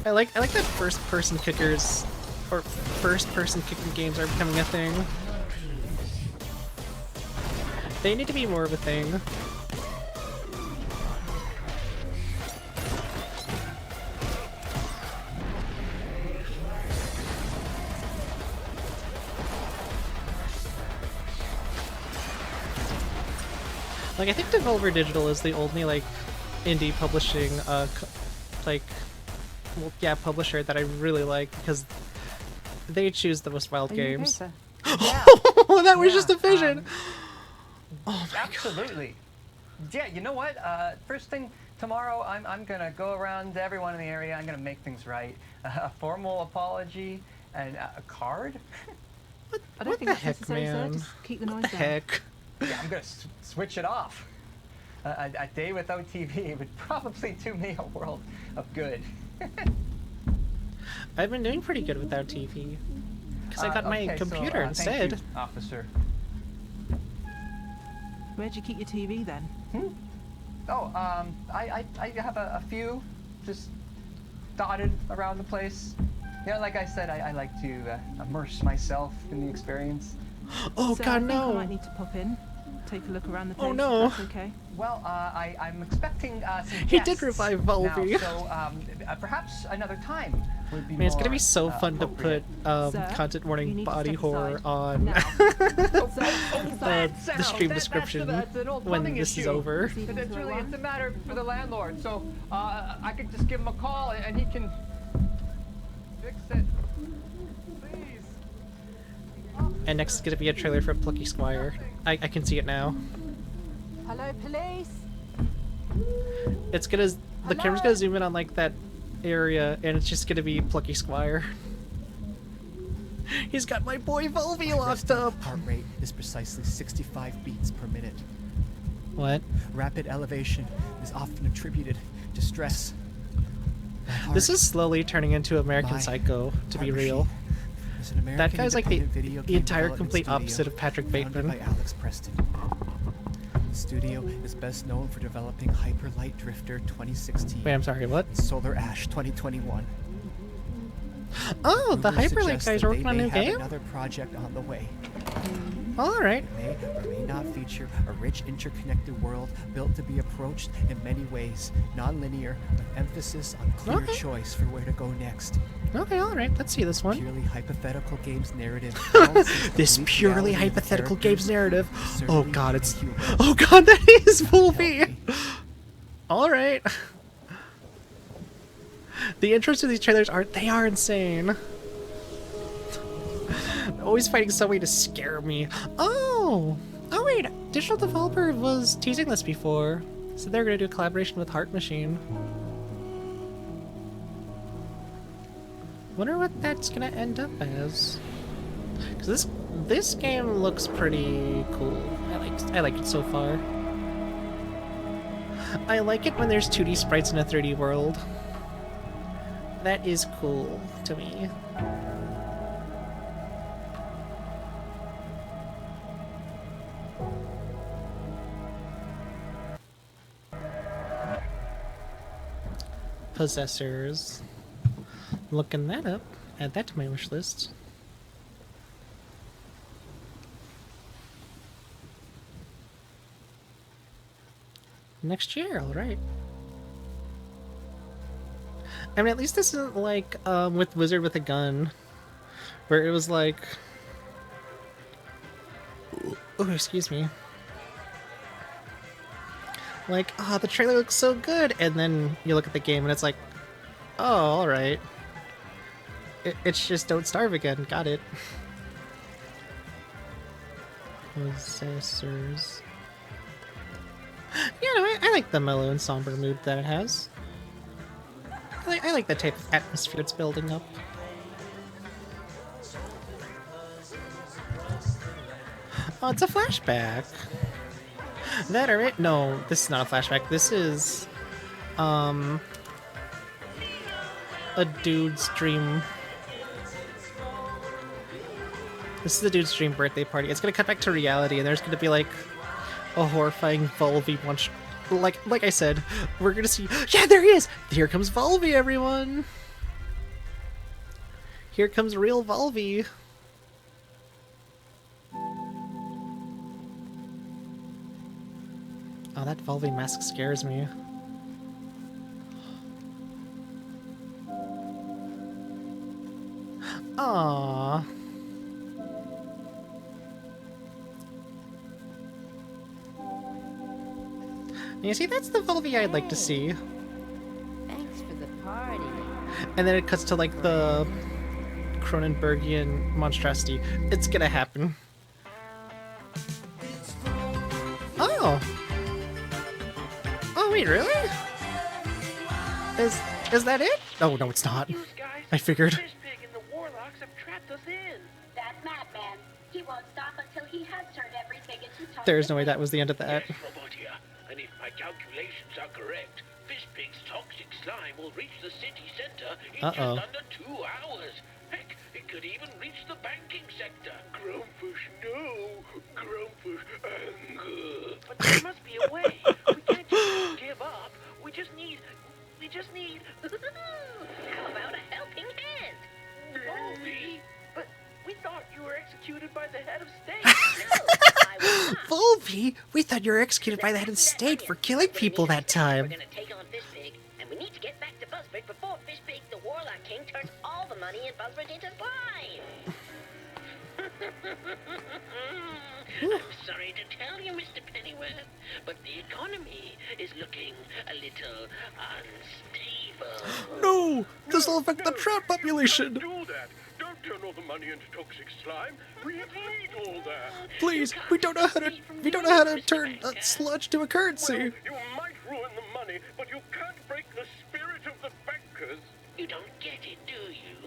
I like that first-person kickers, or first-person kicking games are becoming a thing. They need to be more of a thing. Like, I think Devolver Digital is the only, like, indie publishing, publisher that I really like, because they choose the most wild games. Oh, that was just a vision! Oh my Absolutely. God. Yeah, you know what? First thing tomorrow, I'm gonna go around to everyone in the area. I'm gonna make things right. A formal apology and a card. I don't think that's necessary, sir. Just keep the noise down. Heck. Yeah, I'm gonna switch it off. A day without TV would probably do me a world of good. I've been doing pretty good without TV. Because I got my computer instead. Thank you, officer. Where'd you keep your TV then? Oh, I have a few just dotted around the place. You know, like I said, I like to immerse myself in the experience. Oh So God, I think I no! might need to pop in, take a look around the place. Oh no! If that's okay. Well, I'm expecting some He guests did revive Volvy. now, so perhaps another time would be Man, it's gonna more, be so fun to put Sir, content you warning need to body step horror aside on the stream description that's an old when plumbing this is issue. over. It's a matter for the landlord, so I could just give him a call and he can fix it. And next is gonna be a trailer for Plucky Squire. I can see it now. Hello, police. It's gonna the camera's gonna zoom in on like that area, and it's just gonna be Plucky Squire. He's got my boy Volvy locked up. Heart rate is precisely 65 beats per minute. What? Rapid elevation is often attributed to stress. This is slowly turning into American Psycho, to be real. That guy's like the entire complete opposite of Patrick Bateman. By Alex Preston. The studio is best known for developing Hyper Light Drifter 2016. Wait, I'm sorry, what? Solar Ash 2021. Oh, the Rumors Hyper Light suggest guys that are working they on a may new have game? Another project on the way. Alright. May or may not feature a rich interconnected world built to be approached in many ways, non-linear, with emphasis on clear choice for where to go next. Okay, alright, let's see this one. Purely hypothetical games narrative. This purely hypothetical games narrative. Oh god, it's... Oh god, that is Volvy! Alright. The intros to these trailers are insane. Always finding some way to scare me. Oh wait, Digital Developer was teasing this before. So they're gonna do a collaboration with Heart Machine. Wonder what that's gonna end up as. Cause this game looks pretty cool. I like it so far. I like it when there's 2D sprites in a 3D world. That is cool to me. Possessors. Looking that up. Add that to my wish list. Next year, alright. I mean, at least this isn't like with Wizard with a Gun, where it was like... Oh, excuse me. Like, oh, the trailer looks so good, and then you look at the game and it's like, oh, alright. It's just Don't Starve again, got it. Possessors. You know, I like the mellow and somber mood that it has. I like the type of atmosphere it's building up. Oh, it's a flashback. That or it? No, this is not a flashback. This is, a dude's dream. This is a dude's dream birthday party. It's gonna cut back to reality, and there's gonna be like a horrifying Volvy once. Like I said, we're gonna see. Yeah, there he is. Here comes Volvy, everyone. Here comes real Volvy. Oh, that Volvy mask scares me. Aww. You see, that's the Volvy I'd like to see. Thanks for the party. And then it cuts to like the Cronenbergian monstrosity. It's gonna happen. Oh. Oh wait, really? Is that it? Oh no, it's not. I figured. He won't stop until he has turned everything into toxic. There's no way that was the end of that. And if my calculations are correct, Fishpig's toxic slime will reach the city center in just under 2 hours. Heck, it could even reach the banking sector. Grownfish, no. Grownfish, anger. But there must be a way. We can't just give up. We just need... How about a helping hand? Volvy? But we thought you were executed by the head of state. Volvy? We thought you were executed by the head of state for killing people that time. We're gonna take on Fishpig, and we need to get back to Buzzbridge before Fishpig, the Warlock King, turns all the money in Buzzbridge into slime. I'm sorry to tell you, Mr. Pennyworth, but the economy is looking a little unstable. No! This will affect the trout population! Don't do that! Don't turn all the money into toxic slime! We need all that! Please, we don't know how to turn sludge to a currency! Well, you might ruin the money, but you can't break the spirit of the bankers! You don't get it, do you?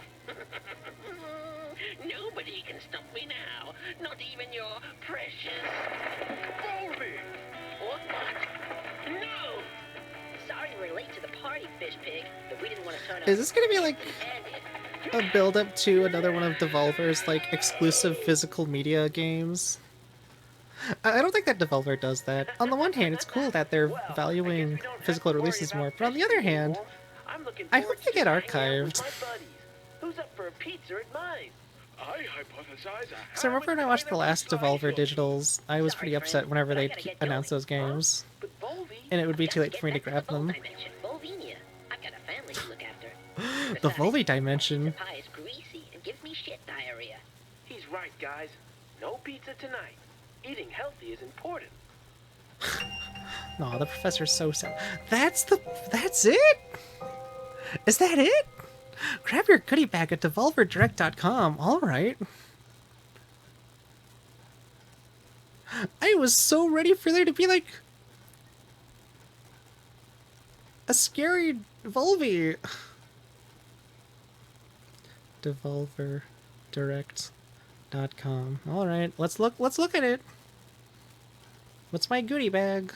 Nobody can stop me now, not even your precious... Volvy! What? No! Sorry, were late to the party, Fish Pig, but we didn't want to turn Is this gonna be like a build-up to another one of Devolver's like exclusive physical media games? I don't think that Devolver does that. On the one hand, it's cool that they're valuing physical releases more, but on the other hand, I hope they get archived. Who's up for a pizza at mine? I hypothesize Because I remember when I watched the last Devolver Digitals, I was pretty upset whenever they announced those games. And it would be too late for me to grab them. I've got a family to look after. The Volvy dimension. Pie is greasy and gives me shit diarrhea. He's right, guys. No pizza tonight. Eating healthy is important. No, the professor's so sad. That's it? Is that it? Grab your goodie bag at devolverdirect.com. Alright. I was so ready for there to be like a scary Volvy. Devolverdirect.com. Alright, let's look at it. What's my goodie bag?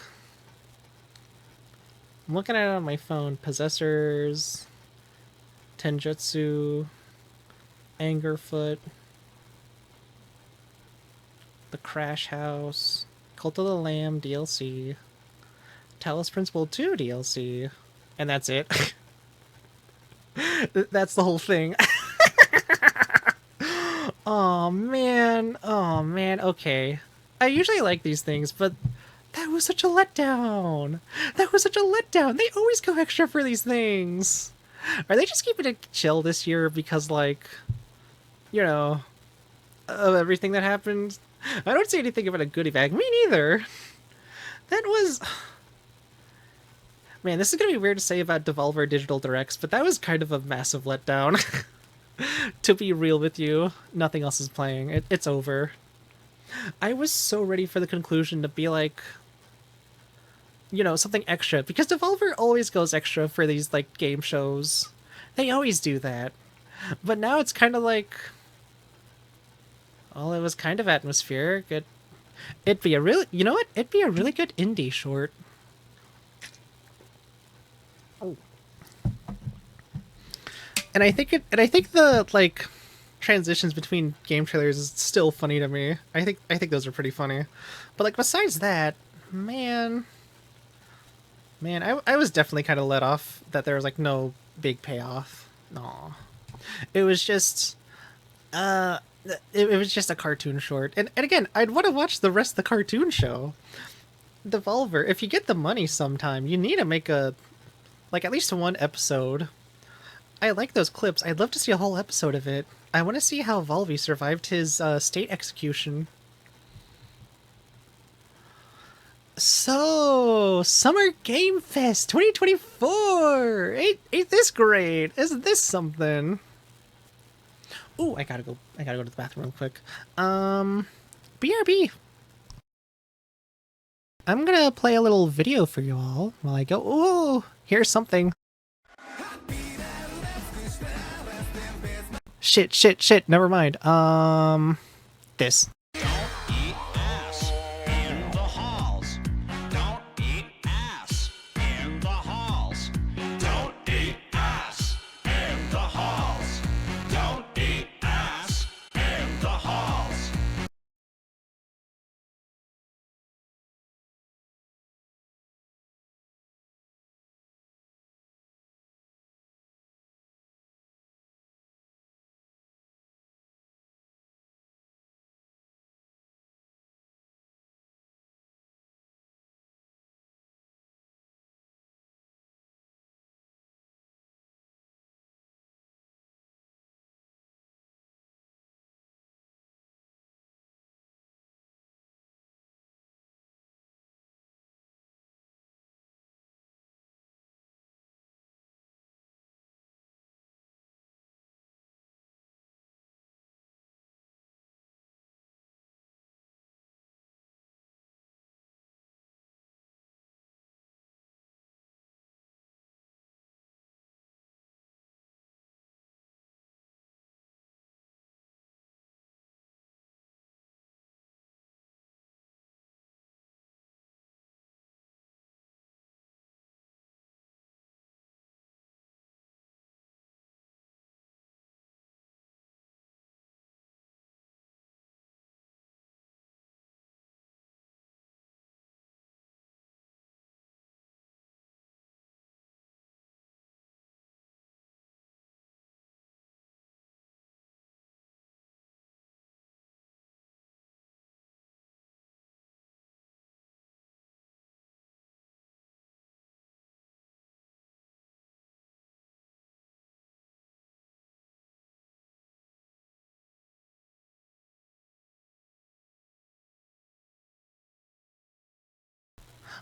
I'm looking at it on my phone. Possessors, Tenjutsu, Angerfoot, The Crash House, Cult of the Lamb DLC, Talos Principle 2 DLC, and that's it. That's the whole thing. Oh man, okay. I usually like these things, but that was such a letdown. They always go extra for these things. Are they just keeping it chill this year because, like, you know, of everything that happened? I don't see anything about a goodie bag. Me neither. That was... Man, this is going to be weird to say about Devolver Digital Directs, but that was kind of a massive letdown. To be real with you, nothing else is playing. It's over. I was so ready for the conclusion to be like, you know, something extra, because Devolver always goes extra for these like game shows. They always do that. But now it's kind of like, well, it was kind of atmospheric. It'd be a really, you know what? It'd be a really good indie short. Oh. And I think the like transitions between game trailers is still funny to me. I think those are pretty funny. But like besides that, man, I was definitely kind of let off that there was like no big payoff. No. It was just it was just a cartoon short. And again, I'd want to watch the rest of the cartoon show. Devolver, if you get the money sometime, you need to make at least one episode. I like those clips. I'd love to see a whole episode of it. I want to see how Volvy survived his state execution. So, Summer Game Fest 2024! Ain't this great? Isn't this something? Ooh, I gotta go to the bathroom real quick. BRB. I'm gonna play a little video for you all while I go. Ooh, here's something. Shit, never mind. This.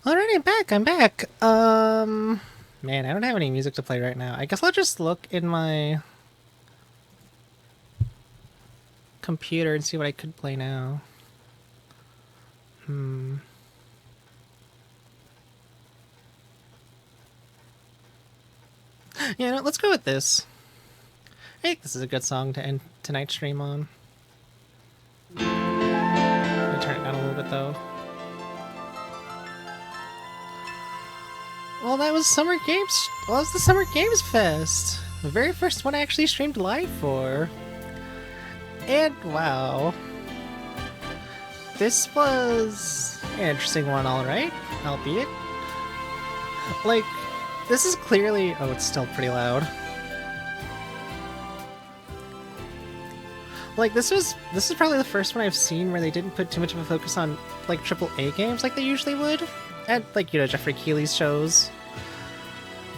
Alright, I'm back. Man, I don't have any music to play right now. I guess I'll just look in my computer and see what I could play now. Yeah, no, let's go with this. I think this is a good song to end tonight's stream on. Let me turn it down a little bit, though. Well, that was Summer Games. Well, that was the Summer Games Fest. The very first one I actually streamed live for. And wow. This was an interesting one, alright. Albeit. Like, this is clearly... Oh, it's still pretty loud. Like, this is probably the first one I've seen where they didn't put too much of a focus on, like, AAA games like they usually would. At, like, you know, Jeffrey Keighley's shows.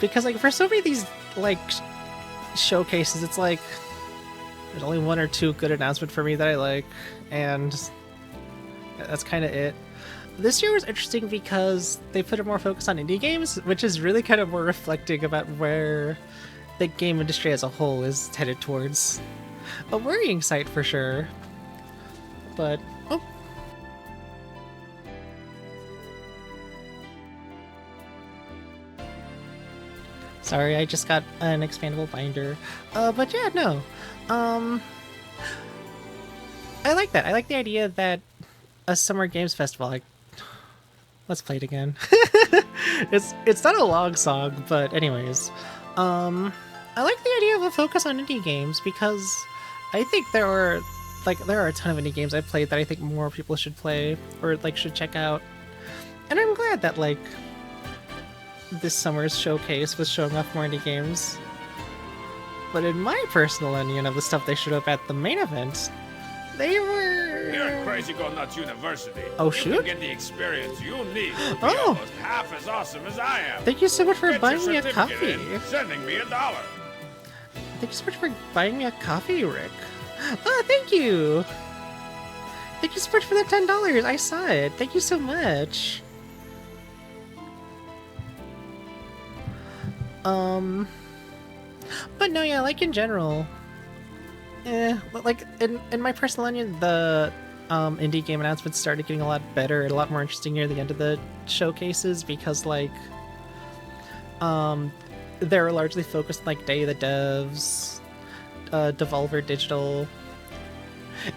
Because, like, for so many of these, like, showcases, it's like... There's only one or two good announcements for me that I like. And that's kind of it. This year was interesting because they put a more focus on indie games, which is really kind of more reflecting about where the game industry as a whole is headed towards. A worrying sight for sure. But, oh. Sorry, I just got an expandable binder. But yeah, no. I like that. I like the idea that a Summer Games Festival, like, let's play it again. It's not a long song, but anyways. I like the idea of a focus on indie games because I think there are a ton of indie games I've played that I think more people should play or like should check out. And I'm glad that like this summer's showcase was showing off more indie games. But in my personal opinion of the stuff they showed up at the main event, they were... Here at Crazy Go Nuts University, oh, you shoot. can get the experience you need to be Oh. almost half as awesome as I am. Thank you so much for Get buying your me a certificate coffee. and sending me $1. Thank you so much for buying me a coffee, Rick. Oh, thank you! Thank you so much for that $10. I saw it. Thank you so much. But no, yeah, like in general, like in my personal opinion, the indie game announcements started getting a lot better and a lot more interesting near the end of the showcases because like they were largely focused on like Day of the Devs, Devolver Digital.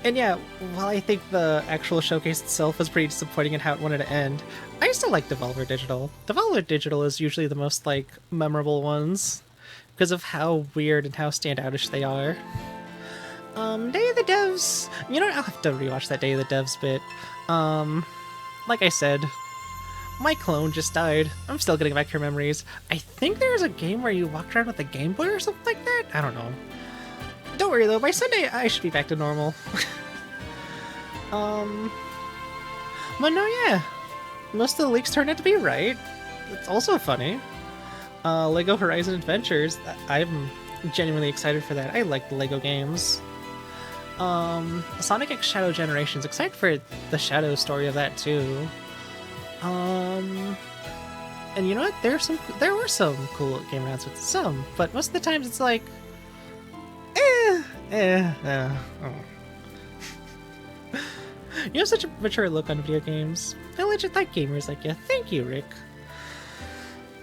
And yeah, while I think the actual showcase itself was pretty disappointing in how it wanted to end, I still like Devolver Digital. Devolver Digital is usually the most like memorable ones because of how weird and how standoutish they are. Day of the Devs, you know what, I'll have to rewatch that Day of the Devs bit. Like I said, my clone just died. I'm still getting back her memories. I think there's a game where you walk around with a Game Boy or something like that? I don't know. Don't worry though, by Sunday I should be back to normal. But no, yeah. Most of the leaks turned out to be right. It's also funny. Lego Horizon Adventures, I'm genuinely excited for that. I like the Lego games. Sonic X Shadow Generations, excited for the Shadow story of that too. And you know what? There were some cool game announcements, but most of the times it's like, oh. You have such a mature look on video games. I legit like gamers like you. Thank you, Rick.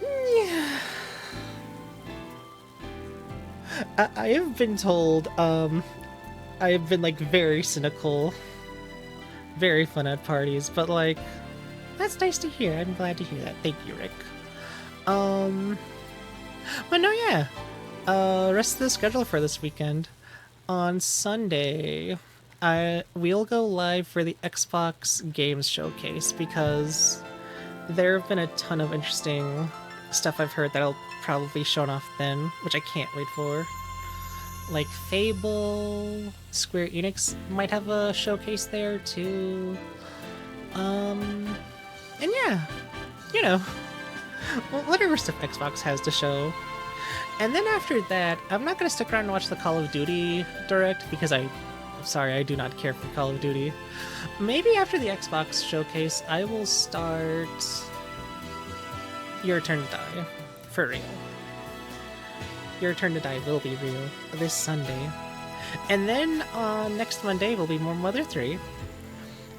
Yeah. I have been told, I have been like very cynical, very fun at parties, but like, that's nice to hear. I'm glad to hear that. Thank you, Rick. But no, yeah. Rest of the schedule for this weekend. On Sunday, we'll go live for the Xbox Games Showcase because there have been a ton of interesting stuff I've heard that'll probably be shown off then, which I can't wait for. Like Fable, Square Enix might have a showcase there too. And yeah, you know, whatever stuff Xbox has to show. And then after that, I'm not going to stick around and watch the Call of Duty Direct because I'm sorry, I do not care for Call of Duty. Maybe after the Xbox showcase, I will start Your Turn to Die. For real. Your Turn to Die will be real this Sunday. And then next Monday will be more Mother 3.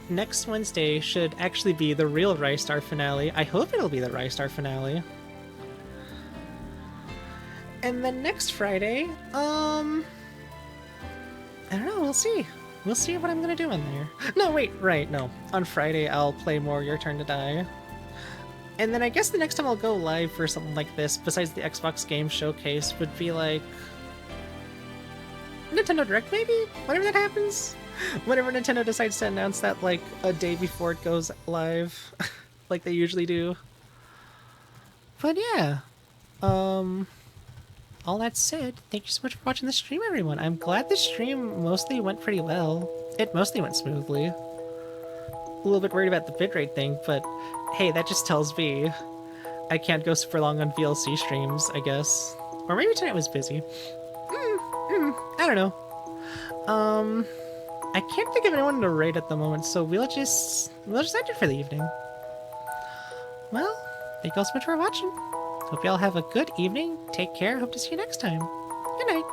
Next Wednesday should actually be the real Rystar finale. I hope it'll be the Rystar finale. And then next Friday, I don't know, we'll see. We'll see what I'm gonna do in there. No, wait, right, no. On Friday, I'll play more Your Turn to Die. And then I guess the next time I'll go live for something like this, besides the Xbox Game Showcase, would be like... Nintendo Direct, maybe? Whenever that happens? Whenever Nintendo decides to announce that, like, a day before it goes live. Like they usually do. But yeah. All that said, thank you so much for watching the stream, everyone. I'm glad the stream mostly went pretty well. It mostly went smoothly. A little bit worried about the bitrate thing, but hey, that just tells me I can't go super long on VLC streams, I guess. Or maybe tonight was busy. I don't know. I can't think of anyone to raid at the moment, so we'll just end it for the evening. Well, thank you all so much for watching. Hope y'all have a good evening. Take care. Hope to see you next time. Good night.